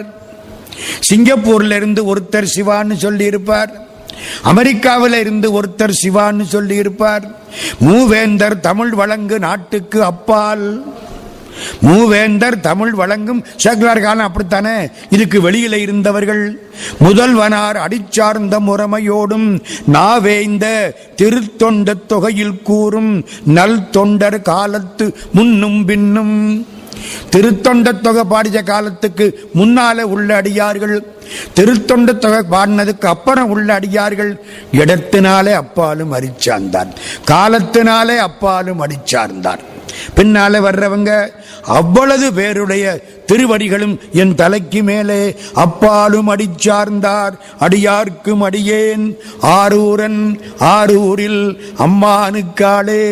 சிங்கப்பூர்ல இருந்து ஒருத்தர் சிவான்னு சொல்லி இருப்பார், அமெரிக்காவில இருந்து ஒருத்தர் சிவான்னு சொல்லி இருப்பார். மூவேந்தர் தமிழ் வழங்கு நாட்டுக்கு அப்பால். மூவேந்தர் தமிழ் வழங்கும் சேக்கலார் காலம் அப்படித்தானே. இதுக்கு வெளியில இருந்தவர்கள் முதல்வனார் அடிச்சார்ந்த முறைமையோடும் நாவேந்த திருத்தொண்ட தொகையில் கூறும் நல் தொண்டர் காலத்து முன்னும் பின்னும். திருத்தொண்ட தொகை பாடிய காலத்துக்கு முன்னால உள்ள அடியார்கள், திருத்தொண்ட தொகை பாடினதுக்கு அப்புறம் உள்ள அடியார்கள் இடத்தினாலே அப்பாலும் அடிச்சார்ந்தார், காலத்தினாலே அப்பாலும் அடிச்சார்ந்தார். பின்னால வர்றவங்க அவ்வளவு பேருடைய திருவடிகளும் என் தலைக்கு மேலே அப்பாலும் அடிச்சார்ந்தார் அடியார்க்கும் அடியேன். ஆரூரன் ஆரூரில் அம்மானுக்காளே.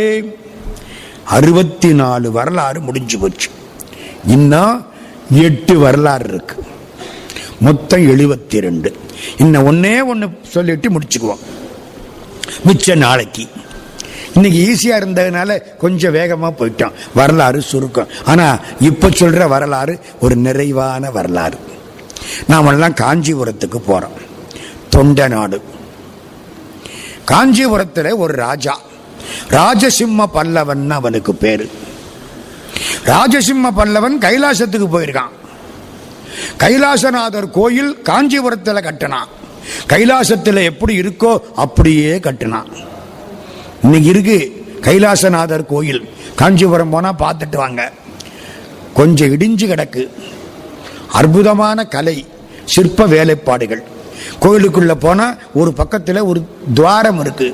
64 வரலாறு முடிஞ்சு போச்சு. இன்னும் 8 வரலாறு இருக்கு, மொத்தம் 72. இன்னும் ஒண்ணு சொல்லிட்டு முடிச்சுக்குவோம், மிச்ச நாளைக்கு. இன்னைக்கு ஈஸியா இருந்ததுனால கொஞ்சம் வேகமா போயிட்டோம், வரலாறு சுருக்கம். ஆனா இப்ப சொல்ற வரலாறு ஒரு நிறைவான வரலாறு. நாமெல்லாம் காஞ்சிபுரத்துக்கு போறோம், தொண்ட நாடு. காஞ்சிபுரத்துல ஒரு ராஜா, ராஜசிம்ம பல்லவன் அவனுக்கு பேரு. ராஜசிம்ம பல்லவன் கைலாசத்துக்கு போயிருக்கான். கைலாசநாதர் கோயில் காஞ்சிபுரத்துல கட்டினான். கைலாசத்துல எப்படி இருக்கோ அப்படியே கட்டினான். இன்னைக்கு இருக்கு கைலாசநாதர் கோயில். காஞ்சிபுரம் போனா பார்த்துட்டு வாங்க. கொஞ்சம் இடிஞ்சு கிடக்கு, அற்புதமான கலை சிற்ப வேலைப்பாடுகள். கோயிலுக்குள்ள போனா ஒரு பக்கத்துல ஒரு துவாரம் இருக்கு,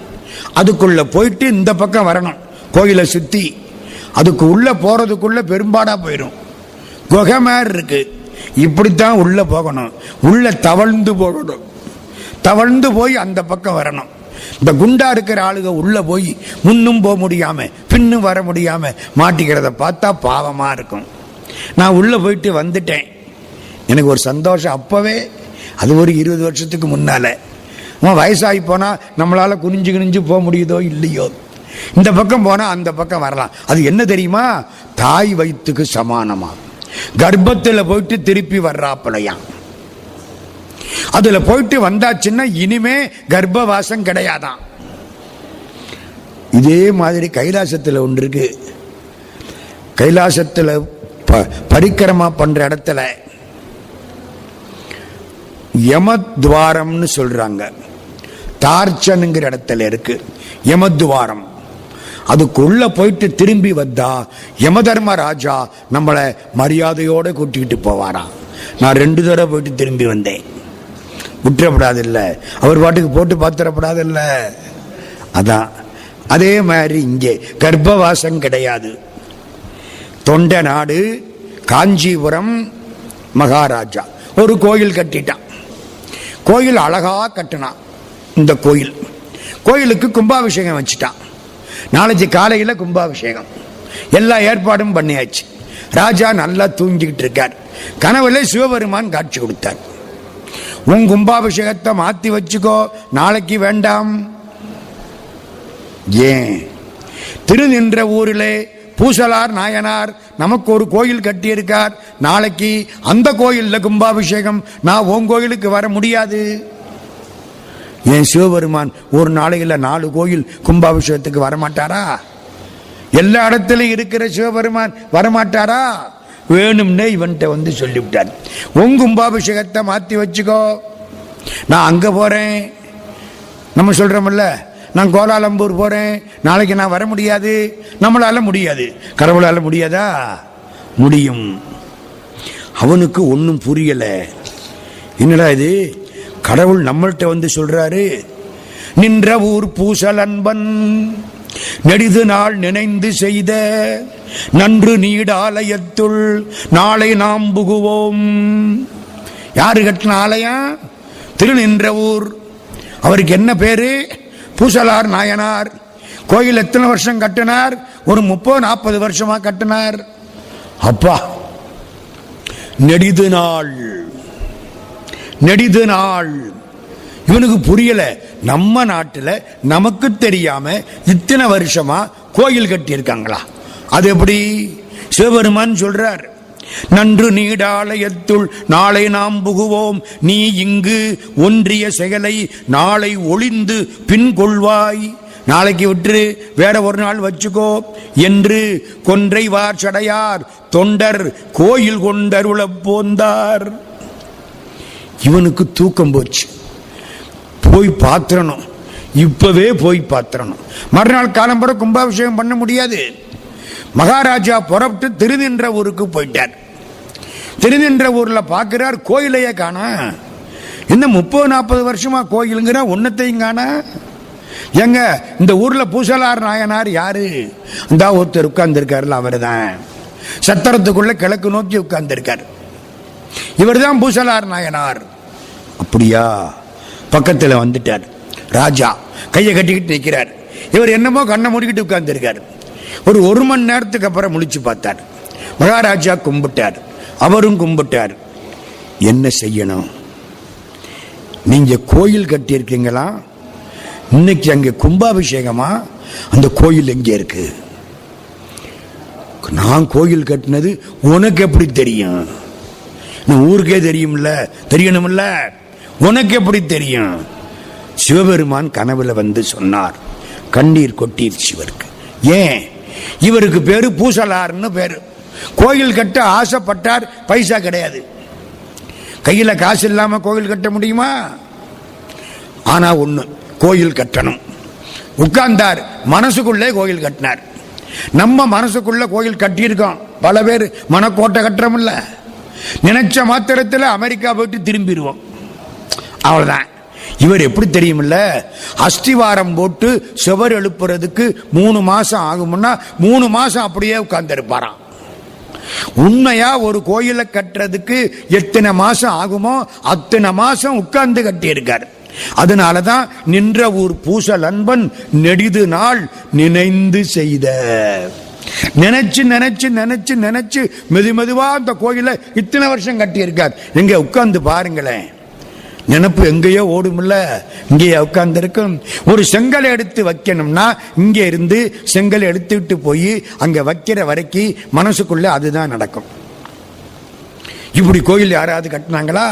அதுக்குள்ள போயிட்டு இந்த பக்கம் வரணும் கோயிலை சுத்தி. அதுக்கு உள்ள போறதுக்குள்ள பெரும்பாடா போயிடும், குகை மாதிரி இருக்கு. இப்படித்தான் உள்ள போகணும், உள்ள தவழ்ந்து போகணும், தவழ்ந்து போய் அந்த பக்கம் வரணும். இந்த குண்டா இருக்கிற ஆளுக உள்ள போய் முன்னும் போக முடியாம பின்னும் வர முடியாம மாட்டிக்கிறத பார்த்தா பாவமா இருக்கும். நான் உள்ள போயிட்டு வந்துட்டேன், எனக்கு ஒரு சந்தோஷம் அப்பவே. அது ஒரு 20 வருஷத்துக்கு முன்னால. வயசாகி போனா நம்மளால குனிஞ்சு குனிஞ்சு போக முடியுதோ இல்லையோ, இந்த பக்கம் போனா அந்த பக்கம் வரலாம். அது என்ன தெரியுமா? தாய் வயிற்றுக்கு சமானமா. கர்ப்பத்தில் போயிட்டு திருப்பி வர்றாப்பலையாம். அதுல போயிட்டு வந்தாச்சுன்னா இனிமே கர்ப்பவாசம் கிடையாதான். இதே மாதிரி கைலாசத்துல ஒன்று இருக்கு. கைலாசத்துல பரிக்கிரமா பண்ற இடத்துல யமத்வாரம்னு சொல்றாங்க. டார்ச்சனுங்கிற இடத்துல இருக்கு யமத்வாரம். அதுக்குள்ள போயிட்டு திரும்பி வந்தா யமதர்ம ராஜா நம்மளை மரியாதையோட கூட்டிக்கிட்டு போவாரா. நான் 2 தடவை போயிட்டு திரும்பி வந்தேன். விட்டுறப்படாதில்ல, அவர் பாட்டுக்கு போட்டு பார்த்துடப்படாதில்ல. அதான் அதே மாதிரி இங்கே கர்ப்பவாசம் கிடையாது. தொண்ட நாடு காஞ்சிபுரம் மகாராஜா ஒரு கோயில் கட்டிட்டான். கோயில் அழகா கட்டினான். இந்த கோயிலுக்கு கும்பாபிஷேகம் வச்சுட்டான். நாளைக்கு காலையில் கும்பாபிஷேகம், எல்லா ஏற்பாடும் பண்ணியாச்சு. ராஜா நல்லா தூங்கிக்கிட்டு இருக்கார். கனவுல சிவபெருமான் காட்சி கொடுத்தார். உன் கும்பாபிஷேகத்தை மாத்தி வச்சுக்கோ, நாளைக்கு வேண்டாம். ஏன்? திருநின்ற ஊரிலே பூசலார் நாயனார் நமக்கு ஒரு கோயில் கட்டியிருக்கார். நாளைக்கு அந்த கோயிலில் கும்பாபிஷேகம், நான் உன் கோயிலுக்கு வர முடியாது. ஏன் சிவபெருமான் ஒரு நாளையில் 4 கோயில் கும்பாபிஷேகத்துக்கு வரமாட்டாரா? எல்லா இடத்துலையும் இருக்கிற சிவபெருமான் வரமாட்டாரா? வேணும்னே இவன்கிட்ட வந்து சொல்லிவிட்டார், உன் கும்பாபிஷேகத்தை மாற்றி வச்சுக்கோ, நான் அங்கே போகிறேன். நம்ம சொல்கிறோம்ல, நான் கோலாலம்பூர் போகிறேன், நாளைக்கு நான் வர முடியாது. நம்மளால முடியாது, கடவுளால் முடியாதா? முடியும். அவனுக்கு ஒன்றும் புரியலை. என்னடா இது, கடவுள் நம்மள்கிட்ட வந்து சொல்றாரு, நின்ற ஊர் பூசல் அன்பன் நெடிது நாள் நினைந்து செய்த நன்று நீடாலயத்துள் நாளை நாம் புகுவோம். யாரு கட்டின ஆலயம்? திருநின்ற ஊர். அவருக்கு என்ன பேரு? பூசலார் நாயனார். கோயில் எத்தனை வருஷம் கட்டினார்? ஒரு 30-40 வருஷமா கட்டினார். அப்பா, நெடிது நாள். இவனுக்கு புரியல. நம்ம நாட்டில் நமக்கு தெரியாம இத்தனை வருஷமா கோயில் கட்டி இருக்காங்களா? அது எப்படி? சிவபெருமான் சொல்றார், நன்று நீடாலயத்துள் நாளை நாம் புகுவோம், நீ இங்கு ஒன்றிய செயலை நாளை ஒளிந்து பின் கொள்வாய். நாளைக்கு விட்டு வேற ஒரு நாள் வச்சுக்கோ என்று கொன்றைவார் சடையார் தொண்டர் கோயில் கொண்டருள போந்தார். இவனுக்கு தூக்கம் போச்சு. போய் பாத்திரணும், இப்பவே போய் பாத்திரணும். மறுநாள் காலம்பர கும்பாபிஷேகம் பண்ண முடியாது. மகாராஜா புறப்பட்டு திருநின்ற ஊருக்கு போயிட்டார். திருநின்ற ஊர்ல பார்க்கிறார், கோயிலையே காணா. இந்த 30-40 வருஷமா கோயிலுங்கிற ஒன்னத்தையும் காணா. எங்க இந்த ஊர்ல பூசலார் நாயனார் யாரு? இந்த ஒருத்தர் உட்கார்ந்து இருக்காருல, அவரு தான். சத்திரத்துக்குள்ள கிழக்கு நோக்கி உட்கார்ந்து இருக்காரு. இவர் தான் பூசலார் நாயனார். அப்படியா? பக்கத்தில் வந்துட்டார். ராஜா கையை கட்டிக்கிட்டு நிற்கிறார். இவர் என்னமோ கண்ணை மூடிக்கிட்டு உட்கார்ந்து இருக்கார். ஒரு மணி நேரத்துக்கு அப்புறம் முழிச்சு பார்த்தார். மகாராஜா கும்பிட்டார், அவரும் கும்பிட்டார். என்ன செய்யணும்? நீங்க கோயில் கட்டி இருக்கீங்களா? இன்னைக்கு அங்க கும்பாபிஷேகமா? அந்த கோயில் எங்கே இருக்கு? நான் கோயில் கட்டினது உனக்கு எப்படி தெரியும்? ஊருக்கே தெரியும்ல, தெரியணும்ல, உனக்கு எப்படி தெரியும்? சிவபெருமான் கனவுல வந்து சொன்னார். கண்ணீர் கொட்டிருச்சு இவருக்கு. ஏன்? இவருக்கு பேரு பூசலார்னு பேரு. கோயில் கட்ட ஆசைப்பட்டார், பைசா கிடையாது. கையில காசு இல்லாம கோயில் கட்ட முடியுமா? ஆனா ஒண்ணு, கோயில் கட்டணும். உட்கார்ந்தார், மனசுக்குள்ளே கோயில் கட்டினார். நம்ம மனசுக்குள்ள கோயில் கட்டியிருக்கோம். பல பேர் மனக்கோட்டை கட்டுறோம்ல, நினைச்ச மாத்திரத்தில் அமெரிக்கா போயிட்டு திரும்பிடுவோம், அவ்வளவுதான். இவர் எப்படி தெரியுமில்ல, அஸ்திவாரம் போட்டு சுவர் எழுப்புறதுக்கு 3 மாசம் ஆகும்னா 3 மாசம் அப்படியே உட்கார்ந்து இருப்பாராம். உண்மையா ஒரு கோயிலை கட்டுறதுக்கு எத்தனை மாசம் ஆகுமோ அத்தனை மாசம் உட்கார்ந்து கட்டி இருக்காரு. அதனாலதான் நின்ற ஊர் பூசல் அன்பன் நெடிது நாள் நினைந்து செய்த. நினைச்சு நினைச்சு நினைச்சு நினைச்சு மெதுவா அந்த கோயிலை இத்தனை வருஷம் கட்டி இருக்கார். எங்க உட்கார்ந்து பாருங்களேன், நினப்பு எங்கேயோ ஓடுமில்ல, இங்கேயே உட்கார்ந்து இருக்கும். ஒரு செங்கலை எடுத்து வைக்கணும்னா இங்கே இருந்து செங்கலை எடுத்துட்டு போய் அங்க வைக்கிற வரைக்கும் மனசுக்குள்ள அதுதான் நடக்கும். இப்படி கோயில் யாராவது கட்டினாங்களா?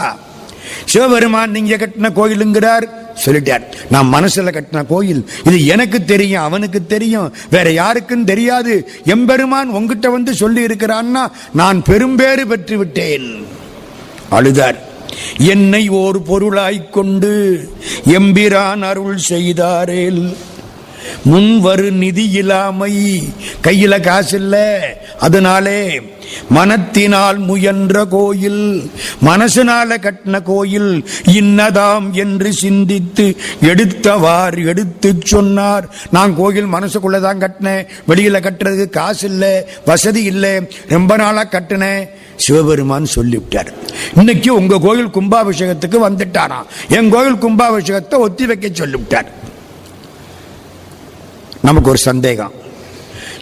சிவபெருமான் நீங்க கட்டின கோயிலுங்கிறார், சொல்லிட்டார். நான் மனசுல கட்டின கோயில் இது, எனக்கு தெரியும், அவனுக்கு தெரியும், வேற யாருக்கும் தெரியாது. எம்பெருமான் உங்ககிட்ட வந்து சொல்லி இருக்கிறான்னா நான் பெரும்பேறு பெற்று விட்டேன். அழுதார். என்னை ஒரு பொருளாய்கொண்டு எம்பிரான் அருள் செய்தாரேல் முன்வரு நிதி இல்லாமை. கையில காசு இல்ல, அதனாலே மனத்தினால் முயன்ற கோயில், மனசுனால கட்டின கோயில் இன்னதாம் என்று சிந்தித்து எடுத்தவார் எடுத்து சொன்னார். நான் கோயில் மனசுக்குள்ளதான் கட்டினேன், வெளியில கட்டுறதுக்கு காசு இல்லை, வசதி இல்லை, ரொம்ப நாளா கட்டினேன். சிவபெருமான் சொல்லிவிட்டார். இன்னைக்கு உங்க கோயில் கும்பாபிஷேகத்துக்கு வந்துட்டாராம், என் கோயில் கும்பாபிஷேகத்தை ஒத்தி வைக்க சொல்லிவிட்டார். நமக்கு ஒரு சந்தேகம்,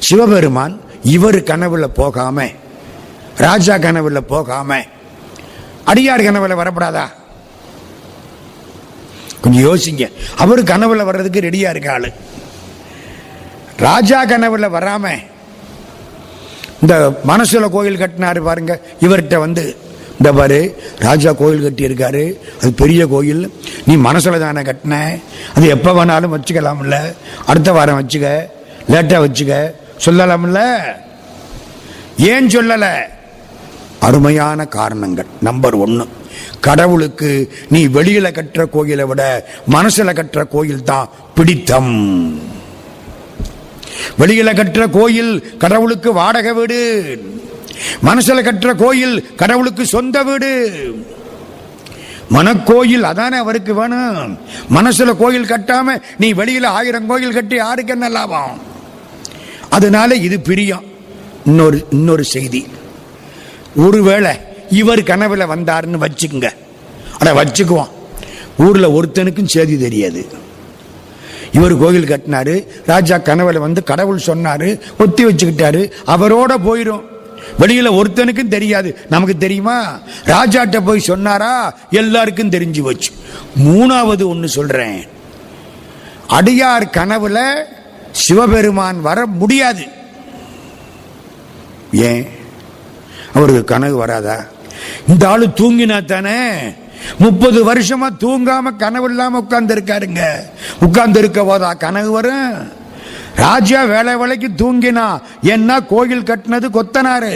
சிவபெருமான் இவர் கனவுல போகாம, ராஜா கனவுல போகாம அடியார் கனவுல வரப்படாதா? கொஞ்சம் யோசிங்க. அவரு கனவுல வர்றதுக்கு ரெடியா இருக்க ஆளு, ராஜா கனவுல வராம இந்த மனசுல கோயில் கட்டினாரு பாருங்க, இவர்கிட்ட வந்து இந்த பாரு ராஜா கோயில் கட்டி இருக்காரு, அது பெரிய கோயில், நீ மனசுல தானே கட்டின, அது எப்ப வேணாலும் வச்சுக்கலாம்ல, அடுத்த வாரம் வச்சுக்க, லேட்டா வச்சுக்க சொல்லலாம்ல. ஏன் சொல்லல? அருமையான காரணங்கள். நம்பர் 1, கடவுளுக்கு நீ வெளியில கட்டுற கோயிலை விட மனசுல கட்டுற கோயில் தான் பிடித்தம். வெளியில கட்டுற கோயில் கடவுளுக்கு வாடகை வீடு, மனசுல கட்டுற கோயில் கடவுளுக்கு சொந்த வீடு. மனக்கோயில் அதானே அவருக்கு வேணும். மனசுல கோயில் கட்டாம நீ வெளியில 1000 கோயில் கட்டி யாருக்கு என்ன லாபம்? அதனால இது பிரியம். இன்னொரு செய்தி, ஒருவேளை இவர் கனவுல வந்தாருன்னு வச்சுக்குங்க, அட வச்சுக்குவோம், ஊர்ல ஒருத்தனுக்கும் செய்தி தெரியாது. இவர் கோயில் கட்டினாரு, ராஜா கனவுல வந்து கடவுள் சொன்னாரு, ஒத்தி வச்சுக்கிட்டாரு, அவரோட போயிரும். வெளியில ஒருத்தனுக்கும் தெரியாது. நமக்கு தெரியுமா? ராஜாட்ட போய் சொன்னாரா, எல்லாருக்கும் தெரிஞ்சு போச்சு. 3வது ஒன்னு சொல்றேன், அடியார் கனவுல சிவபெருமான் வர முடியாது. ஏன்? அவருக்கு கனவு வராதா? இந்த ஆளு தூங்கினா தானே. 30 வருஷமா தூங்காம கனவு இல்லாம உட்கார்ந்து இருக்காருங்க. உட்கார்ந்து இருக்க போதா கனவு வரும்? ராஜா வேலை வேலைக்கு தூங்கினா என்ன? கோயில் கட்டினது கொத்தனாரு.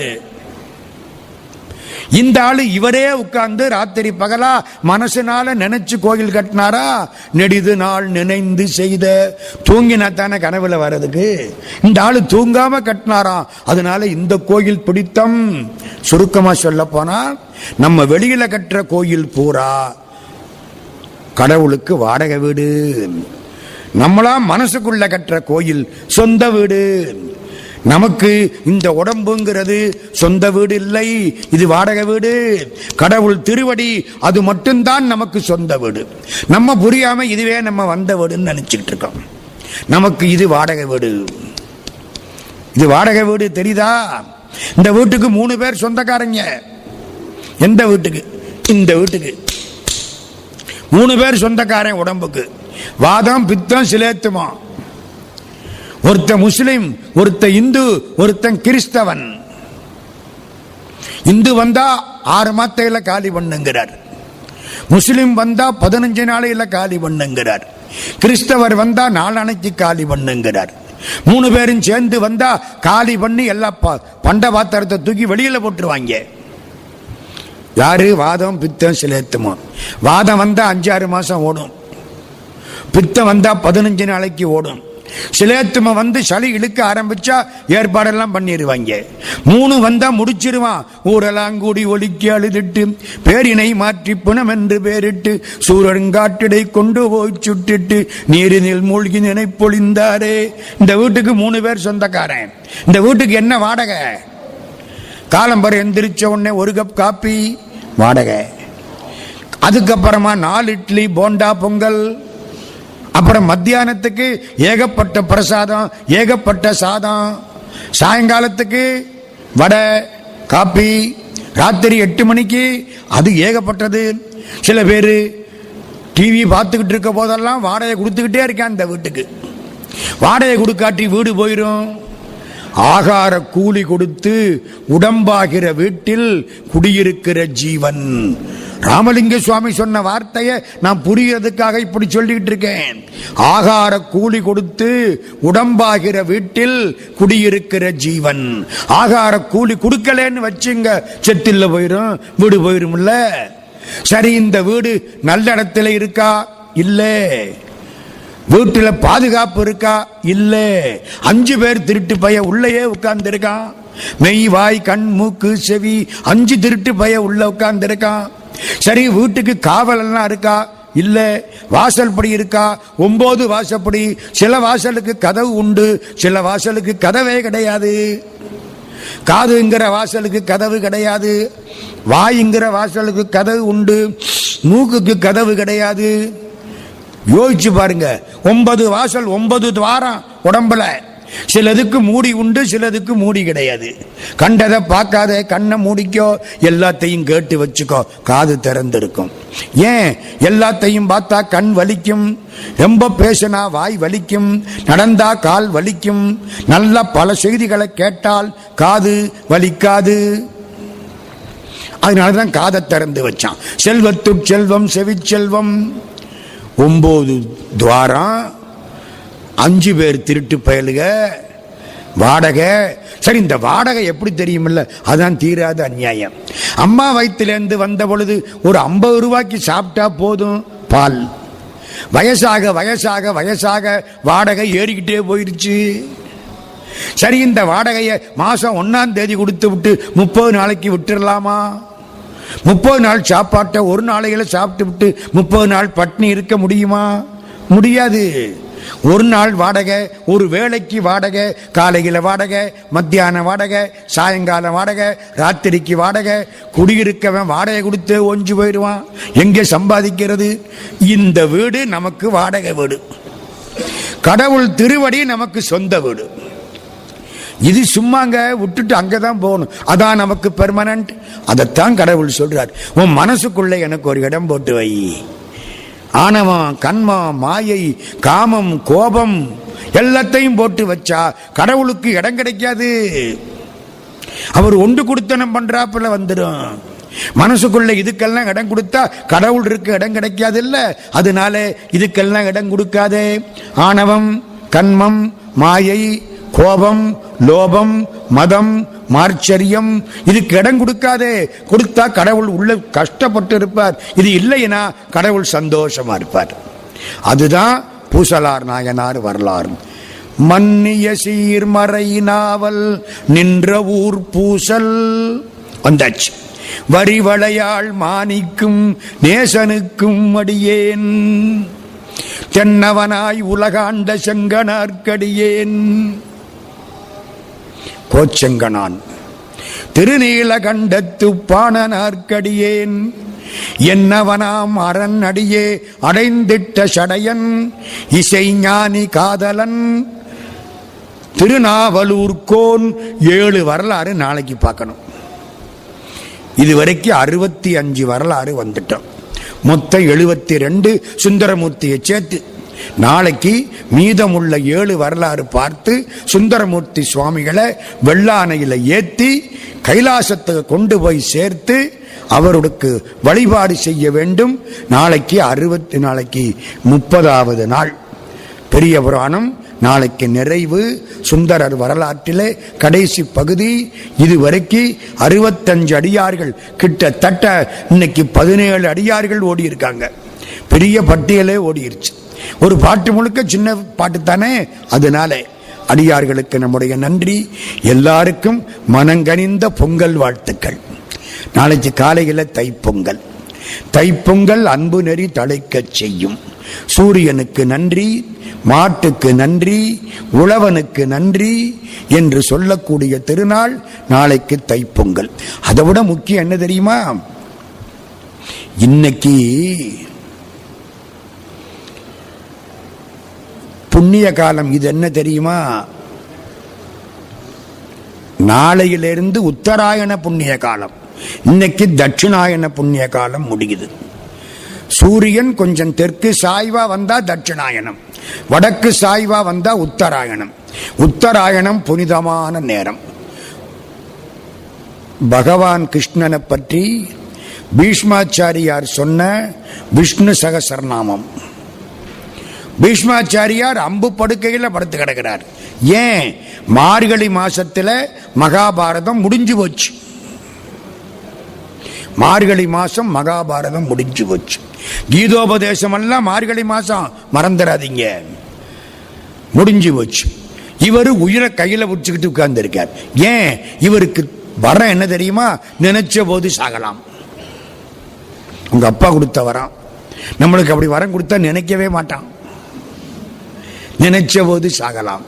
இந்த ஆளு இவரே உட்கார்ந்து ராத்திரி பகலா மனசுனால நினைச்சு கோயில் கட்டினாரா? நெடிது நாள் நினைந்து செய்த. தூங்கினா தானே கனவுல வர்றதுக்கு. இந்த ஆளு தூங்காம கட்டினாராம். அதனால இந்த கோயில் பிடித்தம். சுருக்கமா சொல்ல போனா, நம்ம வெளியில கட்டுற கோயில் பூரா கடவுளுக்கு வாடகை வீடு, நம்மளா மனசுக்குள்ள கட்டுற கோயில் சொந்த வீடு. நமக்கு இந்த உடம்புங்கிறது சொந்த வீடு இல்லை, இது வாடகை வீடு. கடவுள் திருவடி அது மட்டும்தான் நமக்கு சொந்த வீடு. நம்ம புரியாம இதுவே நம்ம வந்த வீடுன்னு நினைச்சுக்கிட்டு இருக்கோம். நமக்கு இது வாடகை வீடு. இது வாடகை வீடு தெரியுதா? இந்த வீட்டுக்கு 3 பேர் சொந்தக்காரங்க. எந்த வீட்டுக்கு? இந்த வீட்டுக்கு 3 பேர் சொந்தக்காரன். உடம்புக்கு வாதம், பித்தம், சிலேத்துமா. ஒருத்த முஸ்லிம், ஒருத்த இந்து, ஒருத்தன் கிறிஸ்தவன். இந்து வந்தா 6 மாத்தையில காலி பண்ணுங்கிறார், முஸ்லிம் வந்தா 15 நாளையில காலி பண்ணுங்கிறார், கிறிஸ்தவர் வந்தா 4 அணைக்கு காலி பண்ணுங்கிறார். 3 பேரும் சேர்ந்து வந்தா காலி பண்ணி எல்லா பண்ட பாத்திரத்தை தூக்கி வெளியில போட்டுருவாங்க. யாரு? வாதம், பித்தம், சிலேத்துமா. வாதம் வந்தா 5-6 மாசம் ஓடும், பித்தம் வந்தா 15 நாளைக்கு ஓடும், சிலேத்தும வந்து சளி இழுக்க ஆரம்பிச்சா ஏற்பாடெல்லாம் பண்ணிடுவாங்க. 3 வந்தா முடிச்சிருவான். ஊரெல்லாம் கூடி ஒலிக்கி அழுதிட்டு பேரினை மாற்றி புனம் என்று பேரிட்டு சூரங்காட்டிடை கொண்டு போய் சுட்டிட்டு நீரினில் மூழ்கி நினைப்பொழிந்தாரே. இந்த வீட்டுக்கு 3 பேர் சொந்தக்காரன். இந்த வீட்டுக்கு என்ன வாடகை? காலம்பரை எந்திரிச்ச உடனே 1 கப் காப்பி வாடகை, அதுக்கப்புறமா 4 இட்லி, போண்டா, பொங்கல், அப்புறம் மத்தியானத்துக்கு ஏகப்பட்ட பிரசாதம், ஏகப்பட்ட சாதம், சாயங்காலத்துக்கு வடை, காப்பி, ராத்திரி 8 மணிக்கு அது ஏகப்பட்டது. சில பேர் டிவி பார்த்துக்கிட்டு இருக்க போதெல்லாம் வாடகை கொடுத்துக்கிட்டே இருக்கான். இந்த வீட்டுக்கு வாடகை கொடுக்காட்டி வீடு போயிடும். ஆகார கூலி கொடுத்து உடம்பாகிற வீட்டில் குடியிருக்கிற ஜீவன். ராமலிங்க சுவாமி சொன்ன வார்த்தையை நான் புரியறதுக்காக இப்படி சொல்லிட்டு இருக்கேன். ஆகார கூலி கொடுத்து உடம்பாகிற வீட்டில் குடியிருக்கிற ஜீவன். ஆகார கூலி கொடுக்கலன்னு வச்சுங்க, செத்தில்ல போயிரும், வீடு போயிரும்ல. சரி, இந்த வீடு நல்ல இடத்துல இருக்கா? இல்ல. வீட்டுல பாதுகாப்பு இருக்கா? இல்ல. 5 பேர் திருட்டு பைய உள்ளேயே உட்கார்ந்து இருக்கான். மெய் வாய் கண் மூக்கு செவி 5 திருட்டு பய உள்ள உட்கார்ந்து இருக்கான். சரி, வீட்டுக்கு காவல் எல்லாம் இருக்கா? இல்ல. வாசல் படி இருக்கா? 9 வாசப்படி. சில வாசலுக்கு கதவு உண்டு, சில வாசலுக்கு கதவே கிடையாது. காதுங்கிற வாசலுக்கு கதவு கிடையாது, வாய்ங்கிற வாசலுக்கு கதவு உண்டு, மூக்குக்கு கதவு கிடையாது. யோசிச்சு பாருங்க, 9 வாசல் 9 துவாரம் உடம்புல. சிலதுக்கு மூடி உண்டு, சிலதுக்கு மூடி கிடையாது. கண்டதை பார்க்காத, கண்ணை மூடிக்கோ, எல்லாத்தையும் கேட்டு வச்சுக்கோ, காது திறந்திருக்கும். ஏன்? எல்லாத்தையும் பார்த்தா கண் வலிக்கும், ரொம்ப பேசினா வாய் வலிக்கும், நடந்தா கால் வலிக்கும், நல்ல பல செய்திகளை கேட்டால் காது வலிக்காது. அதனாலதான் காதை திறந்து வச்சான். செல்வத்துட் செல்வம் செவிச்செல்வம். 9 துவாரம், 5 பேர் திருட்டு பயலுக, வாடகை. சரி, இந்த வாடகை எப்படி தெரியுமில்ல, அதான் தீராத அநியாயம். அம்மா வயிற்றிலேருந்து வந்த பொழுது ஒரு 50 ரூபாய்க்கு சாப்பிட்டா போதும் பால். வயசாக வயசாக வயசாக வாடகை ஏறிக்கிட்டே போயிருச்சு. சரி, இந்த வாடகையை மாசம் 1ஆம் தேதி கொடுத்து விட்டு 30 நாளைக்கு விட்டுடலாமா? 30 நாள் சாப்பாட்டை ஒரு நாளையில சாப்பிட்டு விட்டு 30 நாள் பட்னி இருக்க முடியுமா? முடியாது. ஒரு நாள் வாடகை, ஒரு வேளைக்கு வாடகை, காலையில வாடகை, மத்தியான வாடகை, சாயங்காலம் வாடகை, ராத்திரிக்கு வாடகை. குடியிருக்கவன் வாடகை கொடுத்து ஒஞ்சு போயிடுவான். எங்கே சம்பாதிக்கிறது? இந்த வீடு நமக்கு வாடகை வீடு, கடவுள் திருவடி நமக்கு சொந்த வீடு. இது சும்மாங்க விட்டுட்டு அங்கதான் போகணும், அதான் நமக்கு பெர்மனன்ட். அதைத்தான் கடவுள் சொல்றார், உன் மனசுக்குள்ள எனக்கு ஒரு இடம் போட்டு வை. ஆணவம், கண்மம், மாயை, காமம், கோபம் எல்லாத்தையும் போட்டு வச்சா கடவுளுக்கு இடம் கிடைக்காது. அவர் ஒன்று கொடுத்தனம் பண்றாப்புல வந்துடும். மனசுக்குள்ள இதுக்கெல்லாம் இடம் கொடுத்தா கடவுள் இருக்க இடம் கிடைக்காது இல்ல. அதனால இதுக்கெல்லாம் இடம் கொடுக்காதே. ஆணவம், கண்மம், மாயை, கோபம், லோபம், மதம், மார்ச்சரியம், இதுக்கு இடம் கொடுக்காதே. கொடுத்தா கடவுள் உள்ள கஷ்டப்பட்டு இருப்பார். இது இல்லைன்னா கடவுள் சந்தோஷமா இருப்பார். அதுதான் பூசலார் நாயனார் வரலாறு. மன்னிய சீர்மறை நாவல் நின்ற ஊர் பூசல் வந்தாச்சு. வரிவளையாள் மாணிக்கும் நேசனுக்கும் அடியேன், தென்னவனாய் உலகாண்ட செங்கனார்க்கடியேன். கோச்செங்கனான் திருநீலகண்டத்து பாணனார்க்கடியேன், என்னவனாம் அரண் அடியே அடைந்திட்ட சடையன் இசைஞானி காதலன். திருநாவலூர்கோன் 7 வரலாறு நாளைக்கு பார்க்கணும். இதுவரைக்கும் 65 வரலாறு வந்துட்டோம். மொத்தம் 72 சுந்தரமூர்த்தியை சேர்த்து. நாளைக்கு மீதமுள்ள 7 வரலாறு பார்த்து சுந்தரமூர்த்தி சுவாமிகளை வெள்ளானையில ஏற்றி கைலாசத்துக்கு கொண்டு போய் சேர்த்து அவருக்கு வழிபாடு செய்ய வேண்டும். நாளைக்கு 30வது நாள். பெரிய புராணம் நாளைக்கு நிறைவு. சுந்தரர் வரலாற்றிலே கடைசி பகுதி. இதுவரைக்கு 65 அடியார்கள், கிட்டத்தட்ட இன்னைக்கு 17 அடியார்கள் ஓடி இருக்காங்க. பெரிய பட்டியலே ஓடிருச்சு. ஒரு பாட்டு முழுக்க சின்ன பாட்டு தானே. அதனால அடியார்களுக்கு நம்முடைய நன்றி. எல்லாருக்கும் மனங்கனிந்த பொங்கல் வாழ்த்துக்கள். நாளைக்கு காலையில் தைப்பொங்கல். தைப்பொங்கல் அன்பு நெறி தழைக்க செய்யும். சூரியனுக்கு நன்றி, மாட்டுக்கு நன்றி, உழவனுக்கு நன்றி என்று சொல்லக்கூடிய திருநாள் நாளைக்கு தைப்பொங்கல். அதை விட முக்கியம் என்ன தெரியுமா? இன்னைக்கு புண்ணிய காலம். இது என்ன தெரியுமா? நாளையிலிருந்து உத்தராயண புண்ணிய காலம். இன்னைக்கு தட்சிணாயன புண்ணிய காலம் முடியுது. சூரியன் கொஞ்சம் தெற்கு சாய்வா வந்தா தட்சிணாயனம், வடக்கு சாய்வா வந்தா உத்தராயணம். உத்தராயணம் புனிதமான நேரம். பகவான் கிருஷ்ணனை பற்றி பீஷ்மாச்சாரியார் சொன்ன விஷ்ணு சகசரநாமம். பீஷ்மாச்சாரியார் அம்பு படுக்கையில் படுத்து கிடக்கிறார். ஏன்? மார்கழி மாசத்துல மகாபாரதம் முடிஞ்சு போச்சு. மார்கழி மாசம் மகாபாரதம் முடிஞ்சு போச்சு. கீதோபதேசம் எல்லாம் மார்கழி மாசம், மறந்துடாதீங்க, முடிஞ்சு போச்சு. இவரு உயிரை கையில பிடிச்சுக்கிட்டு உட்கார்ந்து இருக்கார். ஏன்? இவருக்கு வரம் என்ன தெரியுமா? நினைச்ச போது சாகலாம். உங்க அப்பா கொடுத்த வரம். நம்மளுக்கு அப்படி வரம் கொடுத்தா நினைக்கவே மாட்டான். நினைச்ச போது சாகலாம்.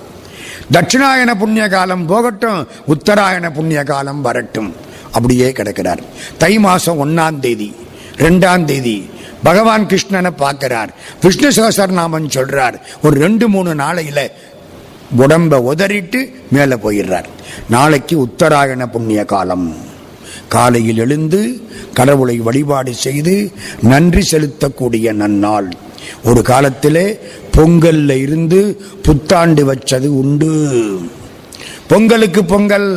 தட்சிணாயன புண்ணிய காலம் போகட்டும், உத்தராயண புண்ணிய காலம் வரட்டும். அப்படியே கிடக்கிறார். தை மாசம் 1ஆம் தேதி 2ஆம் தேதி பகவான் கிருஷ்ணனை பார்க்கிறார். விஷ்ணு சகஸ்ரநாமம் சொல்றார். ஒரு 2-3 நாளையில உடம்ப உதறிட்டு மேல போயிடுறார். நாளைக்கு உத்தராயண புண்ணிய காலம். காலையில் எழுந்து கடவுளை வழிபாடு செய்து நன்றி செலுத்தக்கூடிய நன்னாள். ஒரு காலத்திலே பொங்கல்ல இருந்து புத்தாண்டு வச்சது உண்டு. பொங்கலுக்கு பொங்கல்.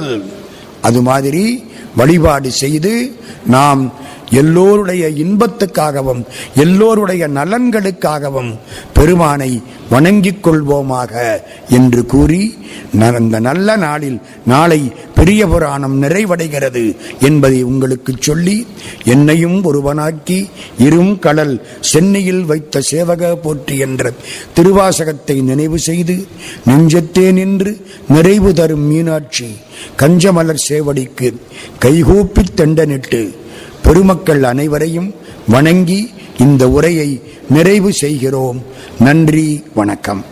அது மாதிரி வழிபாடு செய்து நாம் எல்லோருடைய இன்பத்துக்காகவும் எல்லோருடைய நலன்களுக்காகவும் பெருமானை வணங்கிக் கொள்வோமாக என்று கூறி, அந்த நல்ல நாளில் நாளை பெரிய புராணம் நிறைவடைகிறது என்பதை உங்களுக்கு சொல்லி, என்னையும் ஒருவனாக்கி இரும் கடல் சென்னையில் வைத்த சேவக போற்றி என்ற திருவாசகத்தை நினைவு செய்து, நெஞ்சத்தே நின்று நிறைவு தரும் மீனாட்சி கஞ்சமலர் சேவடிக்கு கைகூப்பி தெண்டனிட்டு பெருமக்கள் அனைவரையும் வணங்கி இந்த உரையை நிறைவு செய்கிறோம். நன்றி, வணக்கம்.